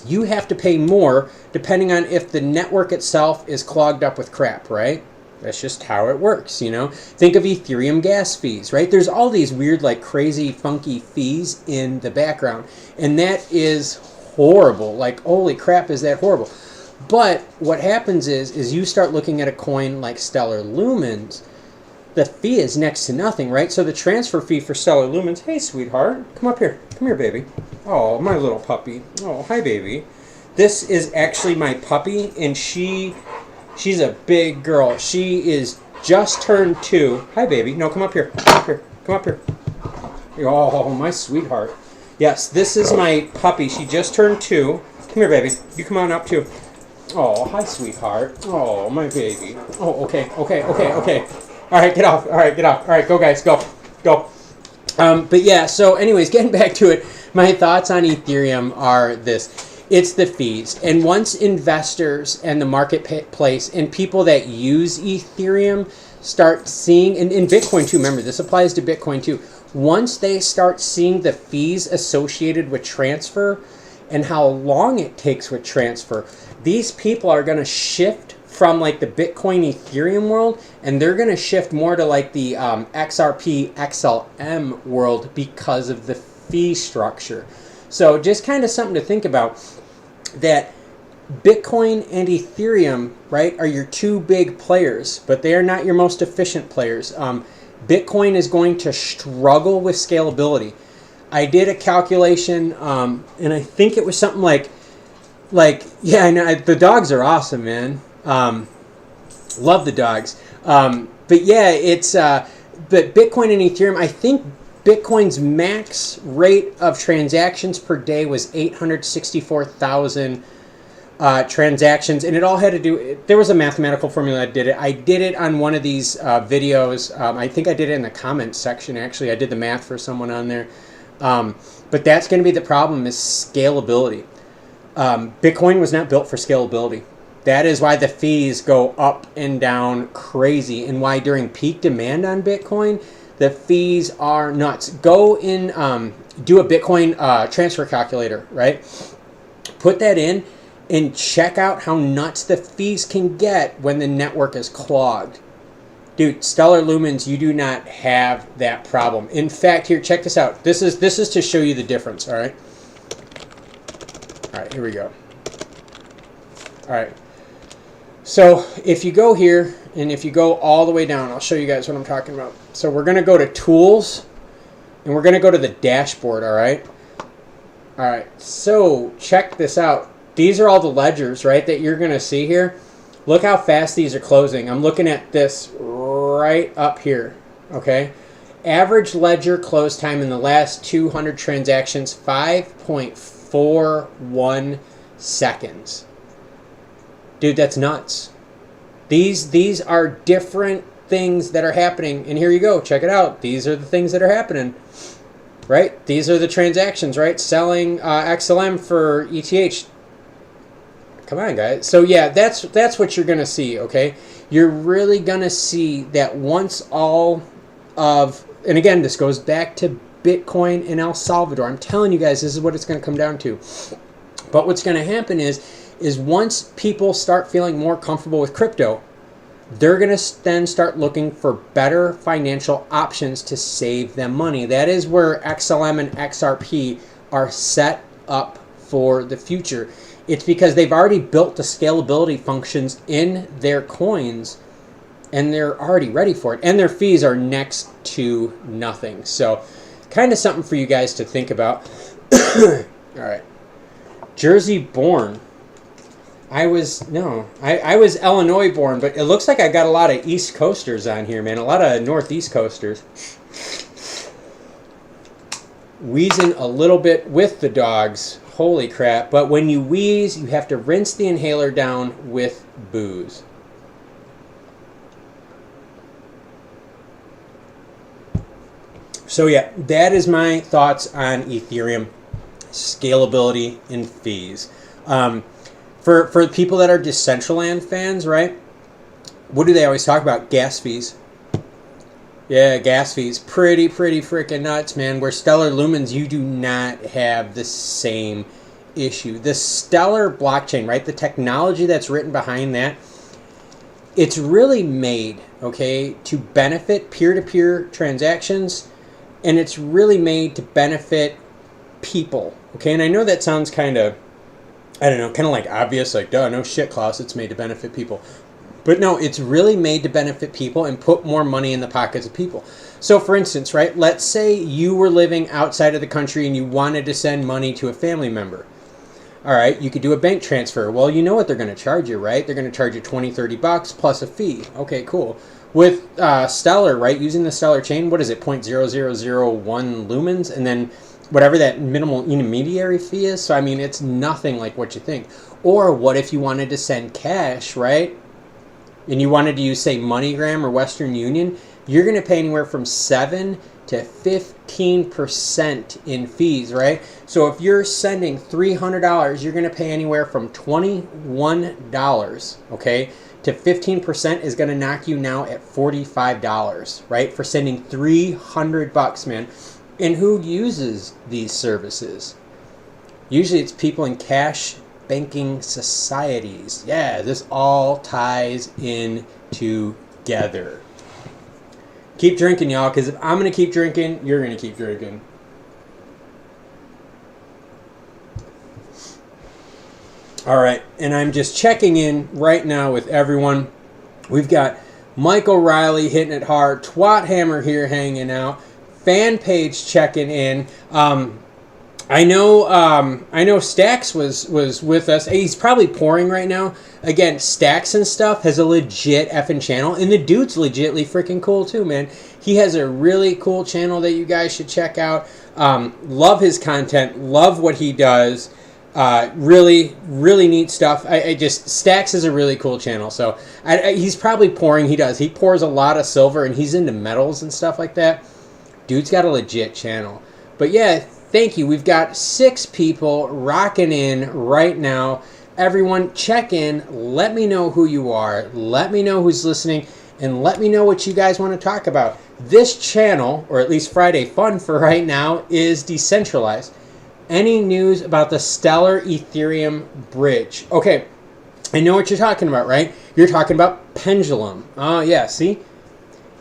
you have to pay more depending on if the network itself is clogged up with crap, right? That's just how it works, you know? Think of Ethereum gas fees, right? There's all these weird, like crazy, funky fees in the background. And that is horrible. Like, holy crap, is that horrible. But what happens is you start looking at a coin like Stellar Lumens, the fee is next to nothing, right? So the transfer fee for Stellar Lumens, hey, sweetheart, come up here. Come here, baby. Oh, my little puppy. Oh, hi, baby. This is actually my puppy, and she She's a big girl. She is just turned 2. Hi, baby. No, come up here. Come up here. Come up here. Oh, my sweetheart. Yes, this is my puppy. She just turned 2. Come here, baby. You come on up, too. Oh, hi, sweetheart. Oh, my baby. Oh, okay. All right, get off. All right, go, guys. Go. But yeah, so anyways, getting back to it, my thoughts on Ethereum are this. It's the fees. And once investors and the marketplace and people that use Ethereum start seeing, and in Bitcoin too, remember, this applies to Bitcoin too. Once they start seeing the fees associated with transfer and how long it takes with transfer, these people are going to shift from like the Bitcoin Ethereum world, and they're going to shift more to like the XRP XLM world because of the fee structure. So just kind of something to think about, that Bitcoin and Ethereum, right, are your 2 big players, but they are not your most efficient players. Bitcoin is going to struggle with scalability. I did a calculation, and I think it was something like yeah, I know, the dogs are awesome, man. Love the dogs. But yeah, it's but Bitcoin and Ethereum, I think Bitcoin's max rate of transactions per day was 864,000 transactions, and it all had to do, there was a mathematical formula that did it. I did it on one of these videos. I think I did it in the comments section, actually. I did the math for someone on there. But that's going to be the problem, is scalability. Bitcoin was not built for scalability. That is why the fees go up and down crazy, and why during peak demand on Bitcoin, the fees are nuts. Go in, do a Bitcoin transfer calculator, right? Put that in and check out how nuts the fees can get when the network is clogged. Dude, Stellar Lumens, you do not have that problem. In fact, here, check this out. This is to show you the difference, all right? All right, here we go. All right. So if you go here, and if you go all the way down, I'll show you guys what I'm talking about. So we're going to go to Tools, and we're going to go to the dashboard, all right? All right, so check this out. These are all the ledgers, right, that you're going to see here. Look how fast these are closing. I'm looking at this right up here, okay? Average ledger close time in the last 200 transactions, 5.41 seconds. Dude, that's nuts. These are different things that are happening. And here you go. Check it out. These are the things that are happening. Right? These are the transactions, right? Selling XLM for ETH. Come on, guys. So yeah, that's what you're going to see, okay? You're really going to see that once all of, and again, this goes back to Bitcoin and El Salvador. I'm telling you guys, this is what it's going to come down to. But what's going to happen is once people start feeling more comfortable with crypto, they're going to then start looking for better financial options to save them money. That is where XLM and XRP are set up for the future. It's because they've already built the scalability functions in their coins, and they're already ready for it. And their fees are next to nothing. So kind of something for you guys to think about. All right. Jersey born. I was Illinois born, but it looks like I got a lot of East Coasters on here, man. A lot of Northeast Coasters. Wheezing a little bit with the dogs. Holy crap. But when you wheeze, you have to rinse the inhaler down with booze. So yeah, that is my thoughts on Ethereum, scalability, and fees. For people that are Decentraland fans, right? What do they always talk about? Gas fees. Yeah, gas fees. Pretty freaking nuts, man. Where Stellar Lumens, you do not have the same issue. The Stellar blockchain, right? The technology that's written behind that, it's really made, okay, to benefit peer-to-peer transactions, and it's really made to benefit people, okay? And I know that sounds kind of, I don't know, kind of like obvious, like, duh, no shit, Klaus, it's made to benefit people. But no, it's really made to benefit people and put more money in the pockets of people. So for instance, right, let's say you were living outside of the country and you wanted to send money to a family member. All right, you could do a bank transfer. Well, you know what they're going to charge you, right? They're going to charge you 20, 30 bucks plus a fee. Okay, cool. With Stellar, right, using the Stellar chain, what is it, 0.0001 lumens, and then whatever that minimal intermediary fee is. So, I mean, it's nothing like what you think. Or what if you wanted to send cash, right, and you wanted to use, say, MoneyGram or Western Union? You're going to pay anywhere from 7 to 15% in fees, right? So if you're sending $300, you're going to pay anywhere from $21, okay, to 15% is going to knock you now at $45, right, for sending 300 bucks, man. And who uses these services? Usually it's people in cash banking societies. Yeah, this all ties in together. Keep drinking, y'all, because if I'm going to keep drinking, you're going to keep drinking. All right, and I'm just checking in right now with everyone. We've got Mike O'Reilly hitting it hard, Twat Hammer here hanging out, fan page checking in. I know Stacks was with us. He's probably pouring right now. Again, Stacks and Stuff has a legit effing channel, and the dude's legitly freaking cool too, man. He has a really cool channel that you guys should check out. Love his content. Love what he does. Really, really neat stuff. Stacks is a really cool channel. So he's probably pouring. He pours a lot of silver, and he's into metals and stuff like that. Dude's got a legit channel. But yeah, thank you. We've got 6 people rocking in right now. Everyone, check in. Let me know who you are. Let me know who's listening. And let me know what you guys want to talk about. This channel, or at least Friday Fun for right now, is decentralized. Any news about the Stellar Ethereum bridge? Okay, I know what you're talking about, right? You're talking about Pendulum. Oh, yeah, see?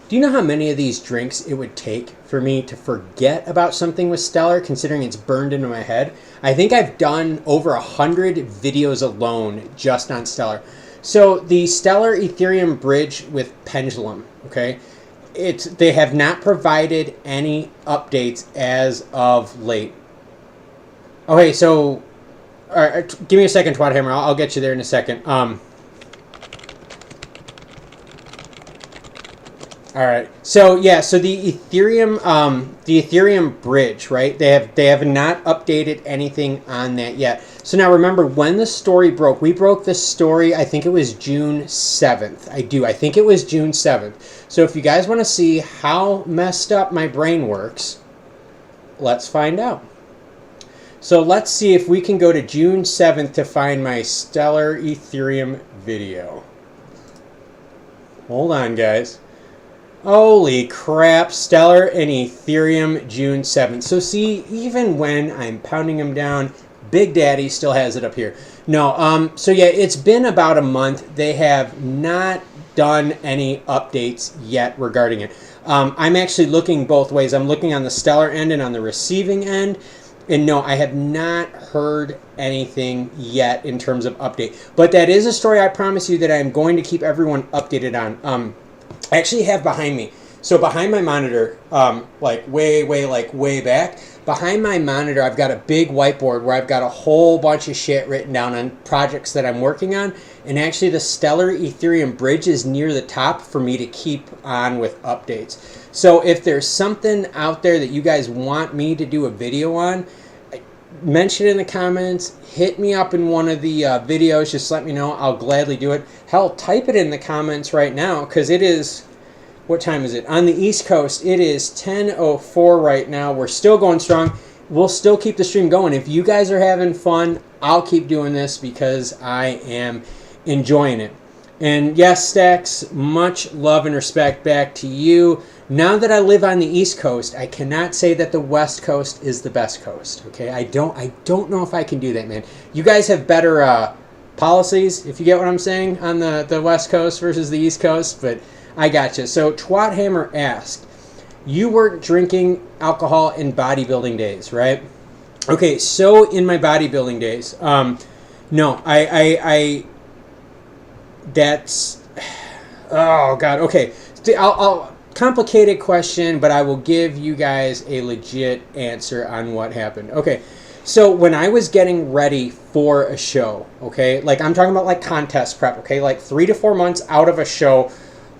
Do you know how many of these drinks it would take for me to forget about something with Stellar, considering it's burned into my head? I think I've done over 100 videos alone just on Stellar. So the Stellar Ethereum bridge with Pendulum, okay? They have not provided any updates as of late. Okay, so give me a second, Twat Hammer. I'll get you there in a second. All right. So yeah. So the Ethereum bridge, right? They have not updated anything on that yet. So now remember when the story broke. We broke the story. I think it was June 7th. I think it was June 7th. So if you guys want to see how messed up my brain works, let's find out. So let's see if we can go to June 7th to find my Stellar Ethereum video. Hold on, guys. Holy crap, Stellar and Ethereum, June 7th. So see, even when I'm pounding them down, Big Daddy still has it up here. No, so yeah, it's been about a month. They have not done any updates yet regarding it. I'm actually looking both ways. I'm looking on the Stellar end and on the receiving end. And no, I have not heard anything yet in terms of update. But that is a story I promise you that I'm going to keep everyone updated on. I actually have behind me. So behind my monitor, way back, behind my monitor, I've got a big whiteboard where I've got a whole bunch of shit written down on projects that I'm working on. And actually the Stellar Ethereum bridge is near the top for me to keep on with updates. So if there's something out there that you guys want me to do a video on, mention it in the comments, hit me up in one of the videos, just let me know. I'll gladly do it. Hell, type it in the comments right now, because it is, what time is it? On the East Coast, it is 10:04 right now. We're still going strong. We'll still keep the stream going. If you guys are having fun, I'll keep doing this because I am enjoying it. And yes, Stacks, much love and respect back to you. Now that I live on the East Coast, I cannot say that the West Coast is the best coast. Okay, I don't know if I can do that, man. You guys have better policies, if you get what I'm saying, on the West Coast versus the East Coast, but I gotcha. So Twat Hammer asked, you weren't drinking alcohol in bodybuilding days, right? Okay, so in my bodybuilding days, no, I that's, oh God, okay. I'll complicated question, but I will give you guys a legit answer on what happened. Okay, So when I was getting ready for a show, okay, like I'm talking about like contest prep, okay, like 3 to 4 months out of a show,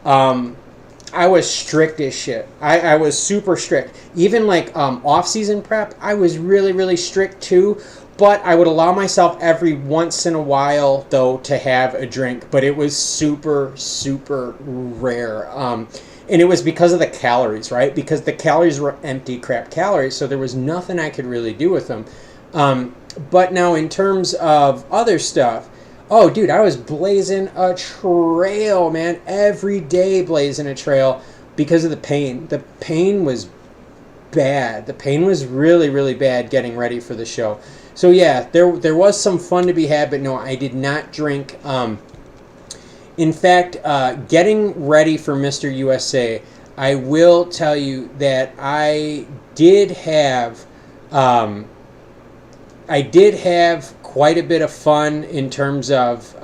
I was strict as shit. I was super strict. Even like off-season prep, I was really, really strict too. But I would allow myself every once in a while, though, to have a drink. But it was super, super rare. And it was because of the calories, right? Because the calories were empty crap calories. So there was nothing I could really do with them. But now in terms of other stuff, oh, dude, I was blazing a trail, man. Every day blazing a trail because of the pain. The pain was bad. The pain was really, really bad getting ready for the show. So yeah, there was some fun to be had, but no, I did not drink. In fact, getting ready for Mr. USA, I will tell you that I did have quite a bit of fun in terms of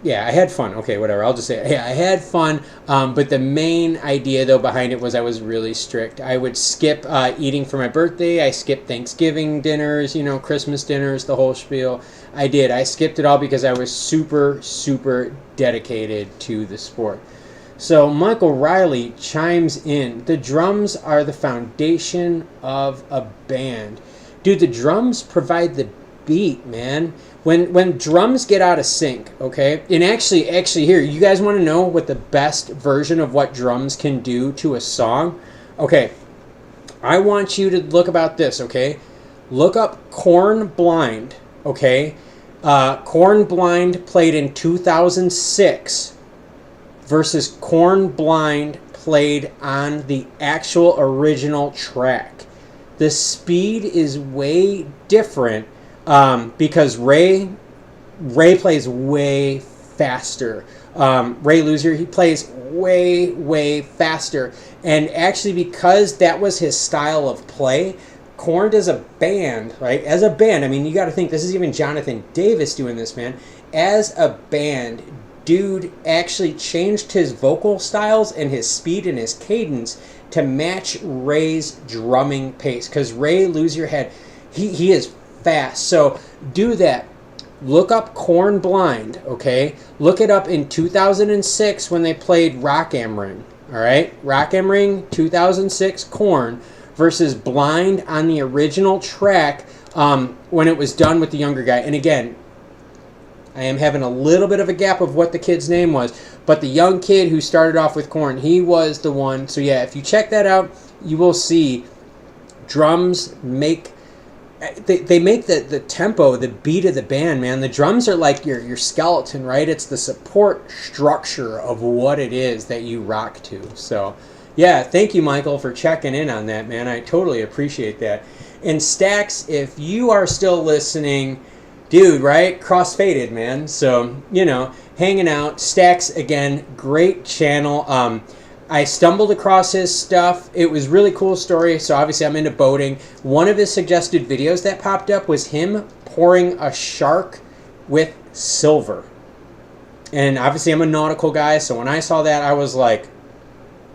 I had fun. Okay, whatever. I'll just say it. Yeah, I had fun. But the main idea, though, behind it was I was really strict. I would skip eating for my birthday. I skipped Thanksgiving dinners, Christmas dinners, the whole spiel. I did. I skipped it all because I was super, super dedicated to the sport. So Michael Riley chimes in. The drums are the foundation of a band. Dude, the drums provide the beat, man. When drums get out of sync, okay? And actually here, you guys want to know what the best version of what drums can do to a song? Okay, I want you to look about this, okay? Look up Korn Blind, okay? Korn Blind played in 2006 versus Korn Blind played on the actual original track. The speed is way different. Because Ray plays way faster. Ray Luzier, he plays way, way faster. And actually, because that was his style of play, Korn as a band, right? As a band, I mean, you got to think, this is even Jonathan Davis doing this, man. As a band, dude actually changed his vocal styles and his speed and his cadence to match Ray's drumming pace. Because Ray Luzier he is fast. So do that. Look up Korn Blind, okay? Look it up in 2006 when they played Rock Am Ring, all right? Rock Am Ring 2006 Korn versus Blind on the original track when it was done with the younger guy. And again, I am having a little bit of a gap of what the kid's name was, but the young kid who started off with Korn, he was the one. So yeah, if you check that out, you will see drums make... They make the tempo, the beat of the band, man. The drums are like your skeleton, right? It's the support structure of what it is that you rock to. So, yeah, thank you, Michael, for checking in on that, man. I totally appreciate that. And Stacks, if you are still listening, dude, right? Crossfaded, man. So, hanging out. Stacks, again, great channel. I stumbled across his stuff. It was a really cool story. So obviously I'm into boating. One of his suggested videos that popped up was him pouring a shark with silver. And obviously I'm a nautical guy. So when I saw that, I was like,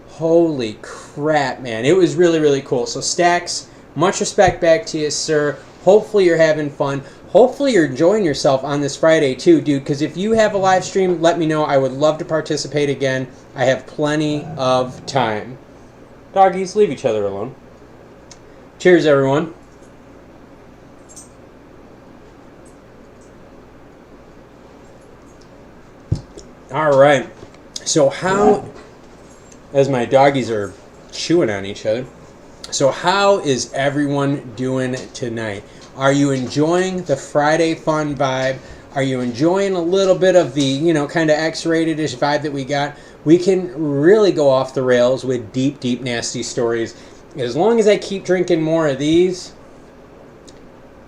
holy crap, man. It was really, really cool. So Stacks, much respect back to you, sir. Hopefully you're having fun. Hopefully you're enjoying yourself on this Friday too, dude, because if you have a live stream, let me know. I would love to participate again. I have plenty of time. Doggies, leave each other alone. Cheers, everyone. All right. So how, as my doggies are chewing on each other, so how is everyone doing tonight? Are you enjoying the Friday fun vibe? Are you enjoying a little bit of the, kind of X-rated-ish vibe that we got? We can really go off the rails with deep, deep, nasty stories. As long as I keep drinking more of these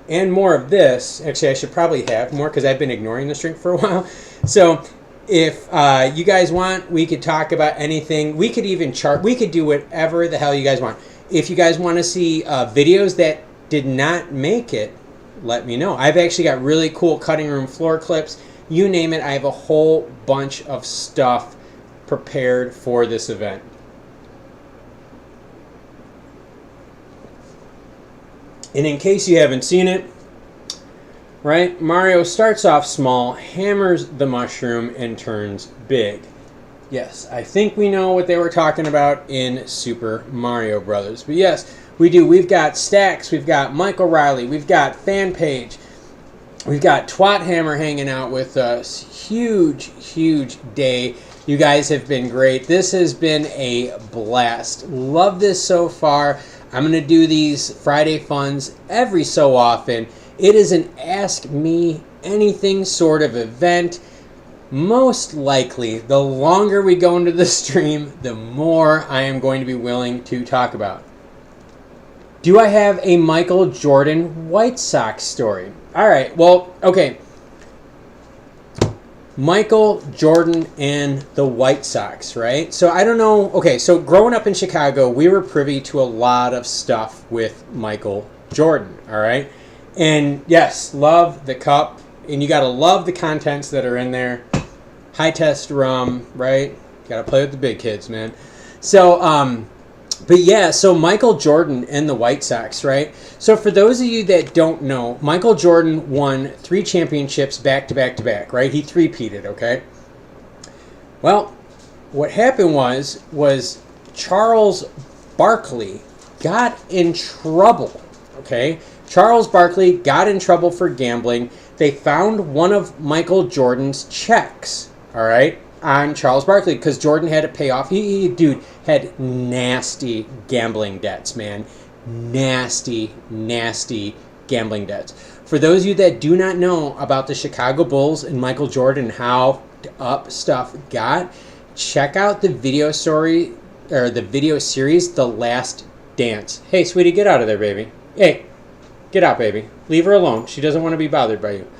and more of this, actually I should probably have more because I've been ignoring this drink for a while. So if you guys want, we could talk about anything. We could even we could do whatever the hell you guys want. If you guys want to see videos that did not make it, let me know. I've actually got really cool cutting room floor clips. You name it, I have a whole bunch of stuff prepared for this event. And in case you haven't seen it, right, Mario starts off small, hammers the mushroom, and turns big. Yes, I think we know what they were talking about in Super Mario Brothers. But yes, we do. We've got Stacks, we've got Michael Riley, we've got Fanpage, we've got Twat Hammer hanging out with us. Huge, huge day. You guys have been great. This has been a blast. Love this so far. I'm going to do these Friday Funs every so often. It is an Ask Me Anything sort of event. Most likely, the longer we go into the stream, the more I am going to be willing to talk about. Do I have a Michael Jordan White Sox story? All right, well, okay. Michael Jordan and the White Sox, right? So I don't know. Okay, so growing up in Chicago, we were privy to a lot of stuff with Michael Jordan, all right? And yes, love the cup, and you got to love the contents that are in there. High test rum, right? Got to play with the big kids, man. So, but yeah, so Michael Jordan and the White Sox, right? So for those of you that don't know, Michael Jordan won 3 championships back to back to back, right? He three-peated, okay? Well, what happened was Charles Barkley got in trouble, okay? Charles Barkley got in trouble for gambling. They found one of Michael Jordan's checks, all right, on Charles Barkley, because Jordan had to pay off. Dude had nasty gambling debts, man. Nasty, nasty gambling debts. For those of you that do not know about the Chicago Bulls and Michael Jordan, how up stuff got, check out the video story, or the video series, The Last Dance. Hey, sweetie, get out of there, baby. Hey, get out, baby. Leave her alone. She doesn't want to be bothered by you.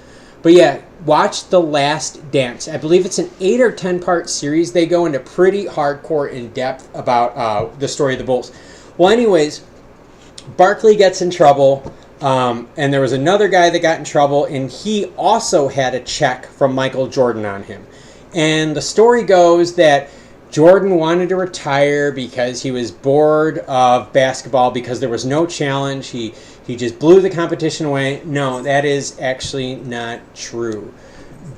But yeah, watch The Last Dance. I believe it's an 8 or 10 part series. They go into pretty hardcore in depth about the story of the Bulls. Well, anyways, Barkley gets in trouble, and there was another guy that got in trouble, and he also had a check from Michael Jordan on him. And the story goes that Jordan wanted to retire because he was bored of basketball because there was no challenge. He just blew the competition away. No, that is actually not true.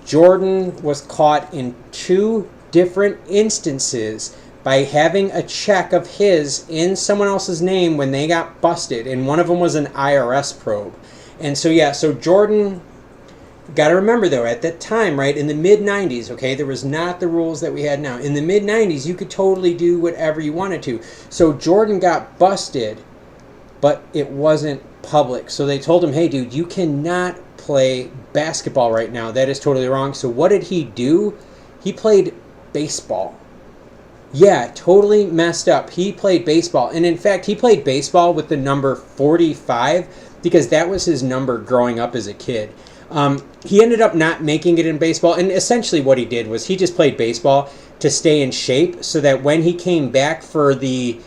Jordan was caught in 2 different instances by having a check of his in someone else's name when they got busted, and one of them was an IRS probe. And so yeah, so Jordan, got to remember though, at that time, right, in the mid-90s, okay, there was not the rules that we had now. In the mid-90s, you could totally do whatever you wanted to. So Jordan got busted, but it wasn't public. So they told him, hey, dude, you cannot play basketball right now. That is totally wrong. So what did he do? He played baseball. Yeah, totally messed up. He played baseball. And in fact, he played baseball with the number 45 because that was his number growing up as a kid. He ended up not making it in baseball, and essentially what he did was he just played baseball to stay in shape so that when he came back for the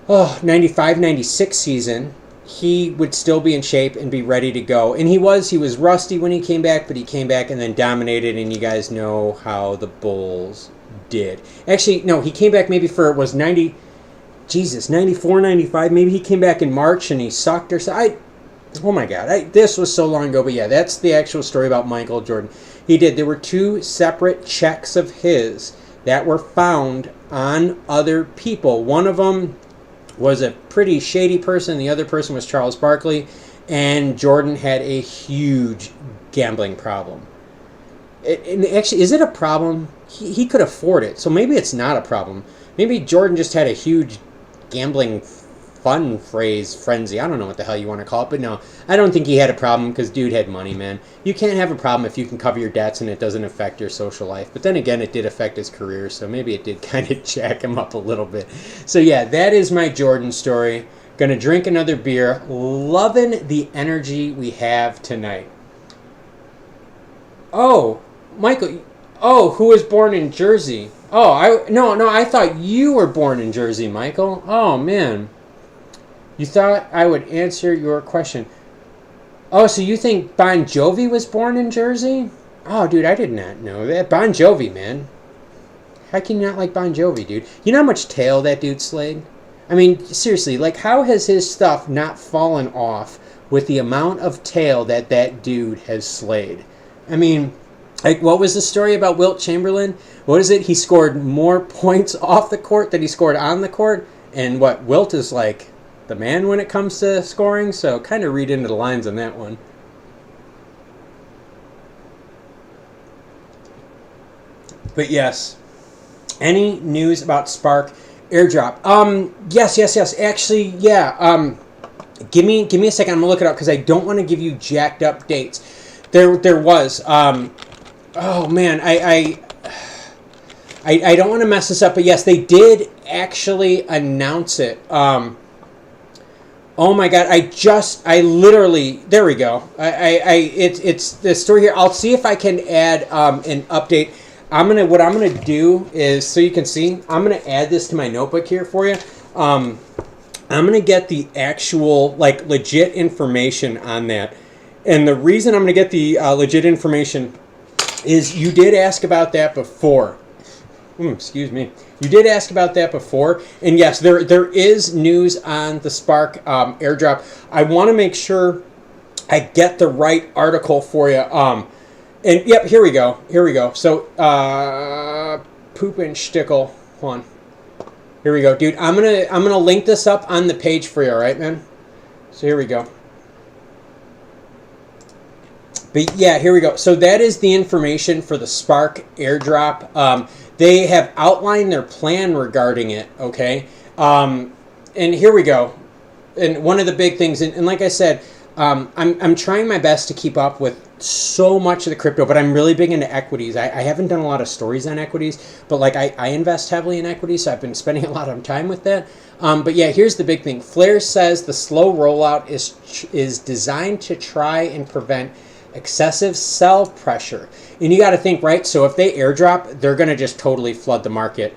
95-96 season, he would still be in shape and be ready to go. And he was rusty when he came back, but he came back and then dominated, and you guys know how the Bulls did. Actually, no, he came back maybe for, it was 94, 95, maybe he came back in March and he sucked or something. Oh my God, this was so long ago, but yeah, that's the actual story about Michael Jordan. He did. There were 2 separate checks of his that were found on other people. One of them was a pretty shady person. The other person was Charles Barkley, and Jordan had a huge gambling problem. And actually, is it a problem? He could afford it, so maybe it's not a problem. Maybe Jordan just had a huge gambling fun phrase frenzy. I don't know what the hell you want to call it, but no, I don't think he had a problem because dude had money, man. You can't have a problem if you can cover your debts and it doesn't affect your social life. But then again, it did affect his career, so maybe it did kind of jack him up a little bit. So yeah, that is my Jordan story. Gonna drink another beer. Loving the energy we have tonight. Oh, Michael. Oh, who was born in Jersey? Oh, I thought you were born in Jersey, Michael. Oh, man. You thought I would answer your question. Oh, so you think Bon Jovi was born in Jersey? Oh, dude, I did not know that. Bon Jovi, man. How can you not like Bon Jovi, dude? You know how much tail that dude slayed? I mean, seriously, like, how has his stuff not fallen off with the amount of tail that that dude has slayed? I mean, like, what was the story about Wilt Chamberlain? What is it? He scored more points off the court than he scored on the court. And what, Wilt is like the man when it comes to scoring. So kind of read into the lines on that one. But yes, any news about Spark airdrop? Yes. Actually, yeah. Give me a second. I'm gonna look it up because I don't want to give you jacked up dates. There was. Oh man, I don't want to mess this up, but yes, they did actually announce it. Oh my god, I literally, there we go. It's the story here. I'll see if I can add an update. What I'm gonna do is, so you can see, I'm gonna add this to my notebook here for you. I'm gonna get the actual, like, legit information on that. And the reason I'm gonna get the legit information is you did ask about that before. Excuse me. You did ask about that before. And yes, there is news on the Spark airdrop. I want to make sure I get the right article for you. And yep, here we go. So, Poop and Stickle. Hold on. Here we go, dude. I'm gonna link this up on the page for you, all right, man? So here we go. But yeah, here we go. So that is the information for the Spark airdrop. They have outlined their plan regarding it, okay? And here we go. And one of the big things, and like I said, I'm trying my best to keep up with so much of the crypto, but I'm really big into equities. I haven't done a lot of stories on equities, but like I invest heavily in equities, so I've been spending a lot of time with that. But yeah, here's the big thing. Flare says the slow rollout is designed to try and prevent excessive sell pressure. And you got to think, right? So if they airdrop, they're going to just totally flood the market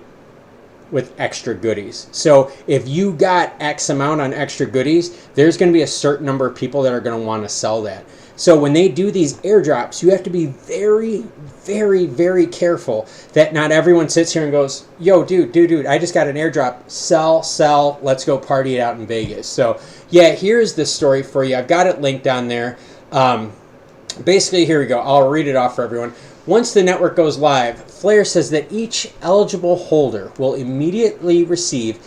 with extra goodies. So if you got X amount on extra goodies, there's going to be a certain number of people that are going to want to sell that. So when they do these airdrops, you have to be very, very, very careful that not everyone sits here and goes, yo, dude, I just got an airdrop. Sell, let's go party it out in Vegas. So yeah, here's the story for you. I've got it linked down there. Basically, here we go. I'll read it off for everyone. Once the network goes live, Flare says that each eligible holder will immediately receive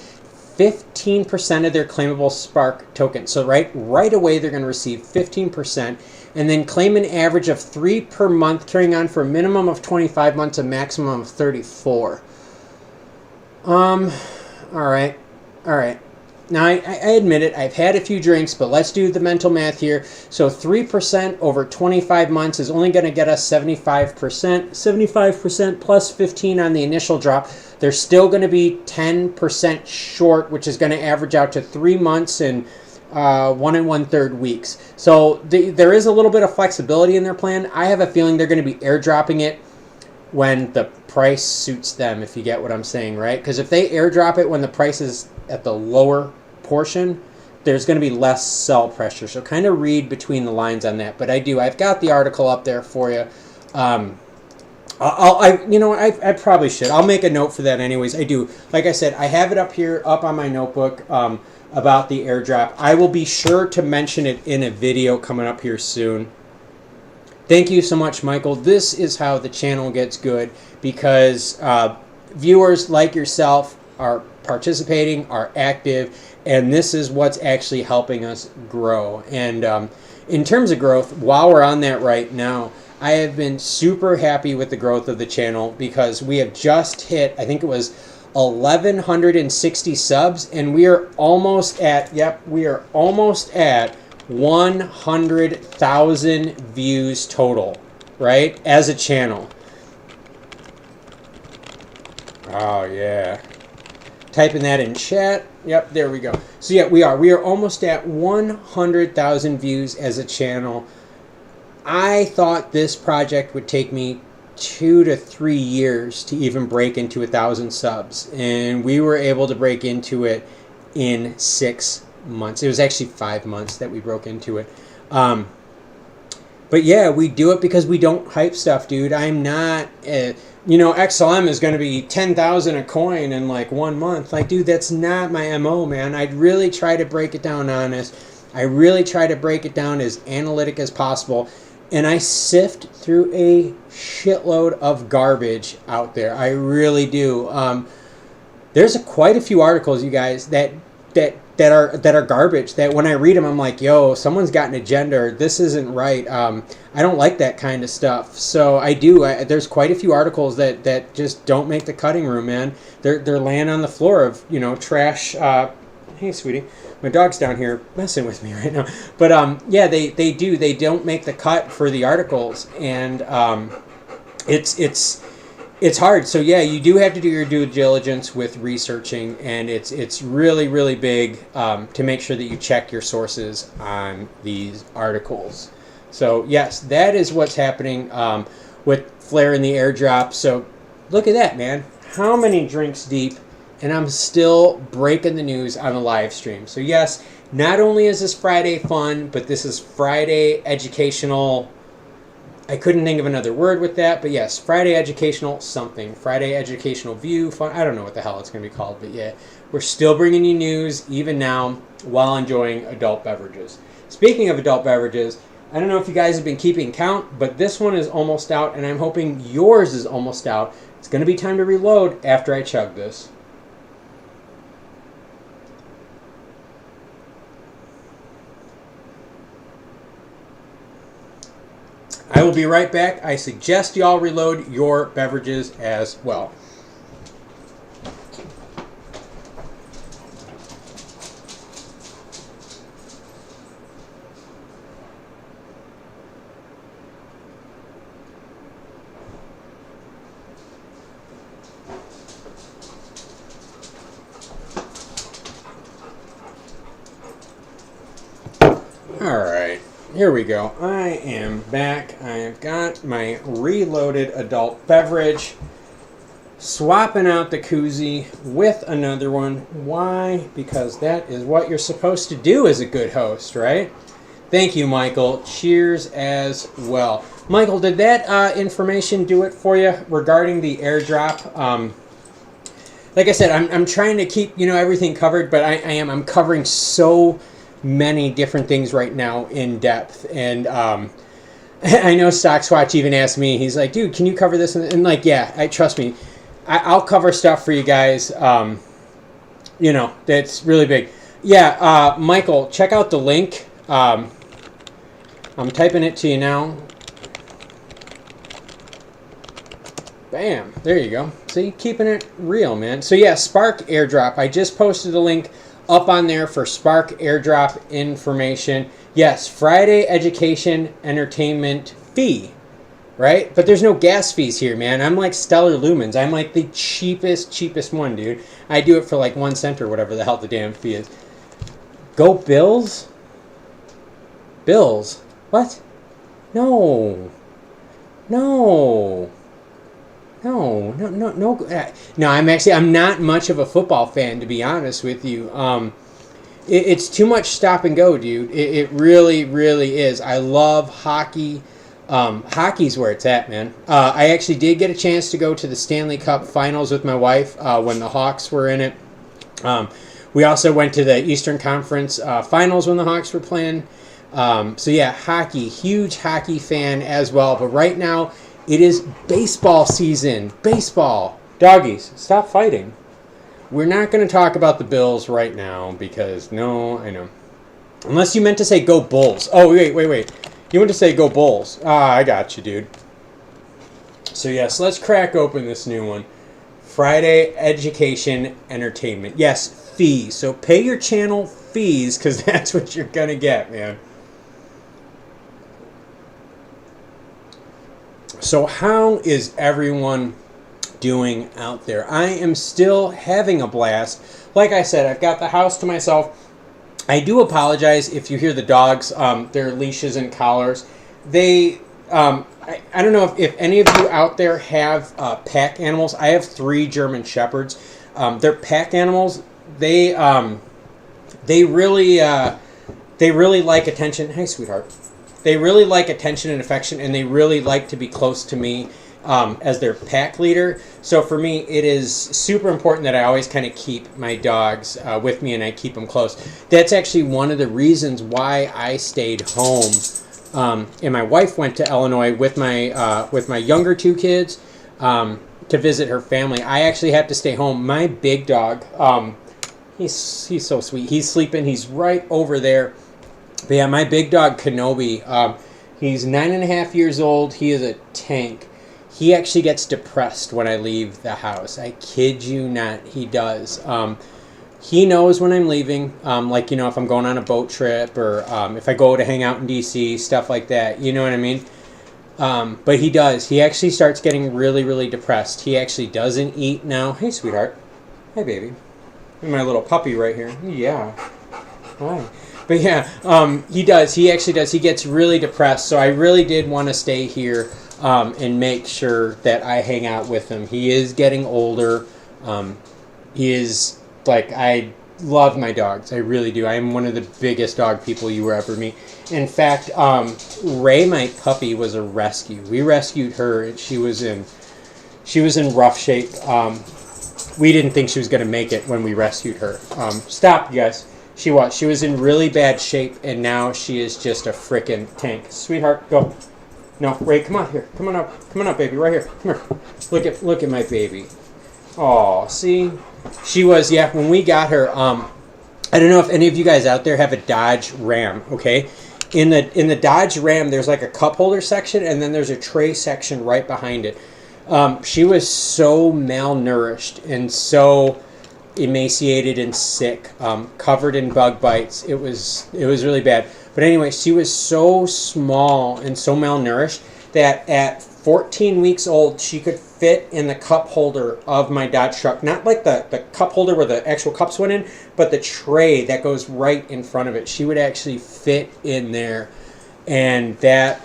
15% of their claimable Spark tokens. So right away, they're going to receive 15% and then claim an average of 3 per month, carrying on for a minimum of 25 months, a maximum of 34. All right. Now, I admit it, I've had a few drinks, but let's do the mental math here. So 3% over 25 months is only going to get us 75%. 75% plus 15 on the initial drop. They're still going to be 10% short, which is going to average out to 3 months and 1 1/3 weeks. So there is a little bit of flexibility in their plan. I have a feeling they're going to be airdropping it when the price suits them, if you get what I'm saying, right? Because if they airdrop it when the price is at the lower portion, there's going to be less sell pressure. So kind of read between the lines on that. But I've got the article up there for you. I probably should. I'll make a note for that anyways. I do. Like I said, I have it up on my notebook about the airdrop. I will be sure to mention it in a video coming up here soon. Thank you so much, Michael. This is how the channel gets good, because viewers like yourself are participating, are active, and this is what's actually helping us grow. And in terms of growth, while we're on that right now, I have been super happy with the growth of the channel, because we have just hit, I think it was 1,160 subs, and we are almost at 100,000 views total, right, as a channel. Oh yeah, typing that in chat. Yep, there we go. So yeah, we are almost at 100,000 views as a channel. I thought this project would take me 2 to 3 years to even break into 1,000 subs, and we were able to break into it in 6 months. It was actually 5 months that we broke into it. But yeah, we do it because we don't hype stuff, dude. I'm not XLM is going to be 10,000 a coin in like 1 month. Like, dude, that's not my MO, man. I'd really try to break it down honest. I really try to break it down as analytic as possible. And I sift through a shitload of garbage out there. I really do. There's quite a few articles, you guys, that are garbage. That when I read them, I'm like, yo, someone's got an agenda. Or this isn't right. I don't like that kind of stuff. So there's quite a few articles that just don't make the cutting room, man. They're laying on the floor of trash. Hey, sweetie, my dog's down here messing with me right now. But yeah, they do. They don't make the cut for the articles, and it's hard. So yeah, you do have to do your due diligence with researching, and it's really, really big to make sure that you check your sources on these articles. So yes, that is what's happening with Flare in the airdrop. So look at that, man. How many drinks deep, and I'm still breaking the news on a live stream. So yes, not only is this Friday fun, but this is Friday educational. I couldn't think of another word with that, but yes, Friday educational something. Friday educational view, fun. I don't know what the hell it's going to be called, but yeah, we're still bringing you news even now while enjoying adult beverages. Speaking of adult beverages, I don't know if you guys have been keeping count, but this one is almost out, and I'm hoping yours is almost out. It's going to be time to reload after I chug this. I will be right back. I suggest y'all reload your beverages as well. All right. Here we go. I am back. I have got my reloaded adult beverage. Swapping out the koozie with another one. Why? Because that is what you're supposed to do as a good host, right? Thank you, Michael. Cheers as well. Michael, did that information do it for you regarding the airdrop? Like I said, I'm trying to keep everything covered, but I'm covering so many different things right now in depth, and I know StockSwatch even asked me, he's like, dude, can you cover this? And like, yeah, trust me, I'll cover stuff for you guys. That's really big. Yeah, Michael, check out the link. I'm typing it to you now. Bam, there you go. See, keeping it real, man. So yeah, Spark airdrop. I just posted a link up on there for Spark airdrop information. Yes, Friday education entertainment fee, right? But there's no gas fees here, man. I'm like Stellar Lumens. I'm like the cheapest one, dude. I do it for like 1 cent or whatever the hell the damn fee is. Go Bills? Bills? What? No. No. No. I'm not much of a football fan, to be honest with you. It's too much stop and go, dude. It really, really is. I love hockey. Hockey's where it's at, man. I actually did get a chance to go to the Stanley Cup Finals with my wife when the Hawks were in it. We also went to the Eastern Conference Finals when the Hawks were playing. So yeah, hockey. Huge hockey fan as well. But right now, it is baseball season. Baseball. Doggies, stop fighting. We're not going to talk about the Bills right now because, no, I know. Unless you meant to say go Bulls. Oh, wait. You meant to say go Bulls. I got you, dude. So, yes, let's crack open this new one. Friday Education Entertainment. Yes, fees. So pay your channel fees because that's what you're going to get, man. So how is everyone doing out there? I am still having a blast. Like I said, I've got the house to myself. I do apologize if you hear the dogs, their leashes and collars. I don't know if any of you out there have pack animals. I have 3 German Shepherds. They're pack animals. They really like attention. Hey, sweetheart. They really like attention and affection, and they really like to be close to me. as their pack leader. So for me, it is super important that I always kind of keep my dogs with me and I keep them close. That's actually one of the reasons why I stayed home. And my wife went to Illinois with my younger two kids to visit her family. I actually had to stay home. My big dog, he's so sweet. He's sleeping. He's right over there. But yeah, my big dog Kenobi. He's 9.5 years old. He is a tank. He actually gets depressed when I leave the house. I kid you not, he does. He knows when I'm leaving, like, if I'm going on a boat trip or if I go to hang out in DC, stuff like that. You know what I mean? But he does. He actually starts getting really, really depressed. He actually doesn't eat now. Hey, sweetheart. Hey, baby. And my little puppy right here. Yeah. Hi. But yeah, he does. He actually does. He gets really depressed. So I really did want to stay here and make sure that I hang out with him. He is getting older. He is, like, I love my dogs. I really do. I am one of the biggest dog people you will ever meet. In fact, Ray, my puppy, was a rescue. We rescued her, and she was in rough shape. We didn't think she was going to make it when we rescued her. Stop, you guys. She was in really bad shape, and now she is just a frickin' tank. Sweetheart, go. No, Ray, come on here. Come on up, baby, right here. Come here. Look at my baby. Oh, see? She was, yeah, when we got her, I don't know if any of you guys out there have a Dodge Ram, okay? In the Dodge Ram, there's like a cup holder section, and then there's a tray section right behind it. She was so malnourished and so emaciated and sick, covered in bug bites. It was really bad. But anyway, she was so small and so malnourished that at 14 weeks old, she could fit in the cup holder of my Dodge truck. Not like the cup holder where the actual cups went in, but the tray that goes right in front of it. She would actually fit in there. And that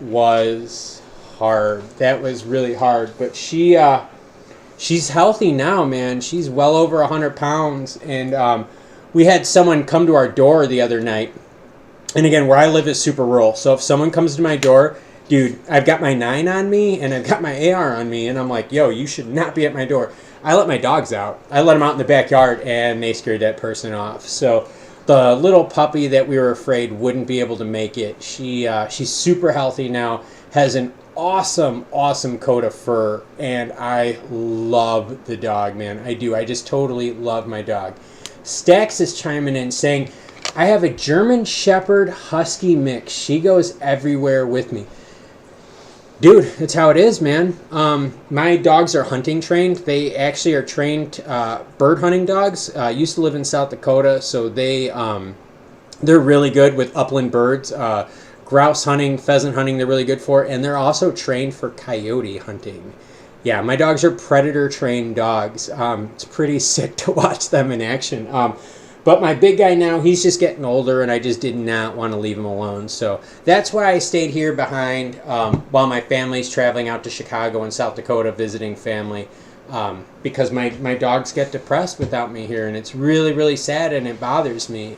was hard. That was really hard. But she's healthy now, man. She's well over 100 pounds. And we had someone come to our door the other night. And again, where I live is super rural. So if someone comes to my door, dude, I've got my 9 on me and I've got my AR on me. And I'm like, yo, you should not be at my door. I let my dogs out. I let them out in the backyard and they scared that person off. So the little puppy that we were afraid wouldn't be able to make it, she's super healthy now, has an awesome coat of fur, and I love the dog, man. I do. I just totally love my dog. Stax is chiming in saying, I have a German Shepherd Husky mix. She goes everywhere with me. Dude, that's how it is, man. My dogs are hunting trained. They actually are trained bird hunting dogs. Used to live in South Dakota, so they're really good with upland birds. Grouse hunting, pheasant hunting, they're really good for. And they're also trained for coyote hunting. Yeah, my dogs are predator trained dogs. It's pretty sick to watch them in action. But my big guy now, he's just getting older, and I just did not want to leave him alone. So that's why I stayed here behind while my family's traveling out to Chicago and South Dakota visiting family, because my dogs get depressed without me here, and it's really, really sad, and it bothers me.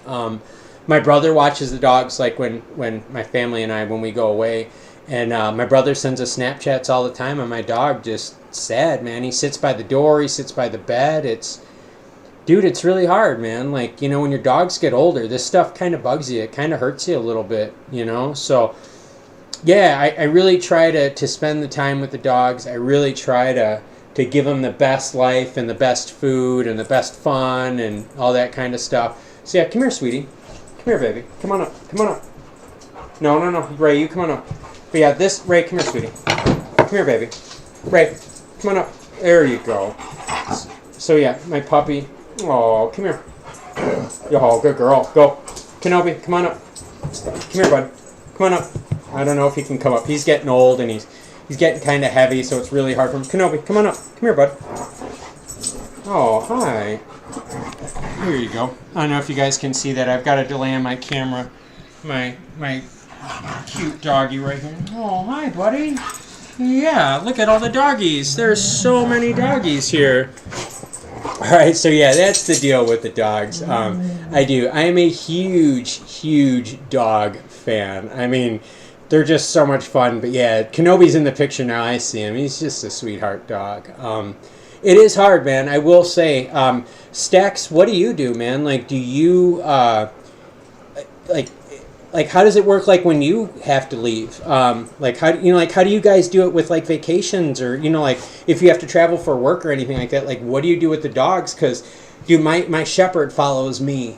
My brother watches the dogs, like when my family and I, when we go away, and my brother sends us Snapchats all the time, and my dog just sad, man. He sits by the door, he sits by the bed. Dude, it's really hard, man. Like, when your dogs get older, this stuff kind of bugs you. It kind of hurts you a little bit, So, yeah, I really try to spend the time with the dogs. I really try to give them the best life and the best food and the best fun and all that kind of stuff. So, yeah, come here, sweetie. Come here, baby. Come on up. No. Ray, you come on up. But, yeah, Ray, come here, sweetie. Come here, baby. Ray, come on up. There you go. So, yeah, my puppy. Oh, come here. Oh, good girl. Go. Kenobi, come on up. Come here, bud. Come on up. I don't know if he can come up. He's getting old, and he's getting kind of heavy, so it's really hard for him. Kenobi, come on up. Come here, bud. Oh, hi. Here you go. I don't know if you guys can see that. I've got a delay on my camera. My cute doggy right here. Oh, hi, buddy. Yeah, look at all the doggies. There's so many doggies here. All right, so yeah, that's the deal with the dogs. I am a huge dog fan. I mean, they're just so much fun. But yeah, Kenobi's in the picture now. I see him. He's just a sweetheart dog. It is hard, man. I will say, Stax, what do you do, man? Like, do you like how does it work? Like when you have to leave, like how do you guys do it with like vacations or like if you have to travel for work or anything like that? Like, what do you do with the dogs? Because dude, my shepherd follows me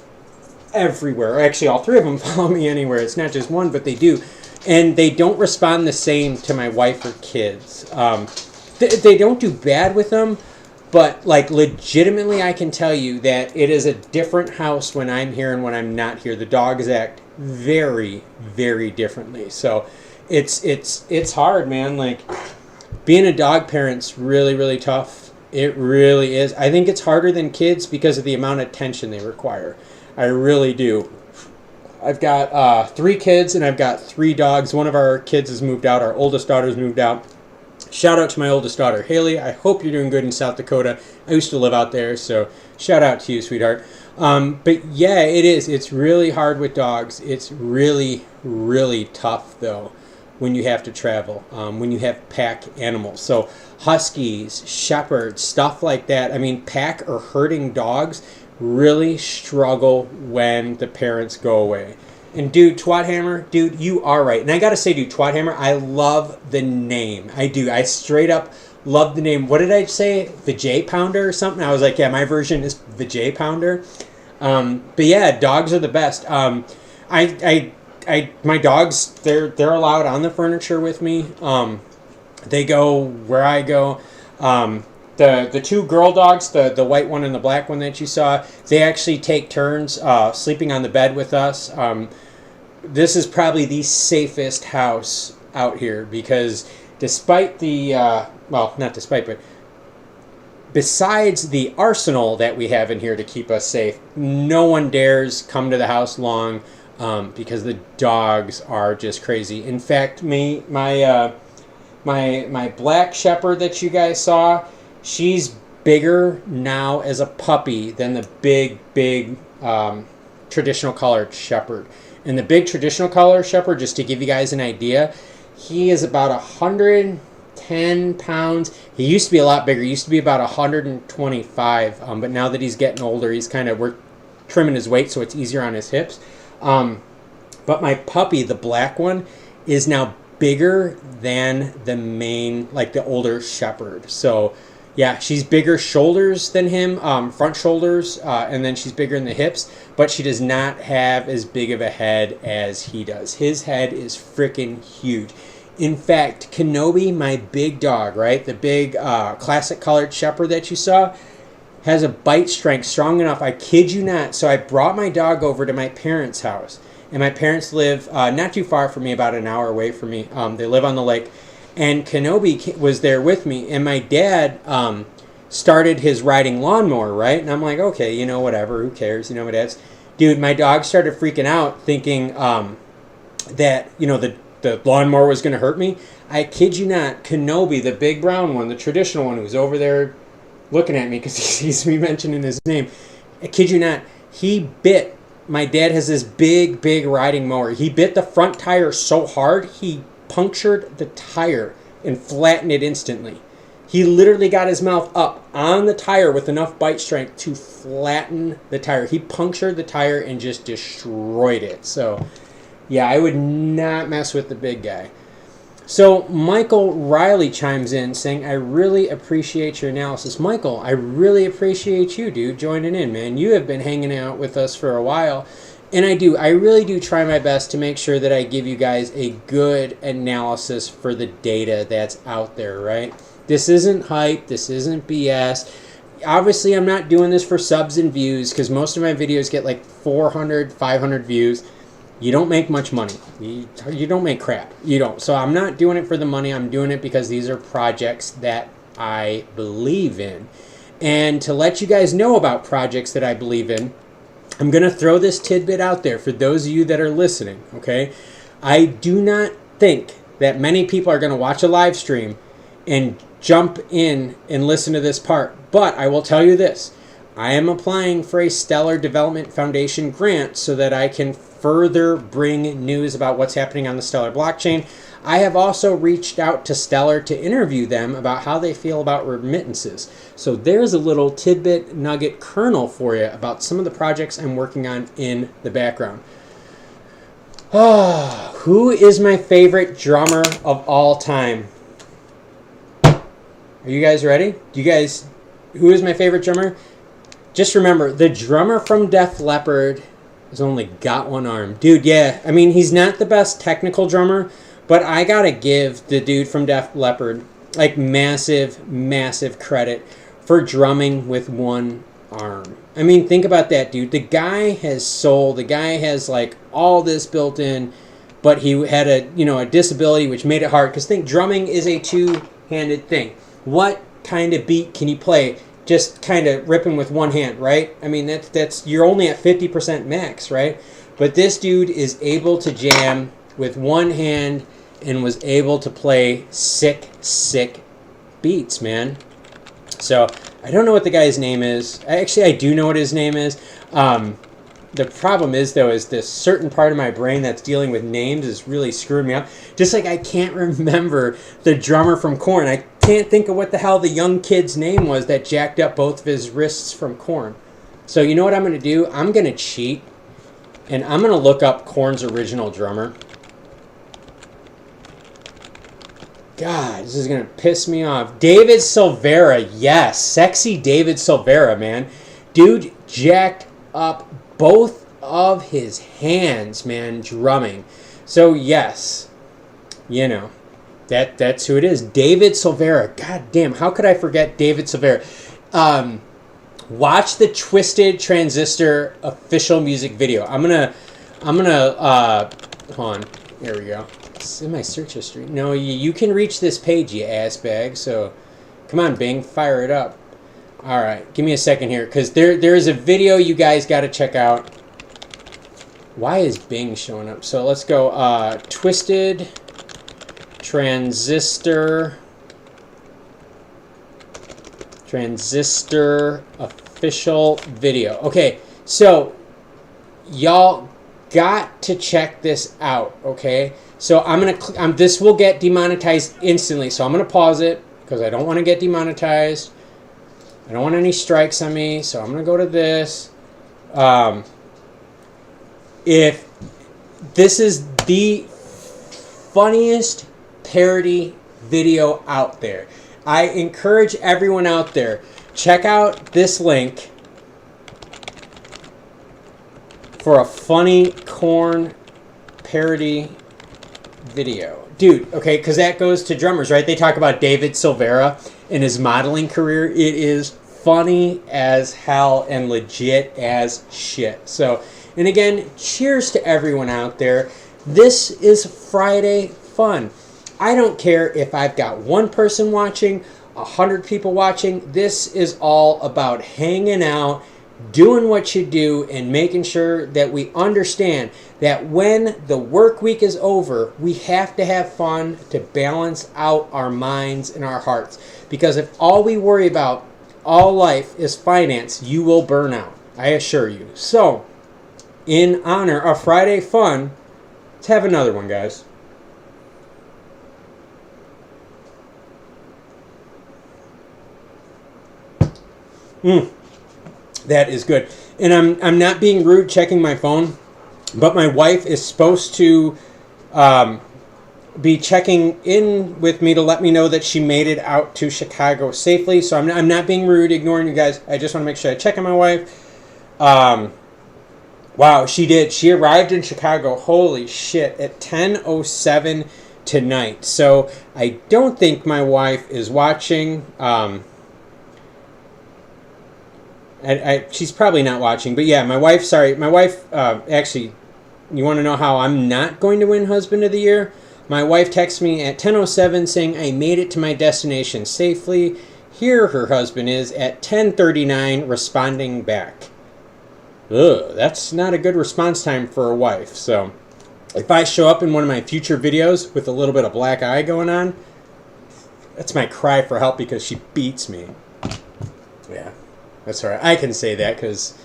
everywhere. Actually, all three of them follow me anywhere. It's not just one, but they do. And they don't respond the same to my wife or kids. They don't do bad with them, but like legitimately I can tell you that it is a different house when I'm here and when I'm not here. The dogs act very, very differently. So it's hard, man. Like being a dog parent's really, really tough. It really is. I think it's harder than kids because of the amount of attention they require. I really do. I've got 3 kids and I've got 3 dogs. One of our kids has moved out. Our oldest daughter's moved out. Shout out to my oldest daughter, Haley. I hope you're doing good in South Dakota. I used to live out there, so shout out to you, sweetheart. But yeah, it is. It's really hard with dogs. It's really, really tough, though, when you have to travel, when you have pack animals. So huskies, shepherds, stuff like that. I mean, pack or herding dogs really struggle when the parents go away. And dude, Twathammer, dude, you are right. And I gotta say, dude, Twathammer, I love the name. I do. I straight up love the name. What did I say? The J Pounder or something? I was like, yeah, my version is the J Pounder. But yeah, dogs are the best. My dogs, they're allowed on the furniture with me. They go where I go. The 2 girl dogs, the white one and the black one that you saw, they actually take turns sleeping on the bed with us. This is probably the safest house out here because despite the, well, not despite, but besides the arsenal that we have in here to keep us safe, no one dares come to the house long because the dogs are just crazy. In fact, my black shepherd that you guys saw, she's bigger now as a puppy than the big traditional collared shepherd. And the big traditional collared shepherd, just to give you guys an idea, he is about 110 pounds. He used to be a lot bigger. He used to be about 125. But now that he's getting older, we're trimming his weight so it's easier on his hips. But my puppy, the black one, is now bigger than the main, like the older shepherd. So yeah, she's bigger shoulders than him, front shoulders, and then she's bigger in the hips, but she does not have as big of a head as he does. His head is freaking huge. In fact, Kenobi, my big dog, right, the big classic colored shepherd that you saw, has a bite strength strong enough, I kid you not. So I brought my dog over to my parents' house, and my parents live not too far from me, about an hour away from me. They live on the lake. And Kenobi was there with me, and my dad started his riding lawnmower, right? And I'm like, okay, whatever, who cares? My dad's... Dude, my dog started freaking out thinking that, the lawnmower was going to hurt me. I kid you not, Kenobi, the big brown one, the traditional one who's over there looking at me because he sees me mentioning his name. I kid you not, he bit... My dad has this big riding mower. He bit the front tire so hard, he punctured the tire and flattened it instantly. He literally got his mouth up on the tire with enough bite strength to flatten the tire. He punctured the tire and just destroyed it. So, yeah, I would not mess with the big guy. So, Michael Riley chimes in saying, I really appreciate your analysis. Michael, I really appreciate you, dude, joining in, man. You have been hanging out with us for a while. And I really do try my best to make sure that I give you guys a good analysis for the data that's out there, right? This isn't hype. This isn't BS. Obviously, I'm not doing this for subs and views because most of my videos get like 400, 500 views. You don't make much money. You don't make crap. You don't. So I'm not doing it for the money. I'm doing it because these are projects that I believe in. And to let you guys know about projects that I believe in, I'm going to throw this tidbit out there for those of you that are listening, okay? I do not think that many people are going to watch a live stream and jump in and listen to this part. But I will tell you this. I am applying for a Stellar Development Foundation grant so that I can further bring news about what's happening on the Stellar blockchain. I have also reached out to Stellar to interview them about how they feel about remittances. So there's a little tidbit nugget kernel for you about some of the projects I'm working on in the background. Who is my favorite drummer of all time? Are you guys ready? Who is my favorite drummer? Just remember, the drummer from Def Leppard has only got one arm. Dude, yeah, I mean, he's not the best technical drummer, but I gotta give the dude from Def Leppard, like, massive, massive credit for drumming with one arm. I mean, think about that, dude. The guy has soul. The guy has, like, all this built in, but he had a disability which made it hard. Because think, drumming is a two-handed thing. What kind of beat can you play just kind of ripping with one hand, right? I mean, that's you're only at 50% max, right? But this dude is able to jam with one hand and was able to play sick beats, man. So I don't know what the guy's name is. Actually, I do know what his name is. The problem is, though, is this certain part of my brain that's dealing with names is really screwing me up. Just like I can't remember the drummer from Korn. I can't think of what the hell the young kid's name was that jacked up both of his wrists from Korn. So you know what I'm going to do? I'm going to cheat, and I'm going to look up Korn's original drummer. God, this is going to piss me off. David Silvera. Yes, sexy David Silvera, man. Dude jacked up both of his hands, man, drumming. So, yes, that's who it is. David Silvera. God damn, how could I forget David Silvera? Watch the Twisted Transistor official music video. I'm gonna, hold on. There we go. It's in my search history. No, you can reach this page, you ass bag. So, come on, Bing, fire it up. All right, give me a second here, because there is a video you guys got to check out. Why is Bing showing up? So let's go. Twisted Transistor official video. Okay, so y'all got to check this out. Okay. So I'm gonna this will get demonetized instantly. So I'm gonna pause it because I don't want to get demonetized. I don't want any strikes on me. So I'm gonna go to this. If this is the funniest parody video out there, I encourage everyone out there, check out this link for a funny Korn parody video. Dude, okay, because that goes to drummers, right? They talk about David Silvera and his modeling career. It is funny as hell and legit as shit. So, and again, cheers to everyone out there. This is Friday fun. I don't care if I've got one person watching, 100 people watching. This is all about hanging out, doing what you do, and making sure that we understand that when the work week is over, we have to have fun to balance out our minds and our hearts. Because if all we worry about all life is finance, you will burn out. I assure you. So, in honor of Friday fun, let's have another one, guys. That is good. And I'm not being rude checking my phone, but my wife is supposed to be checking in with me to let me know that she made it out to Chicago safely. So I'm not being rude, ignoring you guys. I just want to make sure I check on my wife. Wow, she did. She arrived in Chicago, holy shit, at 10:07 tonight. So I don't think my wife is watching. She's probably not watching, but yeah, my wife, actually, you want to know how I'm not going to win Husband of the Year? My wife texts me at 10:07 saying I made it to my destination safely. Here her husband is at 10:39 responding back. Ugh, that's not a good response time for a wife. So if I show up in one of my future videos with a little bit of black eye going on, that's my cry for help because she beats me. Yeah. That's all right. I can say that because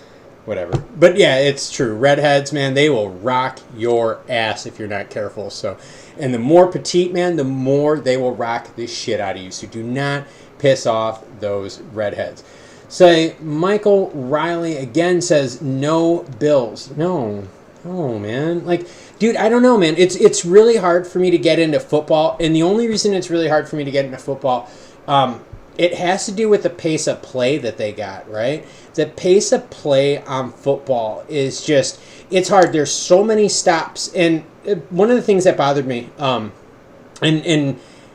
whatever. But yeah, it's true. Redheads, man, they will rock your ass if you're not careful. So, and the more petite, man, the more they will rock the shit out of you. So do not piss off those redheads. So Michael Riley again says no Bills. No, man. Like, dude, I don't know, man. It's really hard for me to get into football, and the only reason it's really hard for me to get into football, it has to do with the pace of play that they got, right? The pace of play on football is just, it's hard. There's so many stops, and one of the things that bothered me, and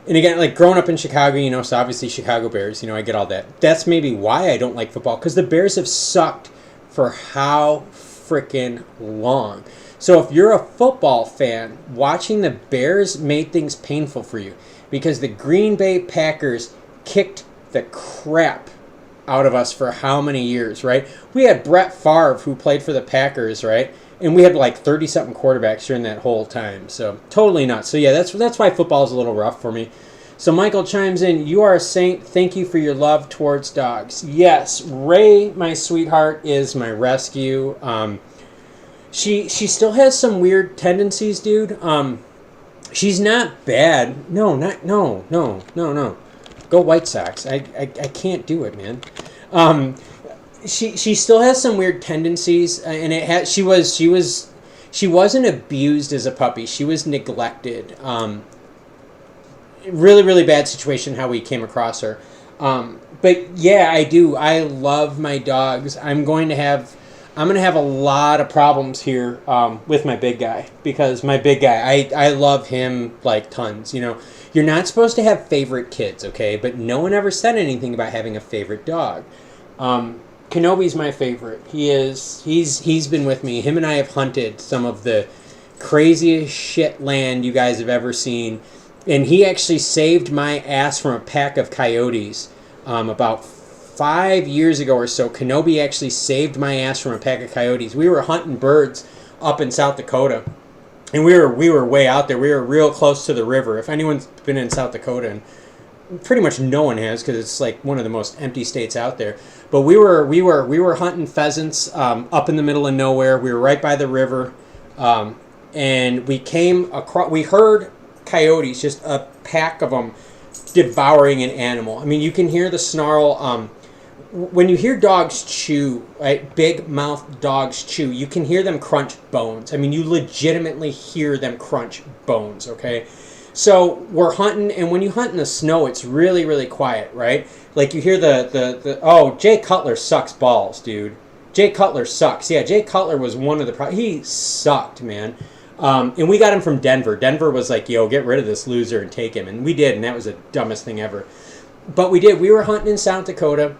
again, like growing up in Chicago, so obviously Chicago Bears, I get all that. That's maybe why I don't like football, because the Bears have sucked for how freaking long. So if you're a football fan, watching the Bears made things painful for you, because the Green Bay Packers kicked the crap out of us for how many years, right? We had Brett Favre, who played for the Packers, right? And we had like 30-something quarterbacks during that whole time. So totally nuts. So yeah, that's why football is a little rough for me. So Michael chimes in, you are a saint. Thank you for your love towards dogs. Yes, Ray, my sweetheart, is my rescue. She still has some weird tendencies, dude. She's not bad. No. Go White Sox. I can't do it, man. She still has some weird tendencies, and she wasn't abused as a puppy. She was neglected. Really, really bad situation how we came across her. But yeah, I do. I love my dogs. I'm going to have a lot of problems here with my big guy, because my big guy, I love him like tons. You're not supposed to have favorite kids, okay? But no one ever said anything about having a favorite dog. Kenobi's my favorite. He's been with me. Him and I have hunted some of the craziest shit land you guys have ever seen. And he actually saved my ass from a pack of coyotes about 5 years ago or so. Kenobi actually saved my ass from a pack of coyotes. We were hunting birds up in South Dakota. And we were way out there. We were real close to the river. If anyone's been in South Dakota, and pretty much no one has, because it's like one of the most empty states out there. But we were hunting pheasants up in the middle of nowhere. We were right by the river, and we came across. We heard coyotes, just a pack of them, devouring an animal. I mean, you can hear the snarl. When you hear dogs chew, right, big mouth dogs chew, you can hear them crunch bones. I mean, you legitimately hear them crunch bones, okay? So we're hunting, and when you hunt in the snow, it's really, really quiet, right? Like you hear oh, Jay Cutler sucks balls, dude. Jay Cutler sucks. Yeah, Jay Cutler was one of the, he sucked, man. And we got him from Denver. Denver was like, yo, get rid of this loser and take him. And we did, and that was the dumbest thing ever. But we did. We were hunting in South Dakota.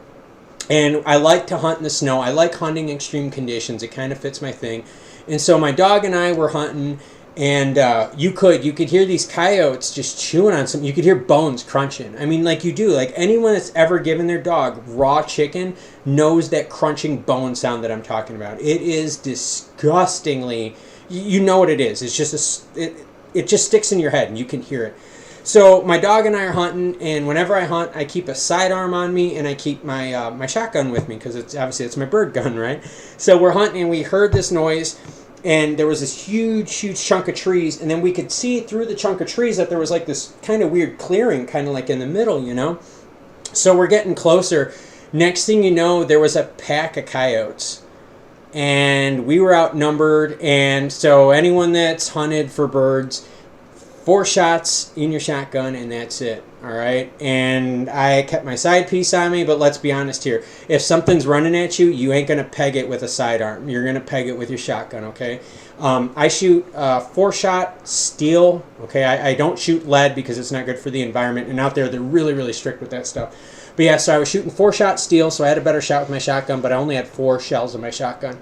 And I like to hunt in the snow. I like hunting extreme conditions. It kind of fits my thing. And so my dog and I were hunting, and you could hear these coyotes just chewing on something. You could hear bones crunching. I mean, like you do. Like anyone that's ever given their dog raw chicken knows that crunching bone sound that I'm talking about. It is disgustingly. You know what it is. It's just it just sticks in your head, and you can hear it. So my dog and I are hunting, and whenever I hunt, I keep a sidearm on me, and I keep my my shotgun with me, because it's my bird gun, right? So we're hunting, and we heard this noise, and there was this huge chunk of trees, and then we could see through the chunk of trees that there was like this kind of weird clearing, kind of like in the middle, So we're getting closer. Next thing you know, there was a pack of coyotes, and we were outnumbered. And so anyone that's hunted for birds, 4 shots in your shotgun, and that's it. All right. And I kept my side piece on me, but let's be honest here. If something's running at you, you ain't going to peg it with a sidearm. You're going to peg it with your shotgun, okay? I shoot 4-shot steel, okay? I don't shoot lead because it's not good for the environment. And out there, they're really, really strict with that stuff. But yeah, so I was shooting 4-shot steel, so I had a better shot with my shotgun, but I only had 4 shells in my shotgun.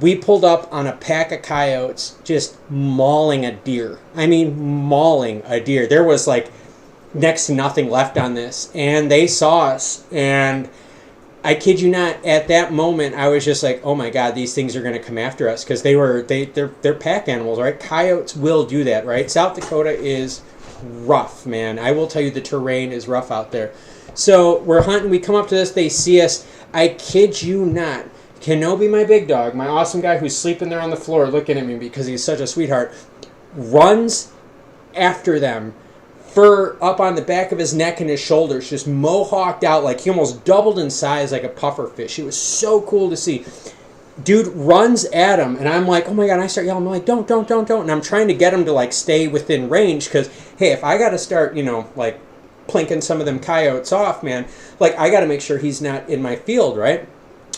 We pulled up on a pack of coyotes just mauling a deer. I mean, mauling a deer. There was like next to nothing left on this. And they saw us. And I kid you not, at that moment, I was just like, oh my God, these things are going to come after us. Because they're pack animals, right? Coyotes will do that, right? South Dakota is rough, man. I will tell you, the terrain is rough out there. So we're hunting. We come up to this. They see us. I kid you not. Kenobi, my big dog, my awesome guy who's sleeping there on the floor looking at me because he's such a sweetheart, runs after them, fur up on the back of his neck and his shoulders, just mohawked out, like he almost doubled in size like a puffer fish. It was so cool to see. Dude runs at him, and I'm like, oh my god, and I start yelling, I'm like, don't, and I'm trying to get him to, like, stay within range, because, hey, if I gotta start, like, plinking some of them coyotes off, man, like, I gotta make sure he's not in my field, right?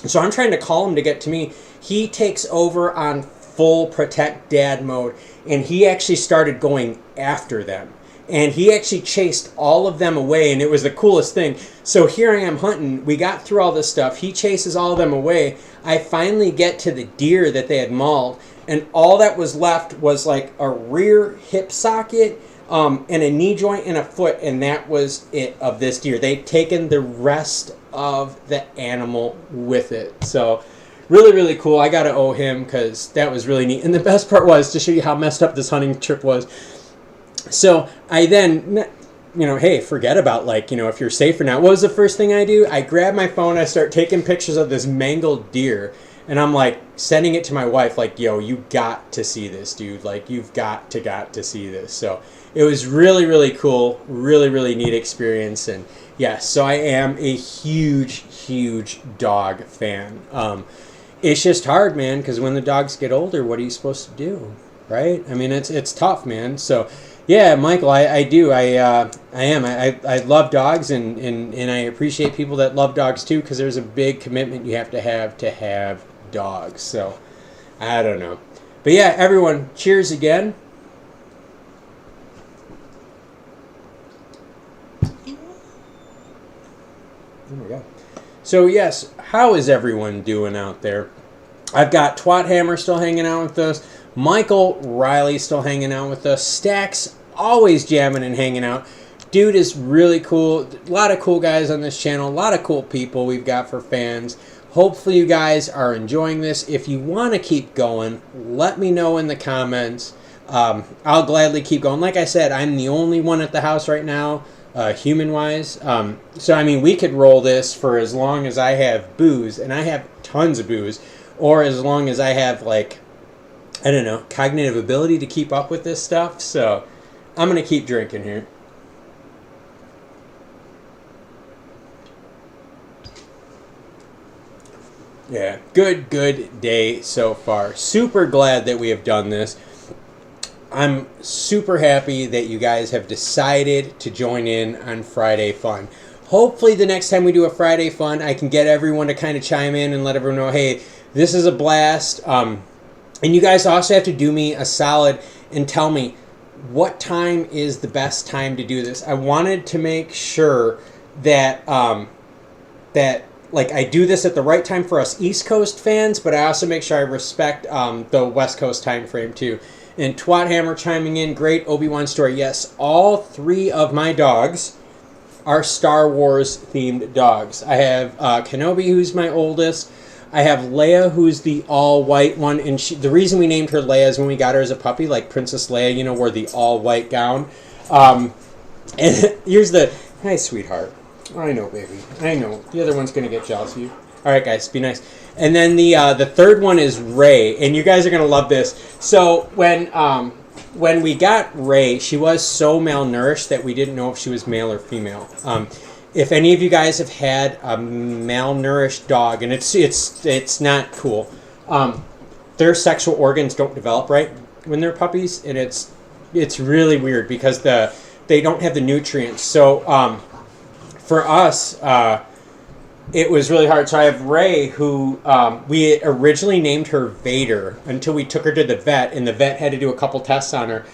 So I'm trying to call him to get to me. He takes over on full protect dad mode, and he actually started going after them. And he actually chased all of them away, and it was the coolest thing. So here I am hunting. We got through all this stuff. He chases all of them away. I finally get to the deer that they had mauled, and all that was left was like a rear hip socket, and a knee joint and a foot, and that was it of this deer. They'd taken the rest of the animal with it. So really, really cool. I got to owe him because that was really neat. And the best part was, to show you how messed up this hunting trip was, so I then, hey, forget about, like, if you're safe or not. What was the first thing I do? I grab my phone, I start taking pictures of this mangled deer, and I'm like sending it to my wife, like, yo, you got to see this, dude. Like, you've got to see this. So it was really, really cool, really, really neat experience. And yes, so I am a huge dog fan. It's just hard, man, because when the dogs get older, what are you supposed to do, right? I mean, it's tough, man. So yeah, Michael, I do. I am. I love dogs, and I appreciate people that love dogs too, because there's a big commitment you have to have dogs. So I don't know. But yeah, everyone, cheers again. There we go. So yes, how is everyone doing out there? I've got Twat Hammer still hanging out with us. Michael Riley still hanging out with us. Stacks always jamming and hanging out. Dude is really cool. A lot of cool guys on this channel. A lot of cool people we've got for fans. Hopefully you guys are enjoying this. If you want to keep going, let me know in the comments. I'll gladly keep going. Like I said, I'm the only one at the house right now, human-wise. So, I mean, we could roll this for as long as I have booze, and I have tons of booze, or as long as I have, like, I don't know, cognitive ability to keep up with this stuff. So I'm going to keep drinking here. Yeah, good day so far. Super glad that we have done this. I'm super happy that you guys have decided to join in on Friday Fun. Hopefully the next time we do a Friday Fun, I can get everyone to kind of chime in and let everyone know, hey, this is a blast. And you guys also have to do me a solid and tell me what time is the best time to do this. I wanted to make sure that like I do this at the right time for us East Coast fans, but I also make sure I respect the West Coast time frame too. And Twat Hammer chiming in, great Obi-Wan story. Yes, all three of my dogs are Star Wars themed dogs. I have Kenobi, who's my oldest. I have Leia, who's the all-white one, and the reason we named her Leia is when we got her as a puppy, like Princess Leia, wore the all-white gown. And here's the, hi, sweetheart. I know, baby. I know. The other one's going to get jealous of you. All right, guys, be nice. And then the third one is Rey, and you guys are going to love this. So when we got Rey, she was so malnourished that we didn't know if she was male or female. If any of you guys have had a malnourished dog, and it's not cool, their sexual organs don't develop right when they're puppies, and it's really weird because they don't have the nutrients. So for us, it was really hard. So I have Rey, who we originally named her Vader until we took her to the vet, and the vet had to do a couple tests on her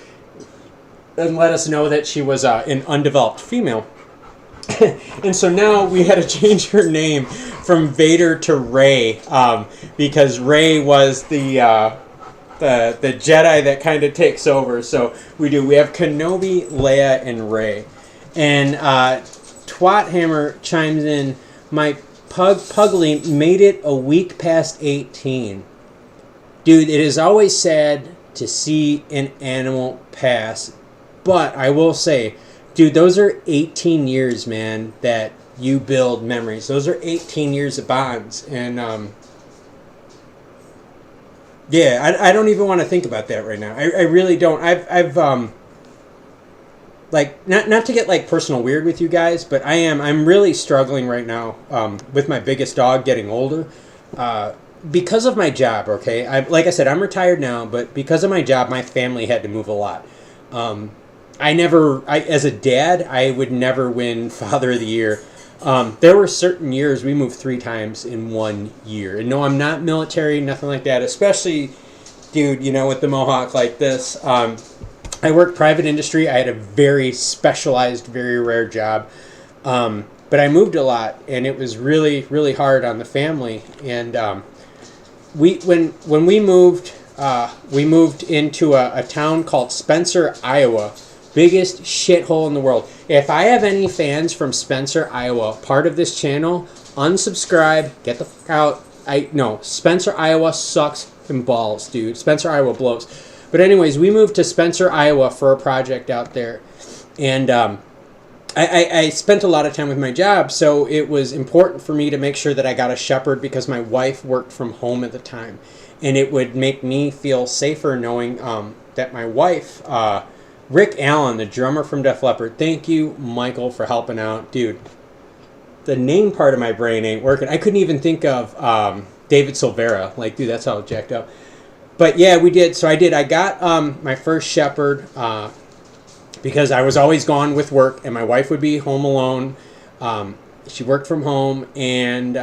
and let us know that she was an undeveloped female. And so now we had to change her name from Vader to Rey, because Rey was the Jedi that kind of takes over. So we have Kenobi, Leia, and Rey. And Twat Hammer chimes in, my Pugly made it a week past 18. Dude, it is always sad to see an animal pass, but I will say, dude, those are 18 years, man, that you build memories. Those are 18 years of bonds, and yeah, I don't even want to think about that right now. I really don't. I've like not to get like personal weird with you guys, but I'm really struggling right now with my biggest dog getting older because of my job. Okay, like I said, I'm retired now, but because of my job, my family had to move a lot. As a dad, I would never win Father of the Year. There were certain years we moved 3 times in 1 year. And no, I'm not military, nothing like that. Especially, dude, with the mohawk like this. I worked private industry. I had a very specialized, very rare job. But I moved a lot, and it was really, really hard on the family. And when we moved into a town called Spencer, Iowa. Biggest shithole in the world. If I have any fans from Spencer, Iowa, part of this channel, unsubscribe, get the fuck out. Spencer, Iowa sucks and balls, dude. Spencer, Iowa blows. But anyways, we moved to Spencer, Iowa for a project out there. And I spent a lot of time with my job, so it was important for me to make sure that I got a shepherd because my wife worked from home at the time. And it would make me feel safer knowing that my wife... Rick Allen, the drummer from Def Leppard. Thank you, Michael, for helping out. Dude, the name part of my brain ain't working. I couldn't even think of David Silvera. Like, dude, that's how jacked up. But yeah, we did. So I did. I got my first shepherd because I was always gone with work, and my wife would be home alone. She worked from home, and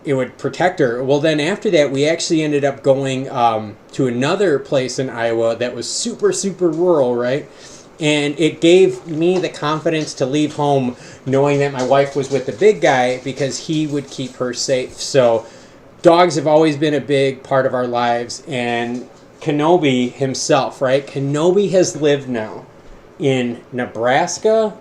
it would protect her. Well, then after that, we actually ended up going to another place in Iowa that was super, super rural, right? And it gave me the confidence to leave home knowing that my wife was with the big guy because he would keep her safe. So dogs have always been a big part of our lives. And Kenobi himself, right? Kenobi has lived now in Nebraska,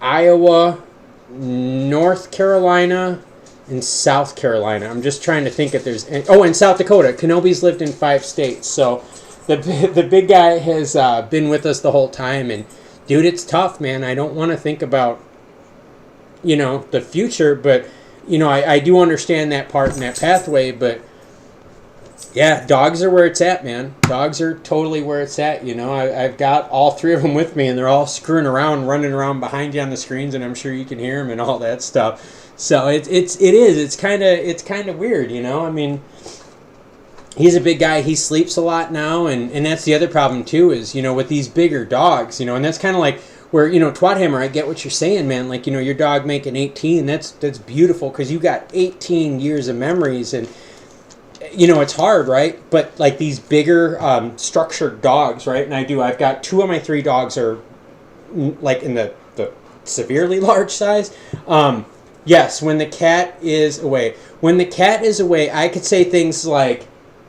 Iowa, North Carolina, in South Carolina. I'm just trying to think if there's... in South Dakota. Kenobi's lived in 5 states. So the big guy has been with us the whole time. And, dude, it's tough, man. I don't want to think about, the future. But, I do understand that part and that pathway. But, yeah, dogs are where it's at, man. Dogs are totally where it's at, I've got all 3 of them with me. And they're all screwing around, running around behind you on the screens. And I'm sure you can hear them and all that stuff. So it's kind of weird, I mean, he's a big guy. He sleeps a lot now, and that's the other problem too. Is with these bigger dogs, and that's kind of like where Twathammer. I get what you're saying, man. Like your dog making 18. That's beautiful because you got 18 years of memories, and it's hard, right? But like these bigger structured dogs, right? And I've got 2 of my 3 dogs are like in the severely large size. Yes, when the cat is away. When the cat is away, I could say things like,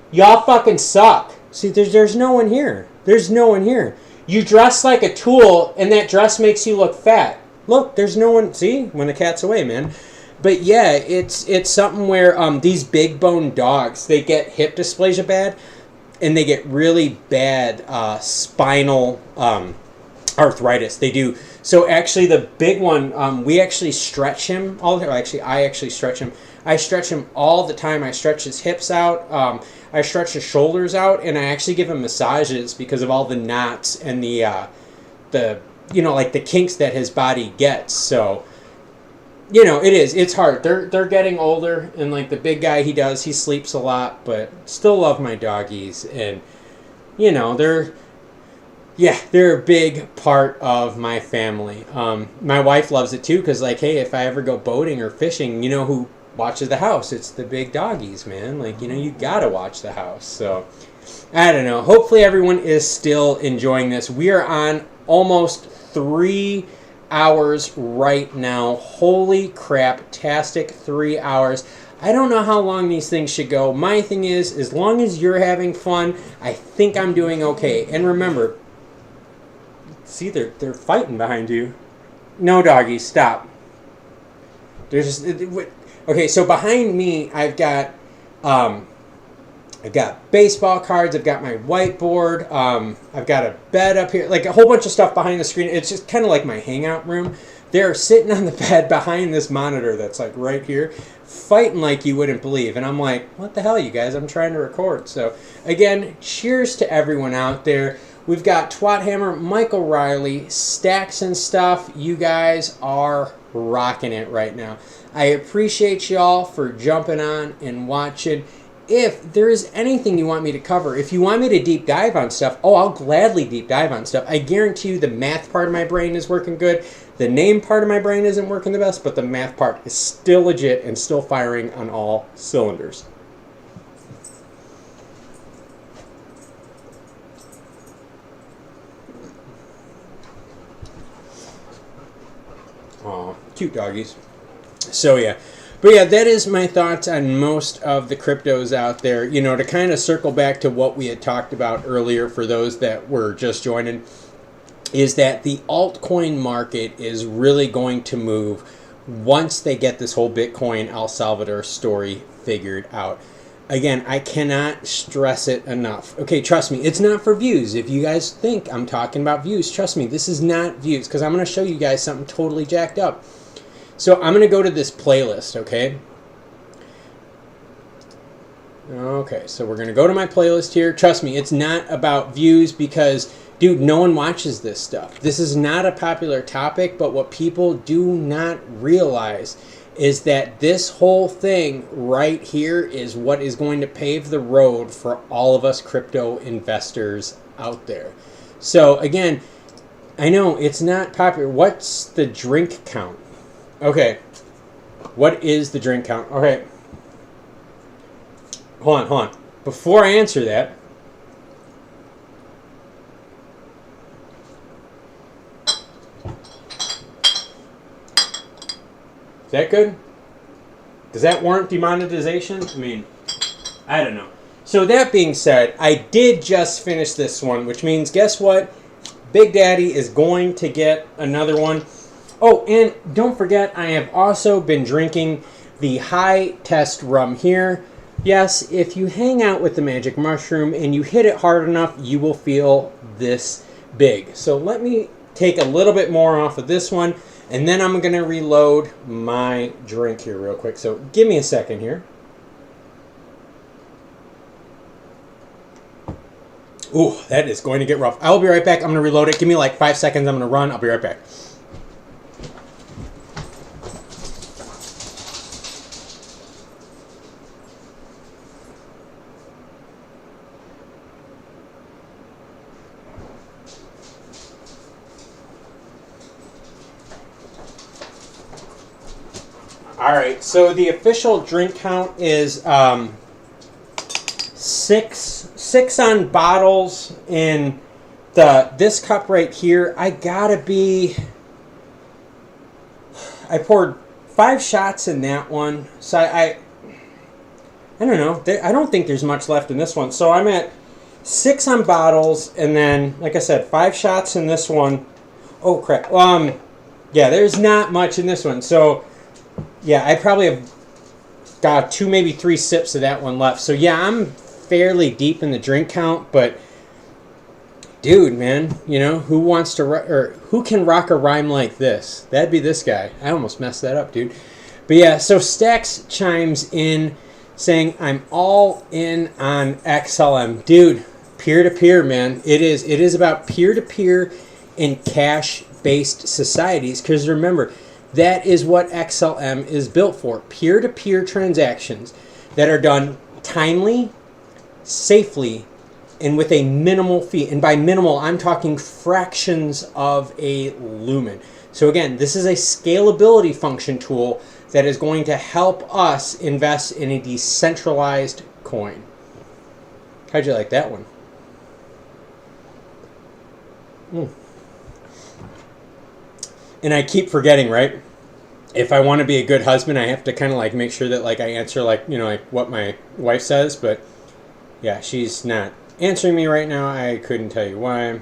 y'all fucking suck. See, there's no one here. There's no one here. You dress like a tool, and that dress makes you look fat. Look, there's no one. See, when the cat's away, man. But yeah, it's something where these big bone dogs, they get hip dysplasia bad, and they get really bad spinal arthritis. They do. So actually the big one, we actually stretch him all the time. Actually, I actually stretch him. I stretch him all the time. I stretch his hips out. I stretch his shoulders out, and I actually give him massages because of all the knots and the like the kinks that his body gets. So, it's hard. They're getting older, and like the big guy, he sleeps a lot, but still love my doggies, and they're a big part of my family. My wife loves it too, because like, hey, if I ever go boating or fishing, who watches the house? It's the big doggies, man. Like, you gotta watch the house. So, I don't know. Hopefully everyone is still enjoying this. We are on almost 3 hours right now. Holy crap-tastic 3 hours. I don't know how long these things should go. My thing is, as long as you're having fun, I think I'm doing okay. And remember, see, they're fighting behind you. No, doggy, stop. There's okay. So behind me, I've got baseball cards. I've got my whiteboard. I've got a bed up here, like a whole bunch of stuff behind the screen. It's just kind of like my hangout room. they're sitting on the bed behind this monitor that's like right here, fighting like you wouldn't believe. And I'm like, what the hell, you guys? I'm trying to record. So again, cheers to everyone out there. We've got Twathammer, Michael Riley, Stacks and Stuff. You guys are rocking it right now. I appreciate y'all for jumping on and watching. If there is anything you want me to cover, if you want me to deep dive on stuff, I'll gladly deep dive on stuff. I guarantee you the math part of my brain is working good. The name part of my brain isn't working the best, but the math part is still legit and still firing on all cylinders. Aw, cute doggies. So yeah. But yeah, that is my thoughts on most of the cryptos out there. You know, to kind of circle back to what we had talked about earlier for those that were just joining, is that the altcoin market is really going to move once they get this whole Bitcoin El Salvador story figured out. Again, I cannot stress it enough. Okay, trust me, it's not for views. If you guys think I'm talking about views, trust me, this is not views, because I'm going to show you guys something totally jacked up. So I'm going to go to this playlist, okay? Okay, so we're going to go to my playlist here. Trust me, it's not about views because, dude, no one watches this stuff. This is not a popular topic, but what people do not realize is that this whole thing right here is what is going to pave the road for all of us crypto investors out there. So, again, I know it's not popular. What's the drink count? Okay, what is the drink count? Okay, hold on. Before I answer that, is that good? Does that warrant demonetization? I mean, I don't know. So that being said, I did just finish this one, which means, guess what? Big Daddy is going to get another one. Oh, and don't forget, I have also been drinking the high test rum here. Yes, if you hang out with the magic mushroom and you hit it hard enough, you will feel this big. So let me take a little bit more off of this one, and then I'm going to reload my drink here real quick. So give me a second here. Ooh, that is going to get rough. I'll be right back. I'm going to reload it. Give me like 5 seconds. I'm going to run. I'll be right back. All right, so the official drink count is six on bottles in this cup right here. I poured 5 shots in that one, so I don't know. I don't think there's much left in this one. So I'm at 6 on bottles, and then, like I said, 5 shots in this one. Oh crap. Yeah, there's not much in this one. So yeah, I probably have got 2, maybe 3 sips of that one left. So yeah, I'm fairly deep in the drink count, but dude, man, you know, who can rock a rhyme like this? That'd be this guy. I almost messed that up, dude. But yeah, so Stacks chimes in saying, I'm all in on XLM. Dude, peer-to-peer, man. It is about peer-to-peer and cash-based societies, because remember, that is what XLM is built for. Peer-to-peer transactions that are done timely, safely, and with a minimal fee. And by minimal, I'm talking fractions of a lumen. So again, this is a scalability function tool that is going to help us invest in a decentralized coin. How'd you like that one? And I keep forgetting, right? If I want to be a good husband, I have to kind of like make sure that like I answer like, you know, like what my wife says. But yeah, she's not answering me right now. I couldn't tell you why.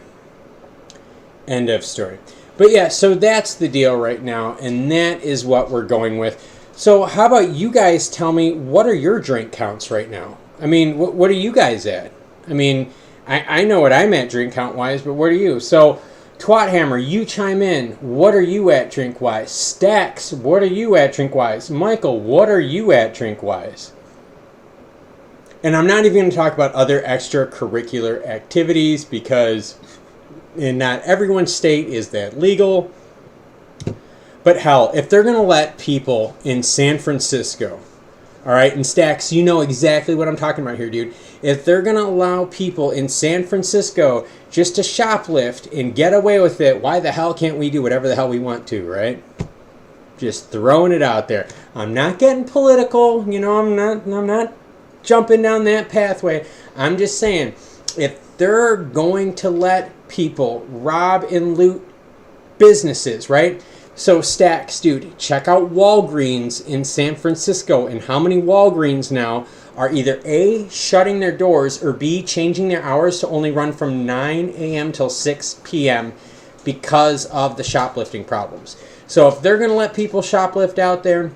End of story. But yeah, so that's the deal right now, and that is what we're going with. So how about you guys tell me, what are your drink counts right now? I mean, what are you guys at? I mean, I know what I'm at drink count wise, but what are you? So Twathammer, you chime in. What are you at Drinkwise? Stacks, what are you at Drinkwise? Michael, what are you at Drinkwise? And I'm not even going to talk about other extracurricular activities because in not everyone's state is that legal. But hell, if they're going to let people in San Francisco, all right, and Stacks, you know exactly what I'm talking about here, dude. If they're going to allow people in San Francisco just to shoplift and get away with it, why the hell can't we do whatever the hell we want to, right? Just throwing it out there. I'm not getting political, you know, I'm not jumping down that pathway. I'm just saying, if they're going to let people rob and loot businesses, right? So Stacks, dude, check out Walgreens in San Francisco, and how many Walgreens now are either A, shutting their doors, or B, changing their hours to only run from 9 a.m. till 6 p.m. because of the shoplifting problems. So if they're going to let people shoplift out there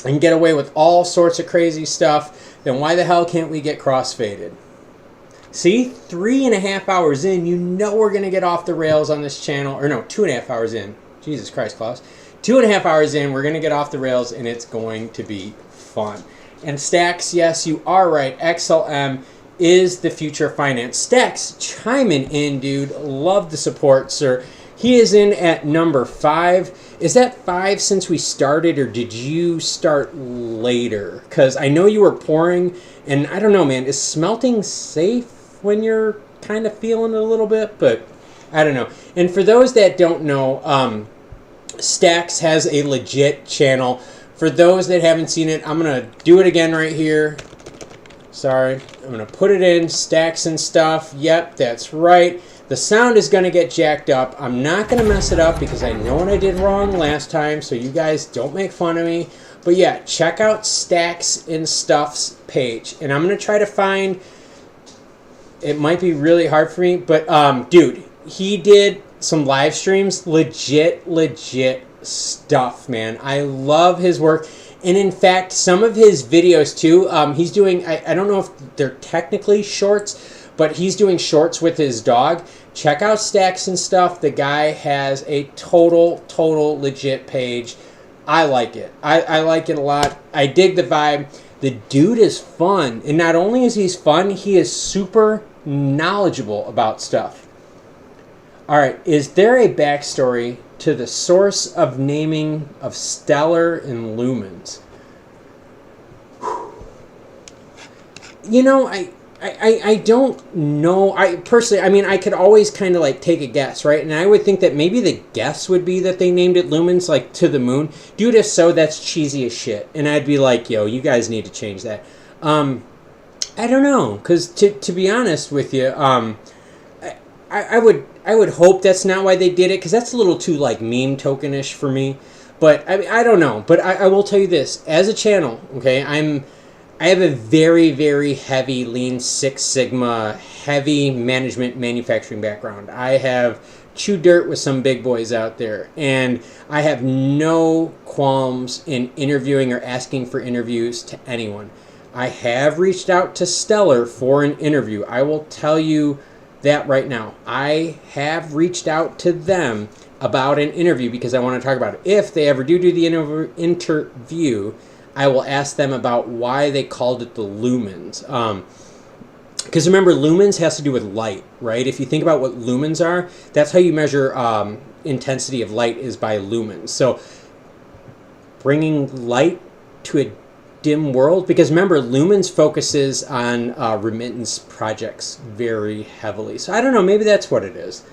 and get away with all sorts of crazy stuff, then why the hell can't we get crossfaded? See, 3.5 hours in, you know we're going to get off the rails on this channel. Or no, 2.5 hours in. Jesus Christ, Klaus. 2.5 hours in, we're going to get off the rails, and it's going to be fun. And Stacks, yes, you are right. XLM is the future of finance. Stacks, chiming in, dude. Love the support, sir. He is in at number 5. Is that 5 since we started, or did you start later? Because I know you were pouring, and I don't know, man. Is smelting safe when you're kind of feeling it a little bit? But I don't know. And for those that don't know, Stacks has a legit channel. For those that haven't seen it, I'm going to do it again right here. Sorry. I'm going to put it in. Stacks and stuff. Yep, that's right. The sound is going to get jacked up. I'm not going to mess it up because I know what I did wrong last time, so you guys don't make fun of me. But yeah, check out Stacks and Stuff's page. And I'm going to try to find... It might be really hard for me, but dude, he did some live streams. Legit stuff, man. I love his work. And in fact, some of his videos too, he's doing, I don't know if they're technically shorts, but he's doing shorts with his dog. Check out Stacks and Stuff. The guy has a total legit page. I like it. I like it a lot. I dig the vibe. The dude is fun. And not only is he fun, he is super knowledgeable about stuff. All right, is there a backstory to the source of naming of Stellar and Lumens? You know, I don't know. I personally, I mean, I could always kind of like take a guess, right? And I would think that maybe the guess would be that they named it Lumens, like to the moon. Dude, if so, that's cheesy as shit. And I'd be like, yo, you guys need to change that. I don't know, because to be honest with you, I would hope that's not why they did it, because that's a little too like meme tokenish for me. But I mean, I don't know. But I will tell you this: as a channel, okay, I have a very heavy Lean Six Sigma, heavy management manufacturing background. I have chewed dirt with some big boys out there, and I have no qualms in interviewing or asking for interviews to anyone. I have reached out to Stellar for an interview. I will tell you that right now. I have reached out to them about an interview because I want to talk about it. If they ever do the interview, I will ask them about why they called it the lumens. Because remember, lumens has to do with light, right? If you think about what lumens are, that's how you measure intensity of light, is by lumens. So bringing light to a dim world, because remember, lumens focuses on remittance projects very heavily. So I don't know, maybe that's what it is.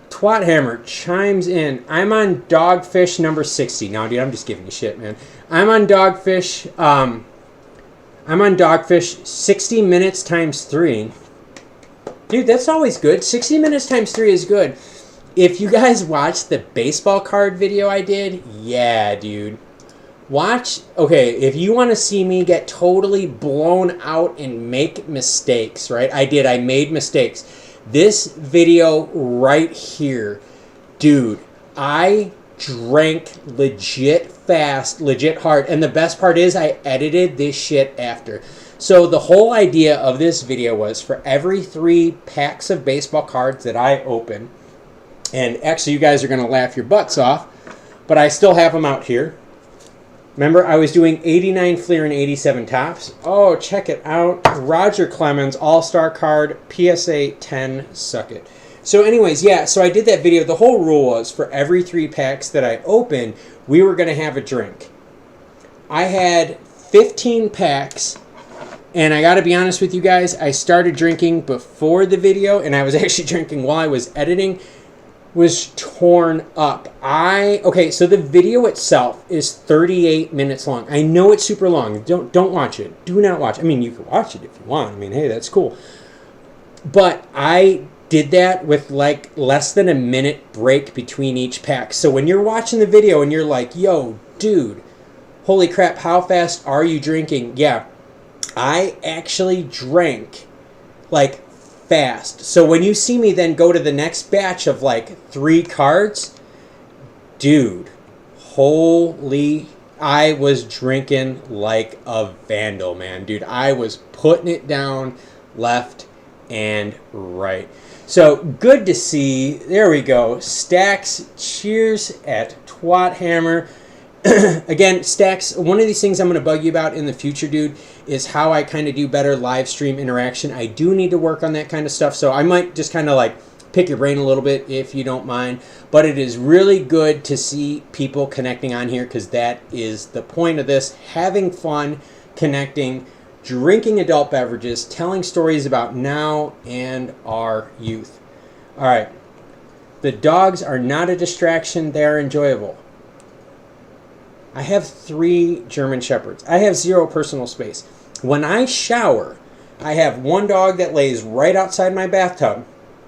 Twathammer chimes in. I'm on Dogfish number 60. Now, dude, I'm just giving you shit, man. I'm on Dogfish. I'm on Dogfish 60 minutes times 3. Dude, that's always good. 60 minutes times 3 is good. If you guys watched the baseball card video I did, yeah, dude. Watch, okay, if you want to see me get totally blown out and make mistakes, right? I made mistakes. This video right here, dude, I drank legit fast, legit hard. And the best part is I edited this shit after. So the whole idea of this video was for every 3 packs of baseball cards that I open, And actually, you guys are going to laugh your butts off, but I still have them out here. Remember, I was doing 89 Fleer and 87 tops. Oh, check it out. Roger Clemens, All-Star card, PSA 10, suck it. So anyways, yeah, so I did that video. The whole rule was for every 3 packs that I opened, we were going to have a drink. I had 15 packs, and I got to be honest with you guys, I started drinking before the video, and I was actually drinking while I was editing. Was torn up. Okay, so the video itself is 38 minutes long. I know it's super long. Don't watch it. Do not watch. I mean, you can watch it if you want. I mean, hey, that's cool. But I did that with like less than a minute break between each pack. So when you're watching the video and you're like, yo, dude, holy crap, how fast are you drinking? Yeah, I actually drank like fast. So when you see me then go to the next batch of like 3 cards, dude, holy, I was drinking like a vandal, man. Dude, I was putting it down left and right. So good to see. There we go. Stacks, cheers at Twat Hammer. Again, Stacks, one of these things I'm going to bug you about in the future, dude, is how I kind of do better live stream interaction. I do need to work on that kind of stuff, so I might just kind of like pick your brain a little bit if you don't mind. But it is really good to see people connecting on here because that is the point of this. Having fun, connecting, drinking adult beverages, telling stories about now and our youth. All right. The dogs are not a distraction. They're enjoyable. I have 3 German Shepherds. I have 0 personal space. When I shower, I have 1 dog that lays right outside my bathtub,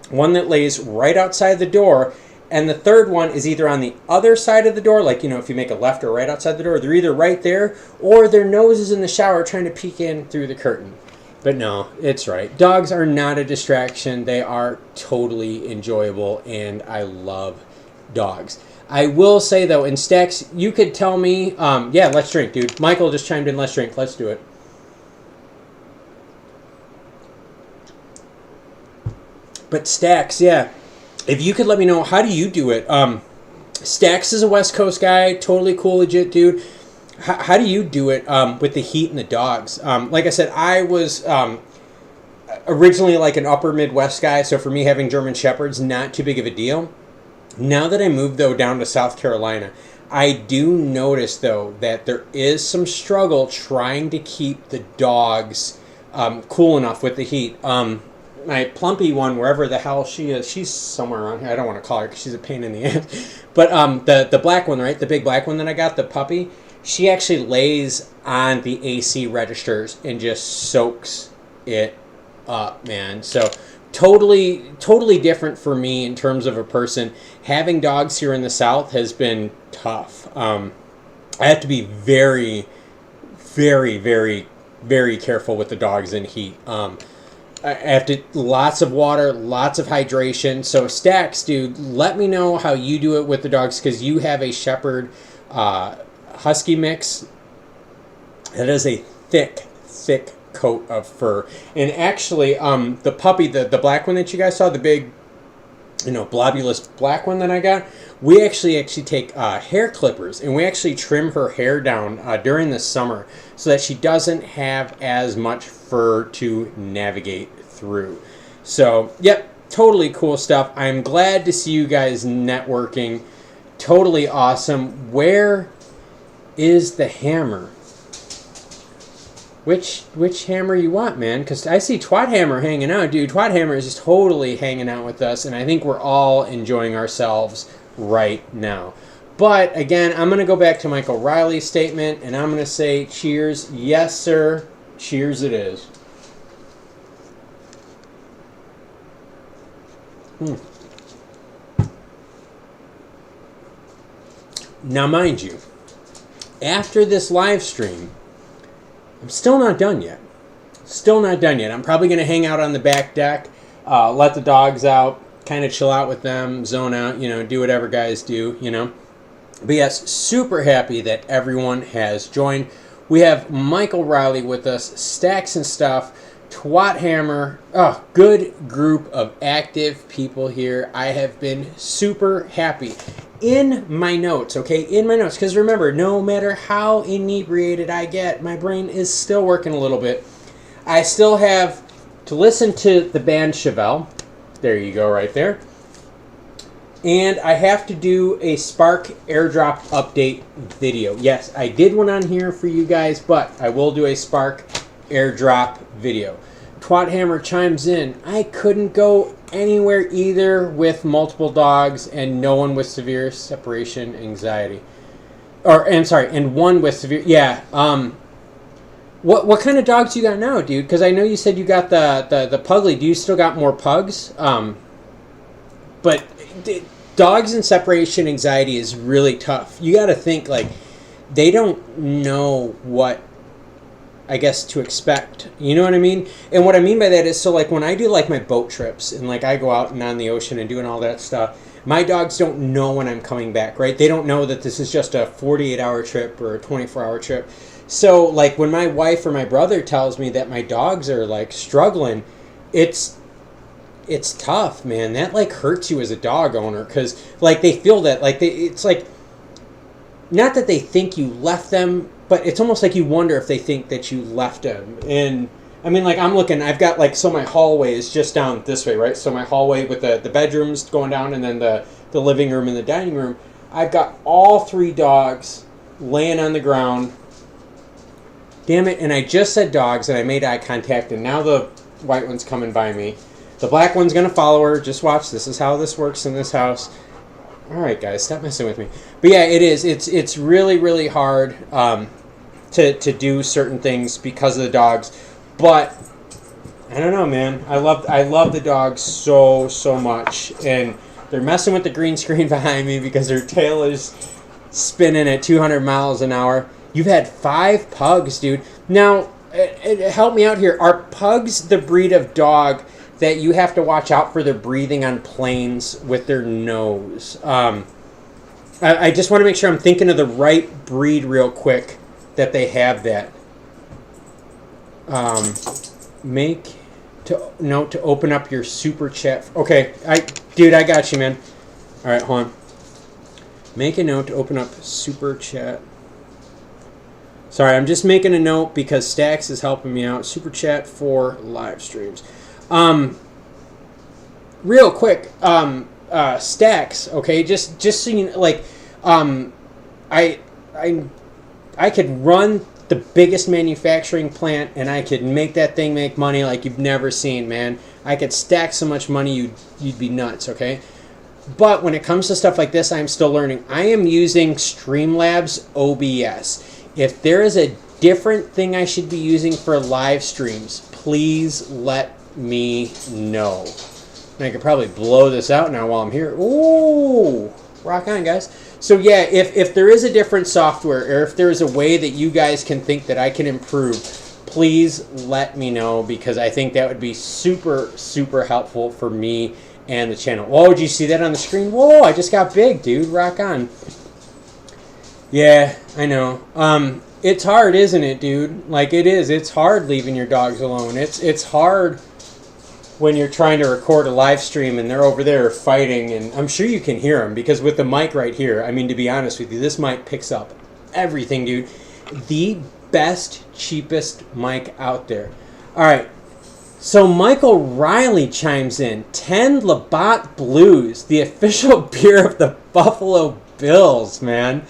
1 that lays right outside the door, and the 3rd one is either on the other side of the door, like, you know, if you make a left or right outside the door, they're either right there, or their nose is in the shower trying to peek in through the curtain. But no, it's right. Dogs are not a distraction. They are totally enjoyable, and I love dogs. I will say, though, in Stacks, you could tell me, yeah, let's drink, dude. Michael just chimed in, let's drink. Let's do it. But Stacks, yeah, if you could let me know, how do you do it? Stacks is a West Coast guy, totally cool, legit dude. How do you do it with the heat and the dogs? Like I said, I was originally like an upper Midwest guy, so for me having German Shepherds, not too big of a deal. Now that I moved, though, down to South Carolina, I do notice, though, that there is some struggle trying to keep the dogs cool enough with the heat. My Plumpy one, wherever the hell she is, she's somewhere around here. I don't want to call her because she's a pain in the ass. But the black one, right, the big black one that I got, the puppy, she actually lays on the AC registers and just soaks it up, man. So totally different for me in terms of a person. Having dogs here in the South has been tough. I have to be very, very, very, very careful with the dogs in heat. I have to, lots of water, lots of hydration. So Stacks, dude, let me know how you do it with the dogs, because you have a Shepherd Husky mix. That is a thick coat of fur. And actually, the puppy, the black one that you guys saw, the big, you know, blobulous black one that I got, we actually take hair clippers, and we actually trim her hair down during the summer so that she doesn't have as much fur to navigate through. So, yep, totally cool stuff. I'm glad to see you guys networking. Totally awesome. Where is the hammer? Which hammer you want, man? Because I see Twat Hammer hanging out, dude. Twat Hammer is just totally hanging out with us, and I think we're all enjoying ourselves right now. But again, I'm going to go back to Michael Riley's statement, and I'm going to say cheers. Yes, sir. Cheers it is. Now, mind you, after this live stream, I'm still not done yet. Still not done yet. I'm probably going to hang out on the back deck, let the dogs out, kind of chill out with them, zone out, you know, do whatever guys do, you know. But yes, super happy that everyone has joined. We have Michael Riley with us, Stacks and Stuff, Twat Hammer. Oh, good group of active people here. I have been super happy. In my notes, okay? In my notes. Because remember, no matter how inebriated I get, my brain is still working a little bit. I still have to listen to the band Chevelle. There you go, right there. And I have to do a Spark airdrop update video. Yes, I did one on here for you guys, but I will do a Spark airdrop video. Twat Hammer chimes in. I couldn't go anywhere either with multiple dogs and no one with severe separation anxiety. And one with severe, yeah. What kind of dogs you got now, dude? Because I know you said you got the Pugly. Do you still got more pugs? But dogs and separation anxiety is really tough. You got to think, like, they don't know what, I guess, to expect. You know what I mean? And what I mean by that is, so, like, when I do, like, my boat trips and, like, I go out and on the ocean and doing all that stuff, my dogs don't know when I'm coming back, right? They don't know that this is just a 48-hour trip or a 24-hour trip. So, like, when my wife or my brother tells me that my dogs are, like, struggling, it's tough, man. That, like, hurts you as a dog owner because, like, they feel that. Like, it's like, not that they think you left them, but it's almost like you wonder if they think that you left them. And, I mean, like, I'm looking, I've got, like, so my hallway is just down this way, right? So my hallway with the bedrooms going down and then the living room and the dining room, I've got all 3 dogs laying on the ground. Damn it, and I just said dogs, and I made eye contact, and now the white one's coming by me. The black one's going to follow her. Just watch. This is how this works in this house. All right, guys, stop messing with me. But yeah, it is. It's really, really hard to do certain things because of the dogs. But, I don't know, man. I love the dogs so much. And they're messing with the green screen behind me because their tail is spinning at 200 miles an hour. You've had 5 pugs, dude. Now, help me out here. Are pugs the breed of dog that you have to watch out for their breathing on planes with their nose? I just want to make sure I'm thinking of the right breed real quick that they have that. To open up your super chat. Okay, dude, I got you, man. All right, hold on. Make a note to open up super chat. Sorry, I'm just making a note because Stacks is helping me out. Super chat for live streams. Real quick, Stacks. Okay, just so you know, like, I could run the biggest manufacturing plant and I could make that thing make money like you've never seen, man. I could stack so much money you'd be nuts. Okay. But when it comes to stuff like this, I'm still learning. I am using Streamlabs OBS. If there is a different thing I should be using for live streams, please let me know. And I could probably blow this out now while I'm here. Ooh, rock on, guys. So yeah, if there is a different software or if there is a way that you guys can think that I can improve, please let me know because I think that would be super, super helpful for me and the channel. Whoa, did you see that on the screen? Whoa, I just got big, dude. Rock on. Yeah, I know. It's hard, isn't it, dude? Like, it is. It's hard leaving your dogs alone. It's hard when you're trying to record a live stream and they're over there fighting, and I'm sure you can hear them because with the mic right here, I mean, to be honest with you, this mic picks up everything, dude. The best, cheapest mic out there. All right. So Michael Riley chimes in. 10 Labatt Blues, the official beer of the Buffalo Bills, man.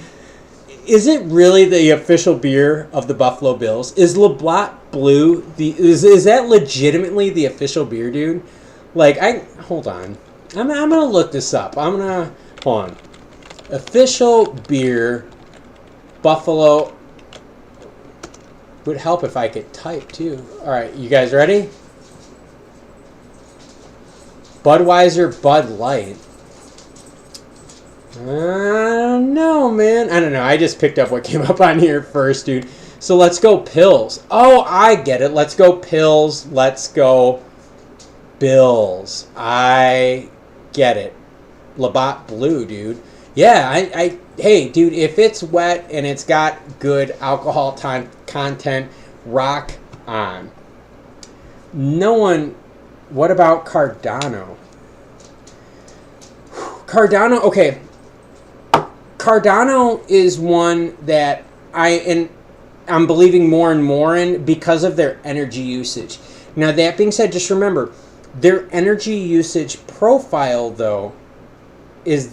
Is it really the official beer of the Buffalo Bills? Is Labatt Blue is that legitimately the official beer, dude? Like, hold on. I'm gonna look this up. Hold on. Official beer, Buffalo. Would help if I could type too. All right, you guys ready? Budweiser Bud Light. I don't know, man. I don't know. I just picked up what came up on here first, dude. So let's go Pills. Oh, I get it. Let's go Pills. Let's go Bills. I get it. Labatt Blue, dude. Yeah, hey, dude, if it's wet and it's got good alcohol content, rock on. No one. What about Cardano? Cardano, okay. Cardano is one that I'm believing more and more in because of their energy usage. Now, that being said, just remember, their energy usage profile, though, is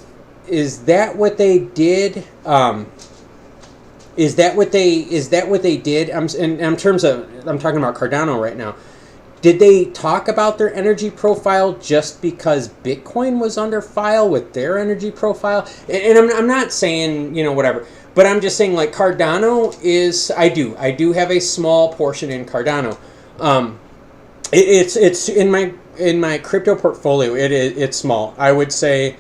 that what they did? Is that what they did? I'm talking about Cardano right now. Did they talk about their energy profile just because Bitcoin was under file with their energy profile? And I'm not saying, whatever, but I'm just saying, like, Cardano is, I do have a small portion in Cardano. It's in my crypto portfolio. It's small. I would say,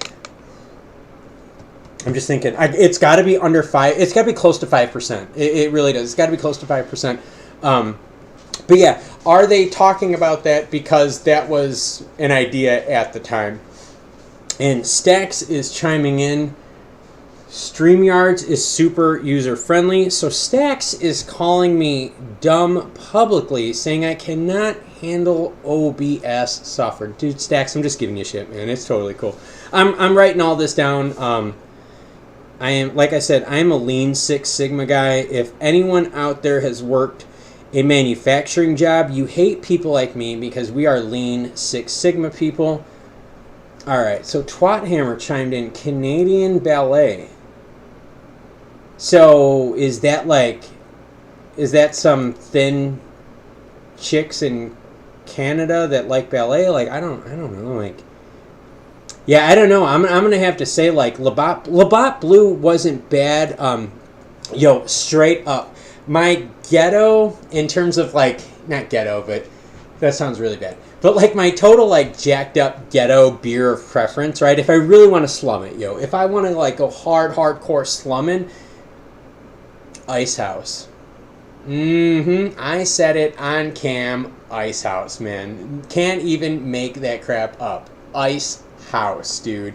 I'm just thinking, it's got to be under 5. It's got to be close to 5%. It really does. It's got to be close to 5%. But yeah, are they talking about that because that was an idea at the time? And Stacks is chiming in. StreamYards is super user-friendly. So Stacks is calling me dumb publicly, saying I cannot handle OBS software. Dude, Stacks, I'm just giving you shit, man. It's totally cool. I'm writing all this down. I am, like I said, I'm a Lean Six Sigma guy. If anyone out there has worked a manufacturing job, you hate people like me because we are Lean Six Sigma people. All right, so Twat Hammer chimed in, Canadian ballet. So is that some thin chicks in Canada that like ballet? Like, I don't know. Like, yeah, I don't know. I'm gonna have to say, like, Labatt Blue wasn't bad. Straight up. My ghetto, in terms of, like, not ghetto, but that sounds really bad. But, like, my total, like, jacked up ghetto beer of preference, right? If I really want to slum it, if I want to, like, go hardcore slumming, Ice House. I said it on cam, Ice House, man. Can't even make that crap up. Ice House, dude.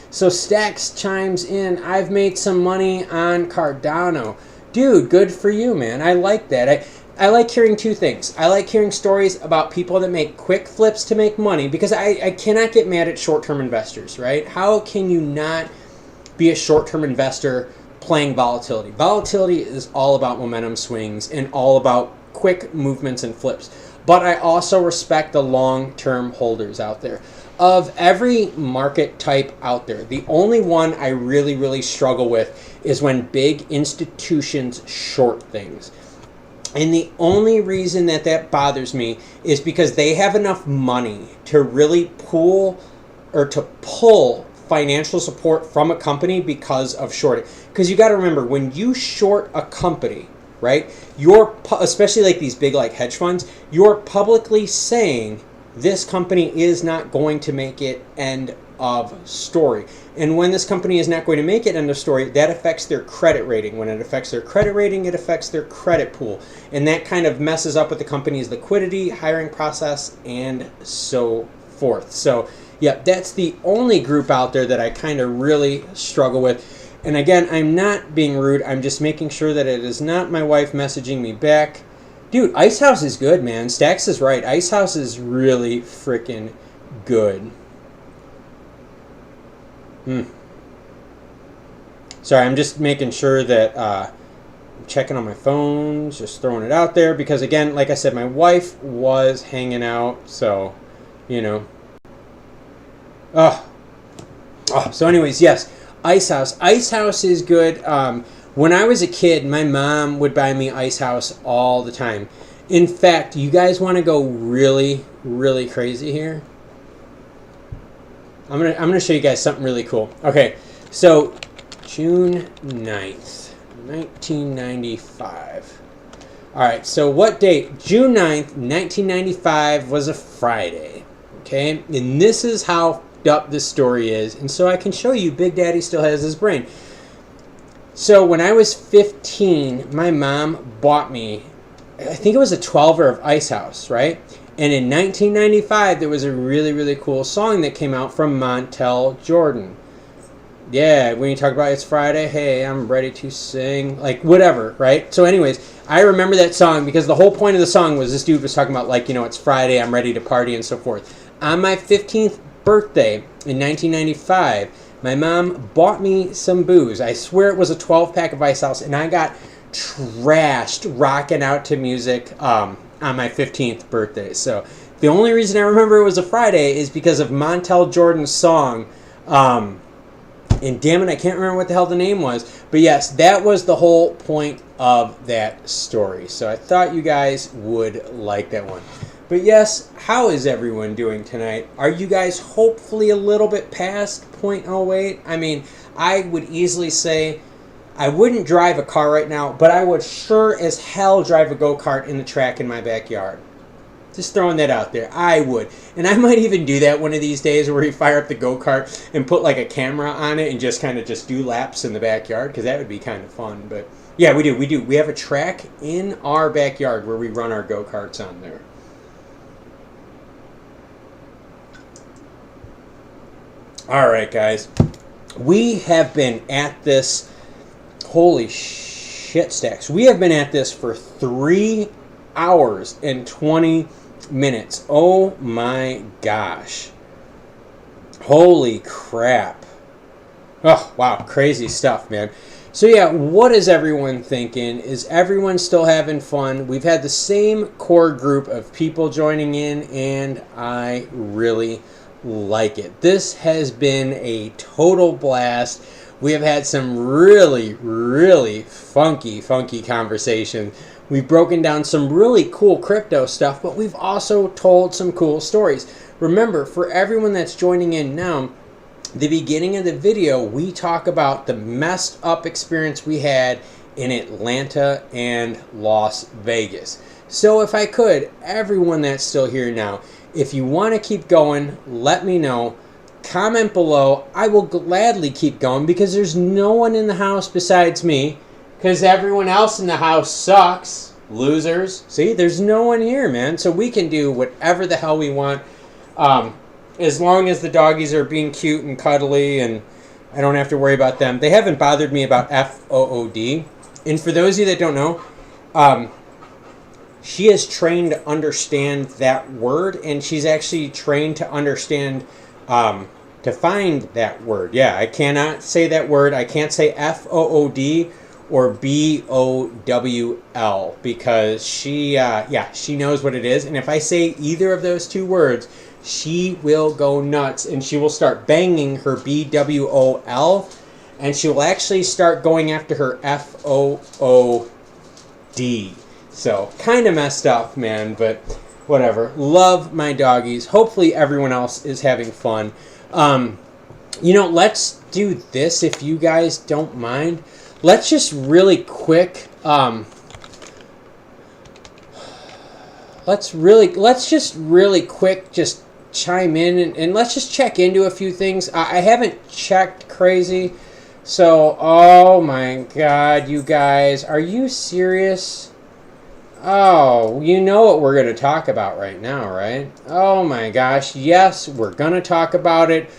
So Stacks chimes in, I've made some money on Cardano. Dude, good for you, man. I like that. I like hearing two things. I like hearing stories about people that make quick flips to make money, because I cannot get mad at short-term investors, right? How can you not be a short-term investor playing volatility? Volatility is all about momentum swings and all about quick movements and flips. But I also respect the long-term holders out there. Of every market type out there, the only one I really, really struggle with is when big institutions short things. And the only reason that bothers me is because they have enough money to really pull financial support from a company because of shorting. Because you got to remember, when you short a company, right, especially like these big like hedge funds, you're publicly saying this company is not going to make it, end of story. And when this company is not going to make it, end of story, that affects their credit rating. When it affects their credit rating, it affects their credit pool. And that kind of messes up with the company's liquidity, hiring process, and so forth. So, yeah, that's the only group out there that I kind of really struggle with. And again, I'm not being rude. I'm just making sure that it is not my wife messaging me back. Dude, Ice House is good, man. Stacks is right. Ice House is really freaking good. Sorry, I'm just making sure that I'm checking on my phone, just throwing it out there, because again, like I said, my wife was hanging out, so, so anyways, yes, Ice House. Ice House is good. When I was a kid, my mom would buy me Ice House all the time. In fact, you guys want to go really, really crazy here? I'm gonna show you guys something really cool. Okay, so June 9th, 1995. All right, so what date? June 9th, 1995 was a Friday. Okay, and this is how up this story is, and so I can show you Big Daddy still has his brain. So when I was 15, my mom bought me, I think it was a 12er of Ice House, right? And in 1995, there was a really, really cool song that came out from Montel Jordan. Yeah, when you talk about it's Friday, hey, I'm ready to sing, like whatever, right? So anyways, I remember that song because the whole point of the song was this dude was talking about like, it's Friday, I'm ready to party and so forth. On my 15th birthday in 1995, my mom bought me some booze. I swear it was a 12-pack of Ice House, and I got trashed rocking out to music on my 15th birthday. So the only reason I remember it was a Friday is because of Montel Jordan's song, and damn it, I can't remember what the hell the name was. But yes, that was the whole point of that story. So I thought you guys would like that one. But yes, how is everyone doing tonight? Are you guys hopefully a little bit past .08? I mean, I would easily say I wouldn't drive a car right now, but I would sure as hell drive a go-kart in the track in my backyard. Just throwing that out there. I would. And I might even do that one of these days where we fire up the go-kart and put like a camera on it and just kind of just do laps in the backyard, because that would be kind of fun. But yeah, we do. We have a track in our backyard where we run our go-karts on there. All right, guys. We have been at this, holy shit stacks. We have been at this for 3 hours and 20 minutes. Oh my gosh. Holy crap. Oh, wow. Crazy stuff, man. So yeah, what is everyone thinking? Is everyone still having fun? We've had the same core group of people joining in, and I really like it. This has been a total blast. We have had some really, really funky conversations. We've broken down some really cool crypto stuff, but we've also told some cool stories. Remember, for everyone that's joining in now, the beginning of the video, we talk about the messed up experience we had in Atlanta and Las Vegas. So if I could, everyone that's still here now, if you want to keep going, let me know. Comment below. I will gladly keep going because there's no one in the house besides me, because everyone else in the house sucks. Losers. See, there's no one here, man. So we can do whatever the hell we want. As long as the doggies are being cute and cuddly and I don't have to worry about them. They haven't bothered me about FOOD. And for those of you that don't know, she is trained to understand that word, and she's actually trained to understand, to find that word. Yeah, I cannot say that word. I can't say FOOD or BOWL because she knows what it is. And if I say either of those two words, she will go nuts, and she will start banging her BWOL, and she will actually start going after her FOOD. So, kind of messed up, man, but whatever. Love my doggies. Hopefully everyone else is having fun. Let's do this if you guys don't mind. Let's just really quick, let's just really quick just chime in and let's just check into a few things. I haven't checked crazy. So, oh my God, you guys, are you serious? Oh, you know what we're going to talk about right now, right? Oh my gosh, yes, we're going to talk about it.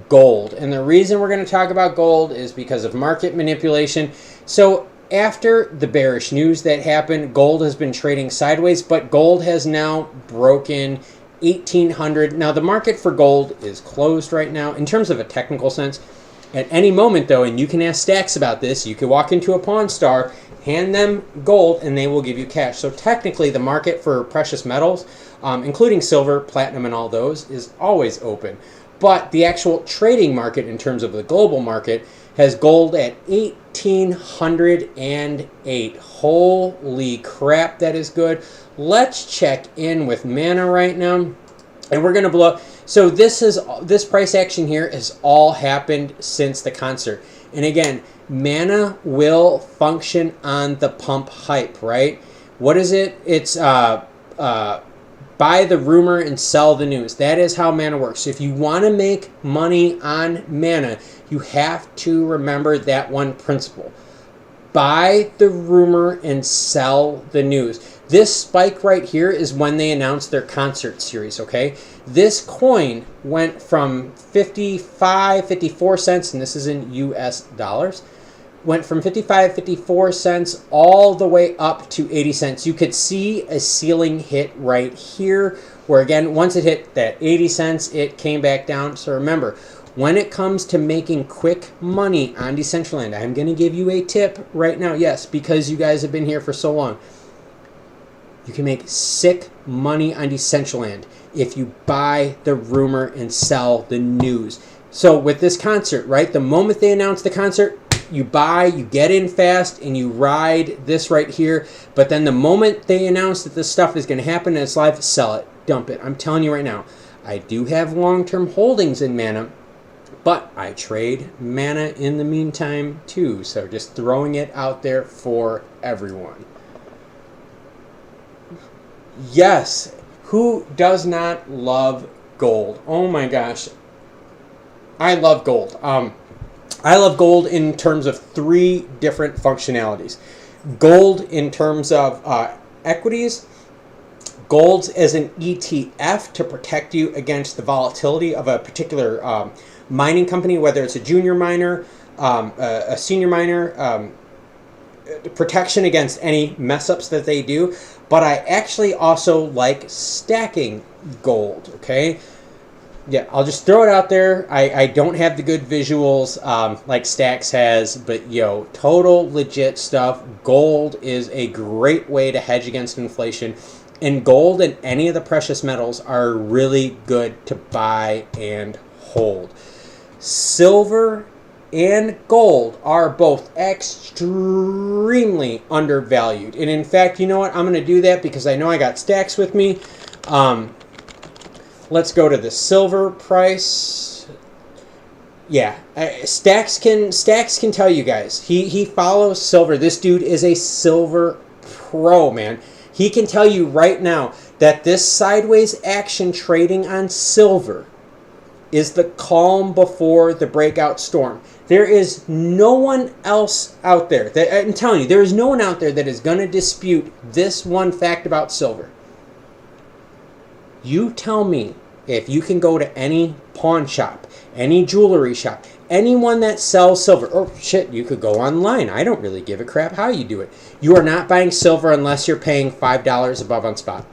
Gold. And the reason we're going to talk about gold is because of market manipulation. So after the bearish news that happened, gold has been trading sideways, but gold has now broken 1800. Now the market for gold is closed right now in terms of a technical sense. At any moment though, and you can ask Stacks about this, you could walk into a Pawn Star, hand them gold, and they will give you cash. So technically the market for precious metals, including silver, platinum, and all those, is always open. But the actual trading market in terms of the global market has gold at 1808. Holy crap, that is good. Let's check in with Mana right now. And we're going to blow up. So this price action here has all happened since the concert. And again, Mana will function on the pump hype, right? What is it? It's buy the rumor and sell the news. That is how Mana works. So if you want to make money on Mana, you have to remember that one principle. buy the rumor and sell the news. This spike right here is when they announced their concert series, okay? This coin went from 54 cents, and this is in US dollars, went from 54 cents all the way up to 80 cents. You could see a ceiling hit right here, where again, once it hit that 80 cents, it came back down. So remember, when it comes to making quick money on Decentraland, I'm going to give you a tip right now. Yes, because you guys have been here for so long. You can make sick money on Decentraland if you buy the rumor and sell the news. So with this concert, right, the moment they announce the concert, you buy, you get in fast, and you ride this right here. But then the moment they announce that this stuff is going to happen and it's live, sell it, dump it. I'm telling you right now, I do have long-term holdings in Mana, but I trade Mana in the meantime too. So just throwing it out there for everyone. Yes, who does not love gold? Oh my gosh, I love gold. I love gold in terms of 3 different functionalities. Gold in terms of equities. Gold as an ETF to protect you against the volatility of a particular mining company, whether it's a junior miner, a senior miner, protection against any mess-ups that they do. But I actually also like stacking gold, okay? Yeah, I'll just throw it out there. I don't have the good visuals like Stacks has, but yo, total legit stuff. Gold is a great way to hedge against inflation. And gold and any of the precious metals are really good to buy and hold. Silver and gold are both extremely undervalued. And in fact, you know what? I'm going to do that because I know I got Stacks with me. Let's go to the silver price. Yeah, Stacks can tell you guys. He follows silver. This dude is a silver pro, man. He can tell you right now that this sideways action trading on silver is the calm before the breakout storm. There is no one else out there that, I'm telling you, there is no one out there that is going to dispute this one fact about silver. You tell me if you can go to any pawn shop, any jewelry shop, anyone that sells silver, or shit, you could go online. I don't really give a crap how you do it. You are not buying silver unless you're paying $5 above on spot.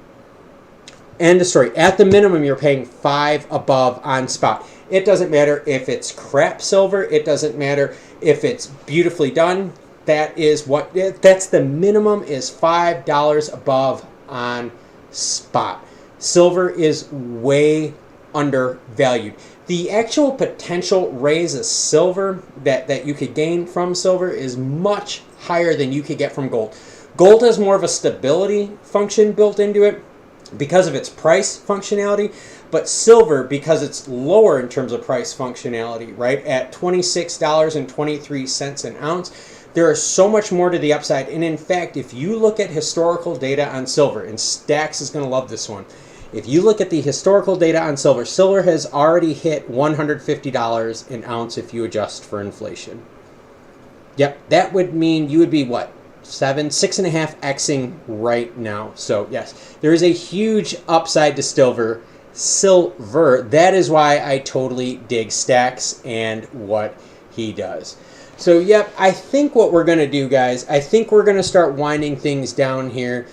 End of story. At the minimum, you're paying $5 above on spot. It doesn't matter if it's crap silver. It doesn't matter if it's beautifully done. That's the minimum is $5 above on spot. Silver is way undervalued. The actual potential raise of silver that you could gain from silver is much higher than you could get from gold. Gold has more of a stability function built into it because of its price functionality, but silver, because it's lower in terms of price functionality, right, at $26.23 an ounce, there is so much more to the upside. And in fact, if you look at historical data on silver, and Stacks is going to love this one, if you look at the historical data on silver, silver has already hit $150 an ounce if you adjust for inflation. Yep, that would mean you would be what? 6.5xing right now. So yes, there is a huge upside to silver. That is why I totally dig Stacks and what he does. So yep, I think what we're going to do, guys, I think we're going to start winding things down here.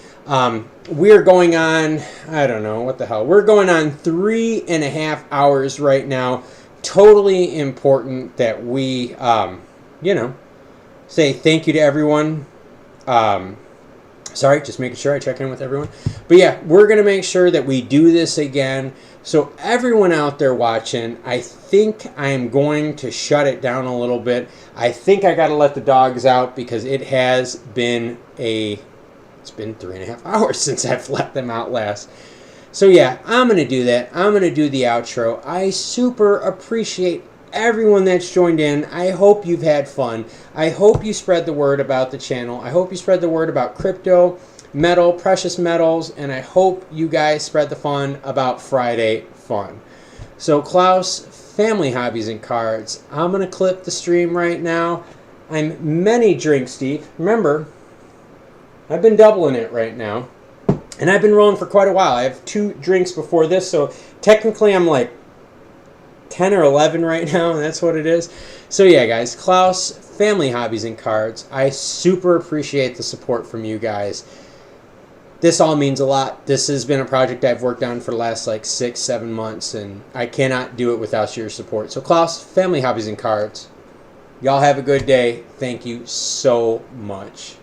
We're going on, I don't know, what the hell. We're going on 3.5 hours right now. Totally important that we, say thank you to everyone. Sorry, just making sure I check in with everyone. But yeah, we're going to make sure that we do this again. So everyone out there watching, I think I'm going to shut it down a little bit. I think I got to let the dogs out because it has been it's been 3.5 hours since I've let them out last. So yeah, I'm going to do that. I'm going to do the outro. I super appreciate everyone that's joined in. I hope you've had fun. I hope you spread the word about the channel. I hope you spread the word about crypto, metal, precious metals, and I hope you guys spread the fun about Friday fun. So Klaus, family hobbies and cards. I'm going to clip the stream right now. I'm many drinks deep. Remember, I've been doubling it right now. And I've been rolling for quite a while. I have 2 drinks before this, so technically I'm like 10 or 11 right now, and that's what it is. So yeah, guys, Klaus, Family Hobbies and Cards. I super appreciate the support from you guys. This all means a lot. This has been a project I've worked on for the last like 6-7 months, and I cannot do it without your support. So Klaus, Family Hobbies and Cards, y'all have a good day. Thank you so much.